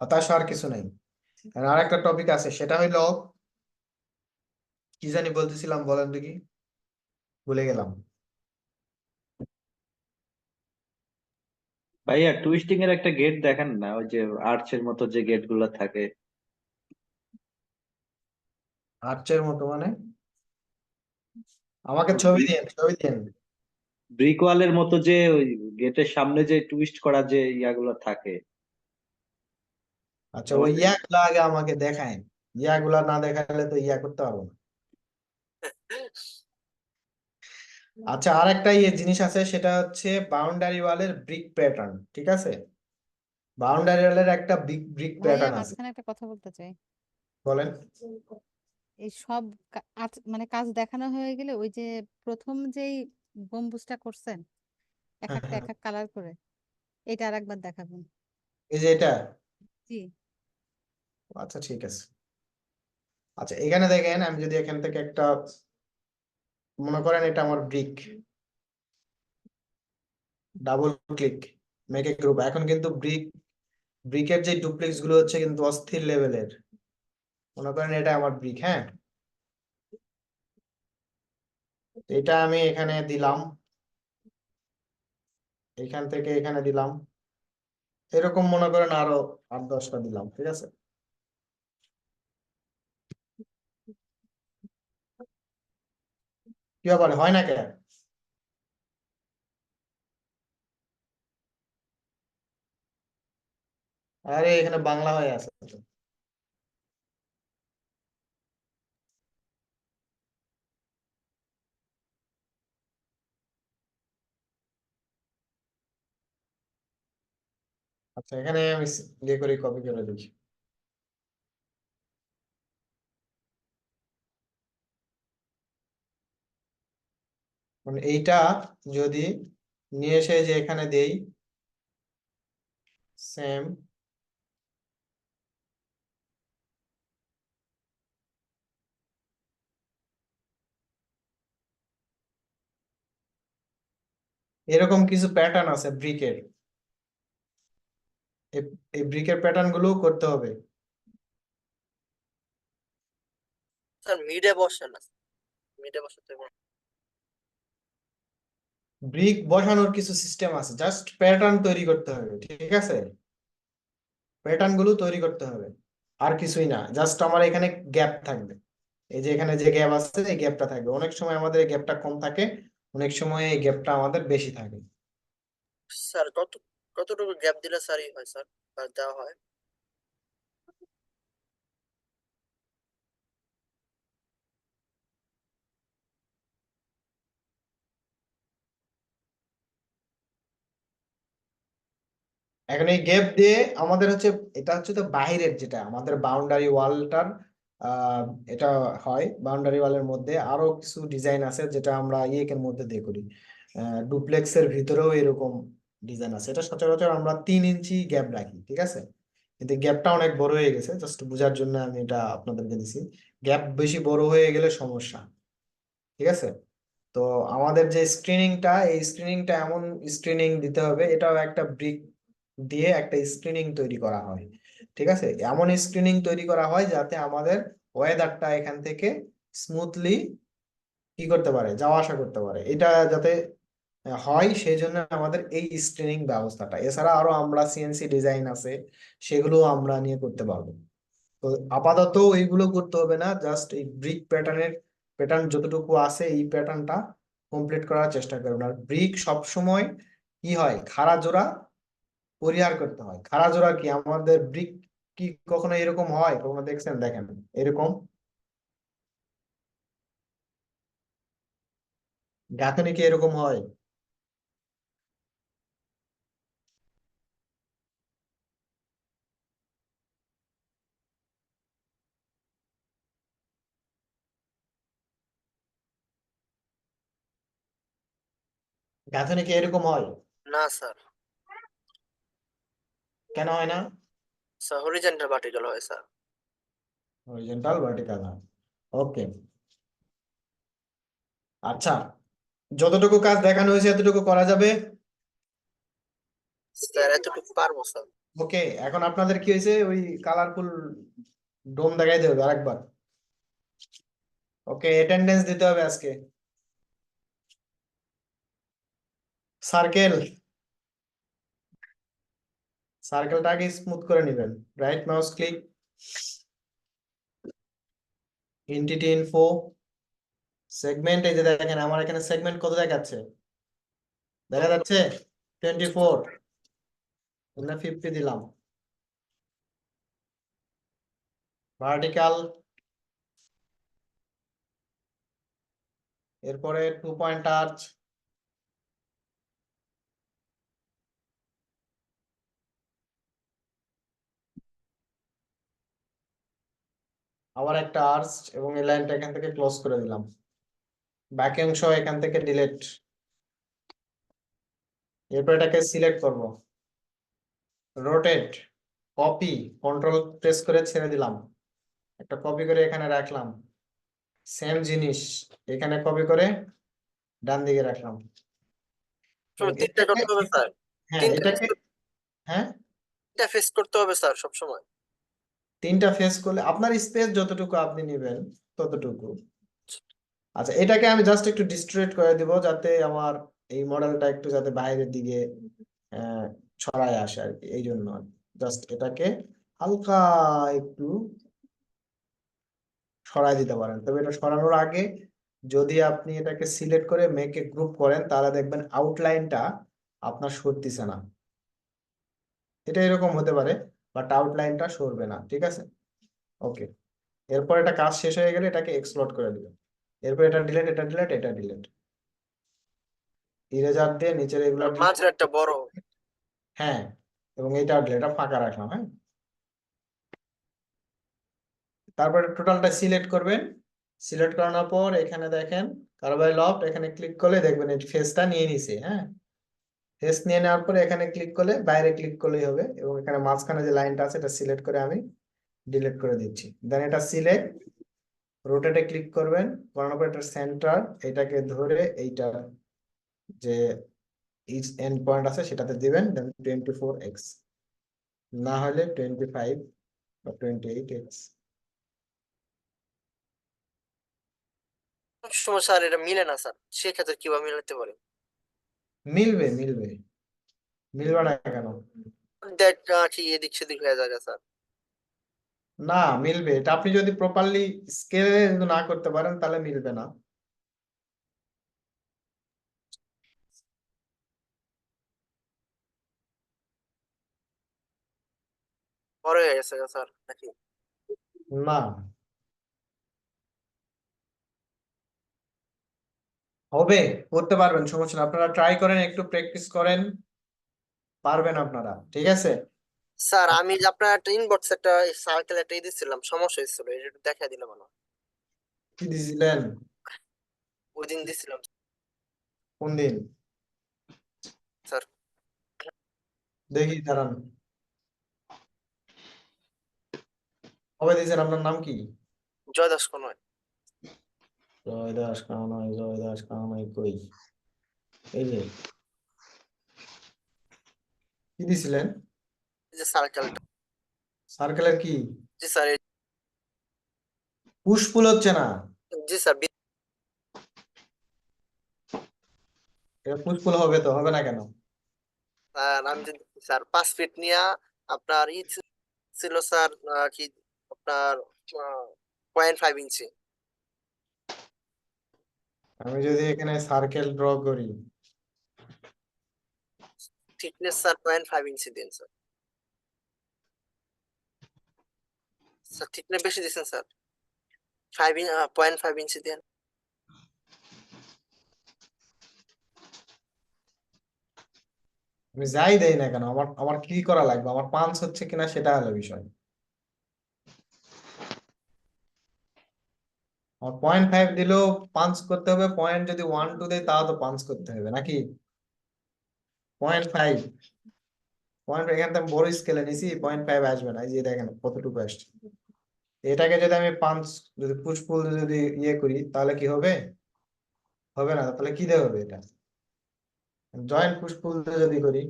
হতাশ হওয়ার কিছু নেই। আর একটা টপিক আছে, সেটা হইলো কি জানি বলতেছিলাম, বলেন দেখি, ভুলে গেলাম। ভাইয়া টুইস্টিং এর একটা গেট দেখেন না, ওই যে আর্চের মতো যে গেট গুলো থাকে। আর্চের মতো মানে আমাকে ছবি দিন, ছবি দিন। ব্রিক ওয়ালের মতো যে ওই গেটের সামনে যে টুইস্ট করা যে ইয়াগুলো থাকে। আচ্ছা ওই আমাদের ইয়াগুলা আগে আমাকে দেখায়, ইয়াগুলা না দেখালে তো ইয়া করতে পারবো না। আচ্ছা আর একটা ইয়ে জিনিস আছে, সেটা হচ্ছে বাউন্ডারি ওয়ালের ব্রিক প্যাটার্ন, ঠিক আছে, বাউন্ডারি ওয়ালের একটা ব্রিক ভাইয়া প্যাটার্ন আছে। মাঝখানে একটা কথা বলতে চাই। বলেন। এই সব মানে কাজ দেখানো হয়ে গেলে ওই যে প্রথম যেই গম্বুজটা করছেন এক হ্যাঁ একটা হ্যাঁ, এক এক কালার করে, এটা আরেকবার দেখাবেন। এই যে এটা, জি। আচ্ছা ঠিক আছে। আচ্ছা এখানে দেখেন, আমি যদি এখান থেকে একটা, মনে করেন এটা আমার brick, double click, make a group, এখন কিন্তু ব্রিকের যে ডুপ্লেক্স গুলো হচ্ছে কিন্তু অস্থির লেভেলের। মনে করেন এটা আমার ব্রিক, হ্যাঁ, এটা আমি এখানে দিলাম, এখান থেকে এখানে দিলাম, এরকম মনে করেন আরো 8-10টা দিলাম, ঠিক আছে। কি ব্যাপারে হয় না কেন? আরে এখানে বাংলা হয়ে আছে তো। আচ্ছা এখানে আমি ইয়ে করে কপি করে দিই। মানে এইটা যদি নিয়ে এসে যে এখানে দেই, সেম, এরকম কিছু প্যাটার্ন আছে ব্রিকের, এই ব্রিকের প্যাটার্ন গুলো করতে হবে। স্যার মিডে বসে না, মিডে বসাতে ব্রিক বসানোর কিছু সিস্টেম আছে, জাস্ট প্যাটার্ন তৈরি করতে হবে, ঠিক আছে? প্যাটার্ন গুলো তৈরি করতে হবে, আর কিছুই না। জাস্ট আমার এখানে গ্যাপ থাকবে, এই যে এখানে যে গ্যাপ আছে এই গ্যাপটা থাকবে। অনেক সময় আমাদের এই গ্যাপটা কম থাকে, অনেক সময় এই গ্যাপটা আমাদের বেশি থাকে। স্যার কতটুকু গ্যাপ দিলে স্যারই হয় স্যার, বা দেওয়া হয়? এখন এই গ্যাপ দিয়ে আমাদের হচ্ছে, এটা হচ্ছে তো বাইরের, যেটা আমাদের বাউন্ডারি ওয়ালটার এটা হয়। বাউন্ডারি ওয়ালের মধ্যে আরো কিছু ডিজাইন আছে যেটা আমরা ইয়েকের মধ্যে দিয়ে করি, ডুপ্লেক্সের ভিতরেও এরকম ডিজাইন আছে। এটা সচরাচর আমরা 3 ইঞ্চি গ্যাপ রাখি, ঠিক আছে? কিন্তু গ্যাপটা অনেক বড় হয়ে গেছে, জাস্ট বোঝার জন্য আমি এটা আপনাদেরকে দিছি। গ্যাপ বেশি বড় হয়ে গেলে সমস্যা, ঠিক আছে? তো আমাদের যে স্ক্রিনিংটা, এই স্ক্রিনিংটা এমন স্ক্রিনিং দিতে হবে, এটাও একটা ব্রিক দিয়ে একটা স্ক্রিনিং তৈরি করা হয়, ঠিক আছে? এমন স্ক্রিনিং তৈরি করা হয় যাতে আমাদের ওয়েদারটা এখান থেকে স্মুথলি কি করতে পারে, যাওয়া আসা করতে পারে। এটা যাতে হয় সেই জন্য আমাদের এই স্ক্রিনিং ব্যবস্থাটা। এছাড়া আরো আমরা সিএনসি ডিজাইন আছে, সেগুলো আমরা নিয়ে করতে পারবো। তো আপাতত এইগুলো করতে হবে না, জাস্ট এই ব্রিক প্যাটার্ন যতটুকু আছে এই প্যাটার্নটা কমপ্লিট করার চেষ্টা করবেন। আর ব্রিক সবসময় কি হয়, খাড়া জোড়া পরিহার করতে হয়। খাড়া জোড়া কি আমাদের ব্রিক কি কখনো এরকম হয়? কখনো দেখছেন? দেখেন এরকম গাঁথনি কি এরকম হয়? গাঁথনি কি এরকম হয়? না স্যার, কেন হয় না? স্যার হরিজন্টাল ভার্টিক্যাল হয় স্যার। হরিজন্টাল ভার্টিক্যাল হয়। ওকে, আচ্ছা, যতটুকু কাজ দেখানো হয়েছে এতটুকু করা যাবে। স্যার এতটুকু পারবো স্যার। ওকে, এখন আপনাদের কি হয়েছে, ওই কালারফুল ডোম দেখাইতে হবে আরেকবার। ওকে, অ্যাটেন্ডেন্স দিতে হবে আজকে। সার্কেল, সার্কেলটাকে স্মুথ করে নেবেন, right mouse click, entity info, segment. এই যে দেখেন আমার এখানে সেগমেন্ট কত দেখাচ্ছে, দেখা যাচ্ছে 24, 50 দিলাম। ভার্টিক্যাল, এরপরে 2 পয়েন্ট টাচ, আবার একটা আর্চ, এবং এই লাইনটা এখান থেকে ক্লোজ করে দিলাম। বাকি অংশ এখান থেকে ডিলিট। এরপর এটাকে সিলেক্ট করব, রোটেট, কপি, কন্ট্রোল প্রেস করে ছেড়ে দিলাম, একটা কপি করে এখানে রাখলাম। সেম জিনিস এখানে কপি করে ডান দিকে রাখলাম। এবং তিনটা এটাকে, করতে হবে স্যার, হ্যাঁ তিনটা এটাকে, হ্যাঁ ফেস করতে হবে স্যার সব সময়। 3টা ফেস করলে আপনার স্পেস যতটুকু আপনি নেবেন ততটুকু। আচ্ছা, এটাকে আমি জাস্ট একটু ডিস্ট্রিবিউট করে দিব যাতে আমার এই মডেলটা একটু যাতে বাইরের দিকে আহ, ছড়ায় আসে আর কি, এই জন্য জাস্ট এটাকে হালকা একটু সরাই দিতে পারেন। তবে এটা সরানোর আগে যদি আপনি এটাকে সিলেক্ট করে মেকে গ্রুপ করেন তাহলে দেখবেন আউটলাইনটা আপনার সরতেছে না। এটা এরকম হতে পারে, বাট আউটলাইনটা সরবে না, ঠিক আছে? ওকে, এরপর এটা কাজ শেষ হয়ে গেলে এটাকে এক্সপ্লোর করে দিবেন। এরপর এটা ডিলিট, এটা ডিলিট, এটা ডিলিট, ইরেজার দিয়ে নিচের এগুলো মাঝের একটা বড়, হ্যাঁ, এবং এটা ডিলিট, এটা ফাঁকা রাখলাম। হ্যাঁ, তারপরে টোটালটা সিলেক্ট করবেন। সিলেক্ট করানোর পর এখানে দেখেন কার্বাই লফট, এখানে ক্লিক করলে দেখবেন এই ফেসটা নিয়ে নিছে। হ্যাঁ, ফেস নিয়ে নেওয়ার পরে এখানে ক্লিক করলে, বাইরে ক্লিক করলেই হবে, এবং এখানে মাঝখানে যে লাইনটা আছে এটা সিলেক্ট করে আমি ডিলিট করে দিচ্ছি। দেন এটা সিলেক্ট, রোটেটে ক্লিক করবেন, করানোর পর এটা সেন্টার, এটাকে ধরে এইটা যে ইচ এন্ড পয়েন্ট আছে সেটাতে দিবেন, দেন 24x। না হলে 25 বা 28x। সময় স্যার এটা মিলে না স্যার, সেক্ষেত্রে কিভাবে মিলাতে পারি? মিলবে মিলবে না কেন? দেখ কি এদিক সেদিক হয়ে যায় স্যার। না, মিলবে। এটা আপনি যদি প্রপারলি স্কেলে না করতে পারেন তাহলে মিলবে না। বড় হয়ে গেছে স্যার নাকি? না, হবে, করতে পারবেন, সমস্যা না। আপনারা ট্রাই করেন, একটু প্র্যাকটিস করেন, পারবেন আপনারা, ঠিক আছে? স্যার আমি যে আপনার একটা ইনবক্স একটা সার্কেল একটা দিয়েছিলাম, সমস্যা হয়েছিল, এটা একটু দেখা দিলে ভালো। কি দিছিলেন? ওই দিন দিছিলাম কোন দিন? স্যার। দেখি, দাঁড়ান। কবে দিয়েছেন? আপনার নাম কি? জয় দাস কোন জয় দাস কানাই, জয় দাস কানাই কই? এই যে, কি দিছিলেন? যে সার্কেলটা। সার্কেলের কি? জি স্যার পুষ্পুল হচ্ছে না। জি স্যার এটা পুষ্পুল হবে তো, হবে না কেন? আমি যদি স্যার 5 ফিট নিয়ে আপনার ছিল স্যার কি আপনার 0.5 ইঞ্চি। আমি যদি এখানে সার্কেল ড্র করি, থিকনেস স্যার 0.5 ইঞ্চি দিন স্যার। স্যার থিকনেস বেশি দিয়েছেন স্যার, 0.5 ইঞ্চি দেন। আমি যাই দেই না কেন, আমার আমার কি করা লাগবে? আমার পাঞ্চ হচ্ছে কিনা সেটা হলো বিষয়। আমার 0.5 দিলেও পাঞ্চ করতে হবে, পয়েন্ট যদি 1 2 দেয় তাও তো পাঞ্চ করতে হবে নাকি? 0.5 এখান থেকে আমি বড় স্কেলে নিছি, 0.5 আসবে না। এই যে দেখেন কতটুকু আসছে। এটাকে যদি আমি পাঞ্চ, যদি পুষ্পুল যদি ইয়ে করি তাহলে কি হবে? হবে না। তাহলে কি দিয়ে হবে? এটা জয়েন্ট পুষ্পুল যদি করি,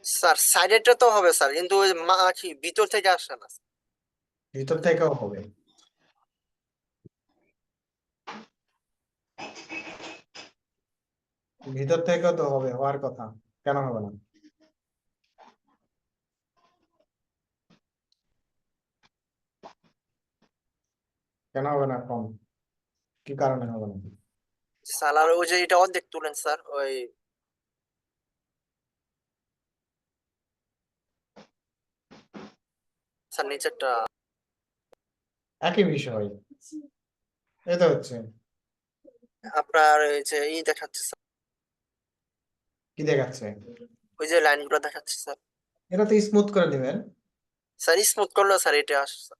স্যার সাইডেরটা তো হবে স্যার, কিন্তু ওই কি ভিতর থেকে আসে না। ভিতর থেকেও হবে। ভিতর থেকেও তো হবে, হওয়ার কথা, কেন হবে না? কেন হবে না? কম কি কারণে হবে না? স্যার আর ওই যে এটা অর্ধেক তুলেন স্যার, ওই স্যার নিচেরটা। একই বিষয়, এটা হচ্ছে আপনার ওই যে দেখাচ্ছে স্যার, কি দেখাচ্ছে? ওই যে লাইনগুলো দেখাচ্ছে স্যার। এটা তো স্মুথ করে দিবেন। স্যার স্মুথ করলো স্যার এটা আসে স্যার।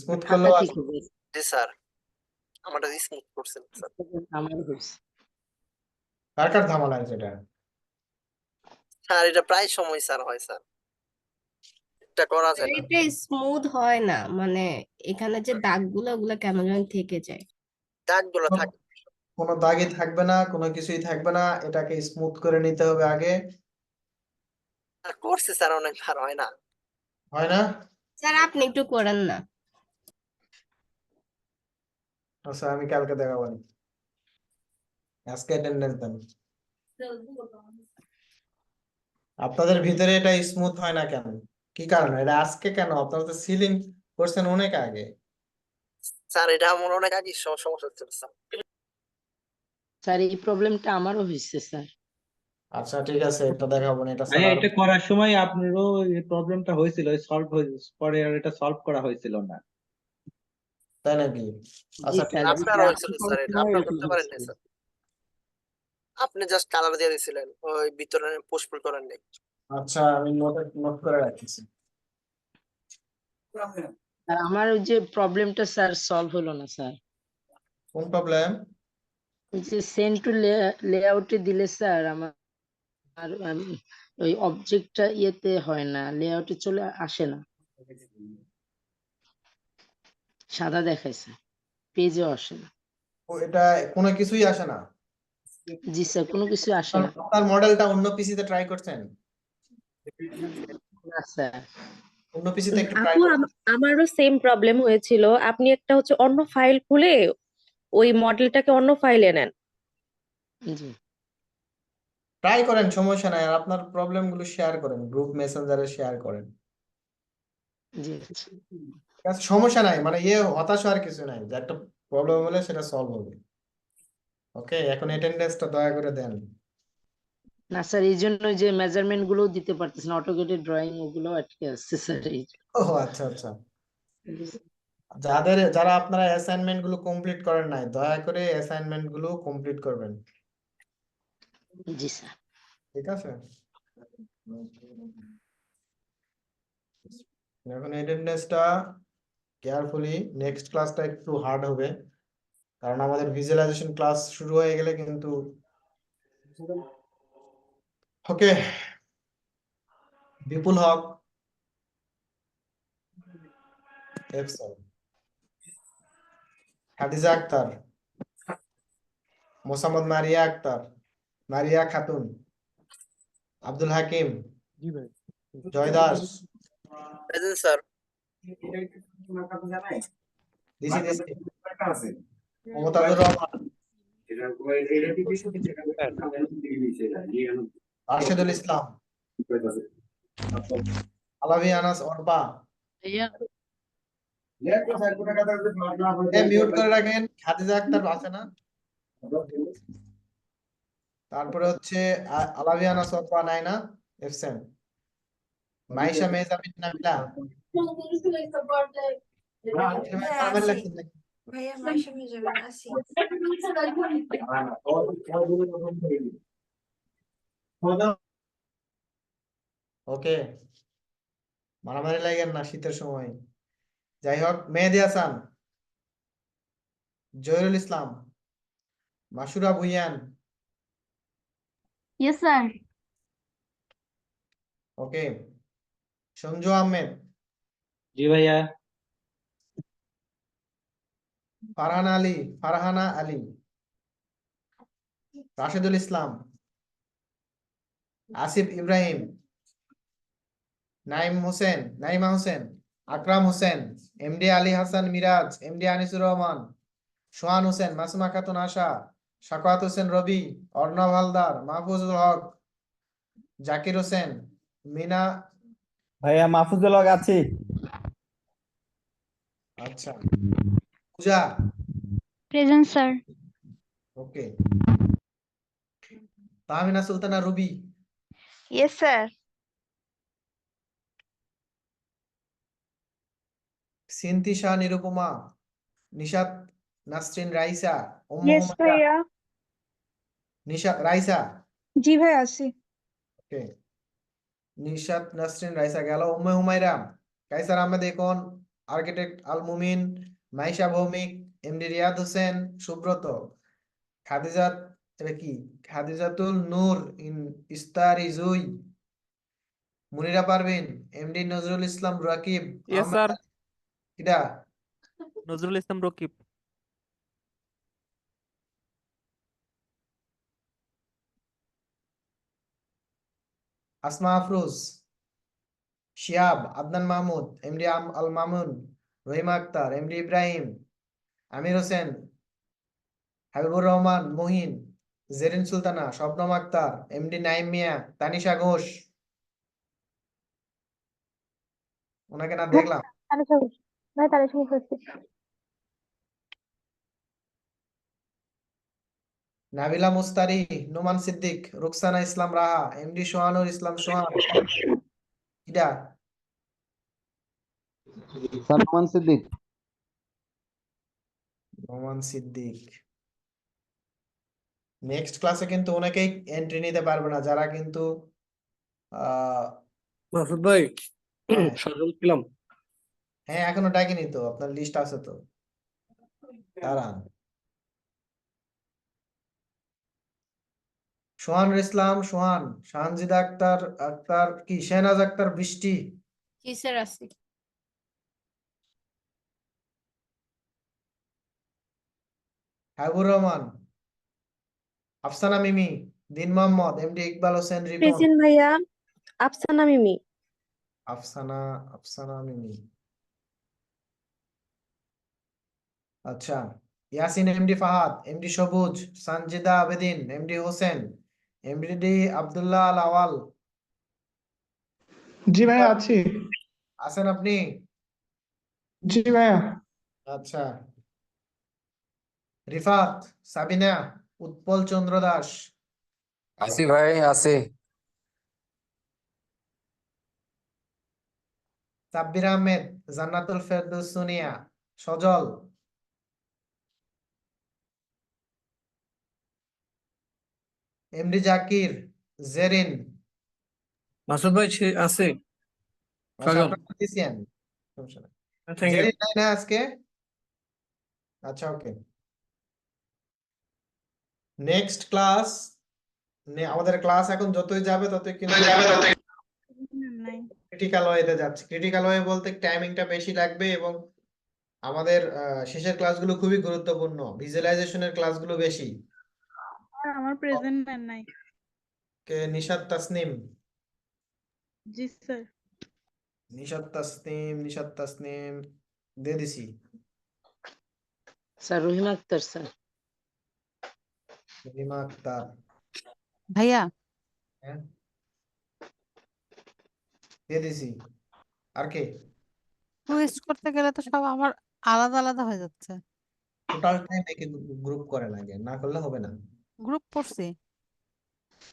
স্মুথ খাতা করলেও ঠিক হবে। জি স্যার আমারটা স্মুথ করছেন স্যার। আমার হয়েছে। কার কার ঝামেলা আছে এটা? স্যার এটা প্রায় সময় স্যার হয় স্যার, এটা করা যায় না। এটা স্মুথ হয় না, মানে এখানে যে দাগগুলো ওগুলো কেন যেন থেকে যায়। দাগগুলো থাকে। কোনো দাগই থাকবে না, কোনো কিছুই থাকবে না। এটাকে স্মুথ করে নিতে হবে আগে। আর করছে স্যার অনেকবার, হয় না। হয় না? স্যার আপনি একটু করেন না। আচ্ছা, আমি কালকে দেখাবো নি। আজকে অ্যাটেন্ডেন্স দেন। আপনাদের ভিতরে এটা স্মুথ হয় না কেন? কি কারণে? এটা আজকে কেন? আপনারা তো সিলিং করছেন অনেক আগে। স্যার এটা আমার অনেক আগে সমস্যা হচ্ছে স্যার। স্যার এই প্রবলেমটা আমারও হয়েছে স্যার। আচ্ছা ঠিক আছে, এটা দেখাবো না। এটা ভাইয়া ছাড়া এটা করার সময় আপনারও এই প্রবলেমটা হয়েছিল, সলভ পরে আর এটা সলভ করা হয়েছিল না। তাই নাকি? জি আচ্ছা ঠিক স্যার, আছে। আপনার হয়েছিল স্যার, এটা সময় আপনার এরকম করতে পারেন না হয়েছিল। স্যার। আপনি জাস্ট কালার দিয়ে দিয়েছিলেন, ওই ভিতরে পুষ্পুল করেন নাই। আচ্ছা, আমি নোট করে রাখছি। আর আমার ওই যে প্রবলেমটা স্যার সলভ হলো না স্যার। কোন প্রবলেম? ওই যে সেন্ড টু লেআউটে দিলে স্যার আমার ওই অবজেক্টটা ইয়েতে হয় না, লেআউটে চলে আসে না, সাদা দেখাইছে, পেজেও আসে না। এটা কোনো কিছুই আসে না। জি স্যার, কোনো কিছু আসে না। আপনার মডেলটা অন্য পিসিতে ট্রাই করছেন? না স্যার। অন্য পিসিতে একটু ট্রাই আপু করছেন? আমারও সেম প্রবলেম হয়েছিল। আপনি একটা হচ্ছে অন্য ফাইল খুলে ওই মডেলটাকে অন্য ফাইলে নেন। জি ট্রাই করেন, সমস্যা নাই। আর আপনার প্রবলেম গুলো শেয়ার করেন, গ্রুপ মেসেঞ্জারে শেয়ার করেন। জি ঠিক আছে, সমস্যা নাই, মানে হতাশ হওয়ার কিছু নাই, যে একটা প্রবলেম হলে সেটা সলভ হবে। ওকে, এখন অ্যাটেন্ডেন্সটা দয়া করে দেন। না স্যার, এই জন্য যে মেজারমেন্ট গুলো দিতে পারতেছেন, অটোকেটেড ড্রয়িং ওগুলো আটকে আসছে স্যার। ও আচ্ছা আচ্ছা। যারা আপনারা অ্যাসাইনমেন্ট গুলো কমপ্লিট করেন নাই, দয়া করে অ্যাসাইনমেন্ট গুলো কমপ্লিট করবেন। জি স্যার। ঠিক আছে, এখন অ্যাটেন্ডেন্সটা কেয়ারফুলি, নেক্সট ক্লাসটা একটু হার্ড হবে, কারণ আমাদের ভিজুয়ালাইজেশন ক্লাস শুরু হয়ে গেলে কিন্তু। ওকে, বিপুল হক, F7, খাদিজা আক্তার, মোসাম্মদ মারিয়া আক্তার, মারিয়া খাতুন, আব্দুল হাকিম, জি ভাই। জয় Das, present sir. দিশি Momtazur Rahman, Rashedul Islam, আলাভি Anas Arpa. Mute করে রাখেন, খাদিজা আক্তার আছে না? তারপরে হচ্ছে আলাভি আনাস অর্পা নাই না, F7, মাইশা মেহজাবিন নাবিলা। কারামেল লাগছেন নাকি? ভাইয়া মাসে হয়ে যাবেন আসি। ওকে, মারামারি লাগেন না শীতের সময়। যাই হোক, Mehedi Hasan, Zahirul Islam, Masura Bhuiyan. Yes sir. Okay, Sanju Ahmed, জি ভাইয়া। Farhana Ali, Rashedul Islam, Asif Ibrahim, Naima Hossain, Akram Hossain, MD Ali Hasan Miraj, MD Anisur Rahman, Sohan Hossain, Masuma Khatun Asha, Sakawat Hossain Robi, Arnab Haldar, Mahfuzul Haque, Zakir Hossain, Mina. ভাইয়া মাহফুজুল হক আছি। আচ্ছা, Puja. Present sir. Okay, Tahmina Sultana Rubi, yes sir. Sinti Shah Nirupama, Nishat Nasrin Raisa, yes ভাইয়া। রাইসা। জি ভাই আছি। ওকে, নিশাত নাসরিন রাইসা গেল। হুমায়রা, কাইসার আহমেদ একন, আর্কিটেক্ট আল মুমিন, মাইশা ভৌমিক, এমডি রিয়াদ হোসেন, সুব্রত, খাদিজাত, এটা কি, খাদিজাতুল নূর ইস্তারিজুই, মুনিরা Parvin, MD Nazrul Islam Rakib, yes sir. কিডা, Nazrul Islam Rakib. Asma Afroz, Shihab, Adnan Mahmud, MD Al Mamun, Rahima Akter, MD Ibrahim, Amir Hossain, Habibur Rahman Mohin, Zerin Sultana, Shabnam Akter, MD Naim মিয়া, তানিশা ঘোষ। ওনাকে না দেখলাম। ভাই তাহলে শুরু করছি। নাবিলা মুস্তারি, নোমান সিদ্দিক, রুকসানা ইসলাম রাহা, এমডি সোহানুর ইসলাম সোহান। কিডা, সালমান সিদ্দিক। নোমান সিদ্দিক। নেক্সট ক্লাসে কিন্তু অনেকেই এন্ট্রি নিতে পারবে না, যারা কিন্তু আহ মাসুদ ভাই, হ্যাঁ সজল ছিলাম। হ্যাঁ, এখনো ডাকিনি তো, আপনার লিস্ট আছে তো, দাঁড়ান। সোহানুর ইসলাম সোহান, শাহজিদা আক্তার কি, শেহনাজ আক্তার বৃষ্টি, জি স্যার আসি। হাবিবুর রহমান, আফসানা মিমি, দিন মোহাম্মদ, এমডি ইকবাল হোসেন রিপন। প্রেজেন্ট ভাইয়া। আফসানা মিমি। আফসানা মিমি। আচ্ছা, ইয়াসিন এমডি ফাহাদ, এমডি সবুজ, সানজিদা আবেদিন, এমডি হোসেন, এমডি আব্দুল্লাহ আল আওয়াল। জি ভাইয়া আছি। আছেন আপনি? জি ভাইয়া। আচ্ছা, রিফাত, সাবিনা, উৎপল চন্দ্র দাস। আছি ভাই, আছি। সাব্বির আহমেদ, জান্নাতুল ফেরদৌস সোনিয়া, সজল। এমডি জাকির, জেরিন। মাসুদ ভাই আছে। আচ্ছা, আপনাকে দিছি আমি, সমস্যা নাই। Thank you. জেরিন নাই না আজকে? আচ্ছা, ওকে। নেক্সট ক্লাস, আমাদের ক্লাস এখন যতই যাবে ততই কিন্তু ক্রিটিক্যাল ওয়েতে যাচ্ছে। ক্রিটিক্যাল ওয়ে বলতে টাইমিংটা বেশি লাগবে এবং আমাদের শেষের ক্লাসগুলো খুবই গুরুত্বপূর্ণ, ভিজুয়ালাইজেশনের ক্লাসগুলো বেশি। আমার প্রেজেন্ট নাই। কে নিশাত তাসনিম, জি স্যার। নিশাত তাসনিম দিয়ে দিছি। Sir Rahima Akter sir. রিমা আক্তার, ভাইয়া হ্যাঁ দিয়ে দিছি। আর কে? টুইস্ট করতে গেলে তো সব আমার আলাদা আলাদা হয়ে যাচ্ছে। টোটাল টাইম একে গ্রুপ করে লাগে, না করলে হবে না। গ্রুপ করছি।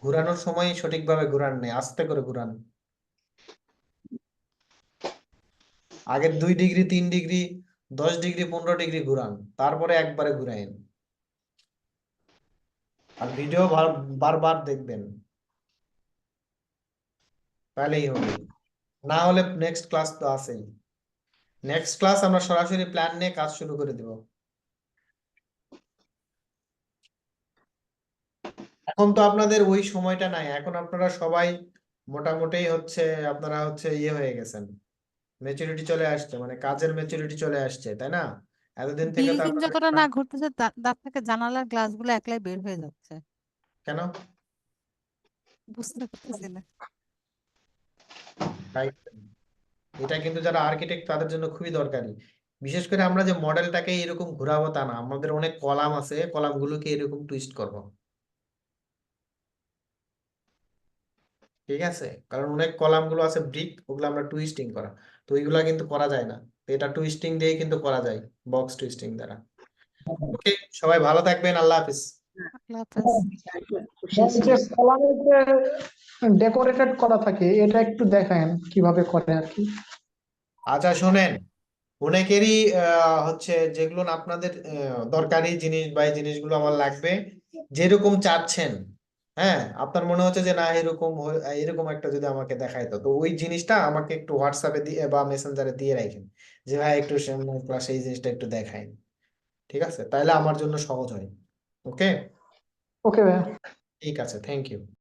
ঘোরানোর সময় সঠিকভাবে ঘুরান নেই, আস্তে করে ঘুরান। আগে 2 ডিগ্রি 3 ডিগ্রি 10 ডিগ্রি 15 ডিগ্রি ঘুরান, তারপরে একবারে ঘুরাইন। আর ভিডিও বারবার দেখবেন, তাহলেই হবে। না হলে নেক্সট ক্লাস তো আছেই। নেক্সট ক্লাস আমরা সরাসরি প্ল্যান নিয়ে কাজ শুরু করে দেব। এখন তো আপনাদের ওই সময়টা নাই, এখন আপনারা সবাই মোটামুটি হচ্ছে আপনারা হচ্ছে ইয়ে হয়ে গেছেন, ম্যাচুরিটি চলে আসছে, মানে কাজের ম্যাচুরিটি চলে আসছে, তাই না? এতদিন থেকে তো বিল্ডিং আপনাদের যতটা না ঘুরতেছে তার থেকে জানালার গ্লাসগুলো একলাই বের হয়ে যাচ্ছে। কেন? বুঝতে পারতেছি না। তাই এটা কিন্তু যারা আর্কিটেক্ট তাদের জন্য খুবই দরকারি। বিশেষ করে আমরা যে মডেলটাকে এরকম ঘুরাবো তা না, আমাদের অনেক কলাম আছে, কলামগুলোকে এরকম টুইস্ট করব। ঠিক আছে, কারণ অনেক কলামগুলো আছে ব্রিক, ওগুলো আমরা টুইস্টিং করা, তো ওইগুলা কিন্তু করা যায় না, তো এটা টুইস্টিং দিয়ে কিন্তু করা যায়, বক্স টুইস্টিং দ্বারা। ওকে, সবাই ভালো থাকবেন, আল্লাহ হাফিজ। আল্লাহ হাফেজ। যে কলামে যে ডেকোরেটেড করা থাকে এটা একটু দেখান কিভাবে করে আর কি। আচ্ছা শোনেন, অনেকেরই হচ্ছে যেগুলো না আপনাদের দরকারি জিনিস বা এই জিনিসগুলো আমার লাগবে, যেরকম চাচ্ছেন, হ্যাঁ আপনার মনে হচ্ছে যে না এরকম এরকম একটা যদি আমাকে দেখাইতো, তো ওই জিনিসটা আমাকে একটু হোয়াটসঅ্যাপে দিয়ে বা মেসেঞ্জারে দিয়ে রাখেন, যে ভাই একটু ক্লাসে এই জিনিসটা একটু দেখাই। ঠিক আছে, তাহলে আমার জন্য সহজ হয়। ওকে, ওকে ভাইয়া। ঠিক আছে, থ্যাংক ইউ।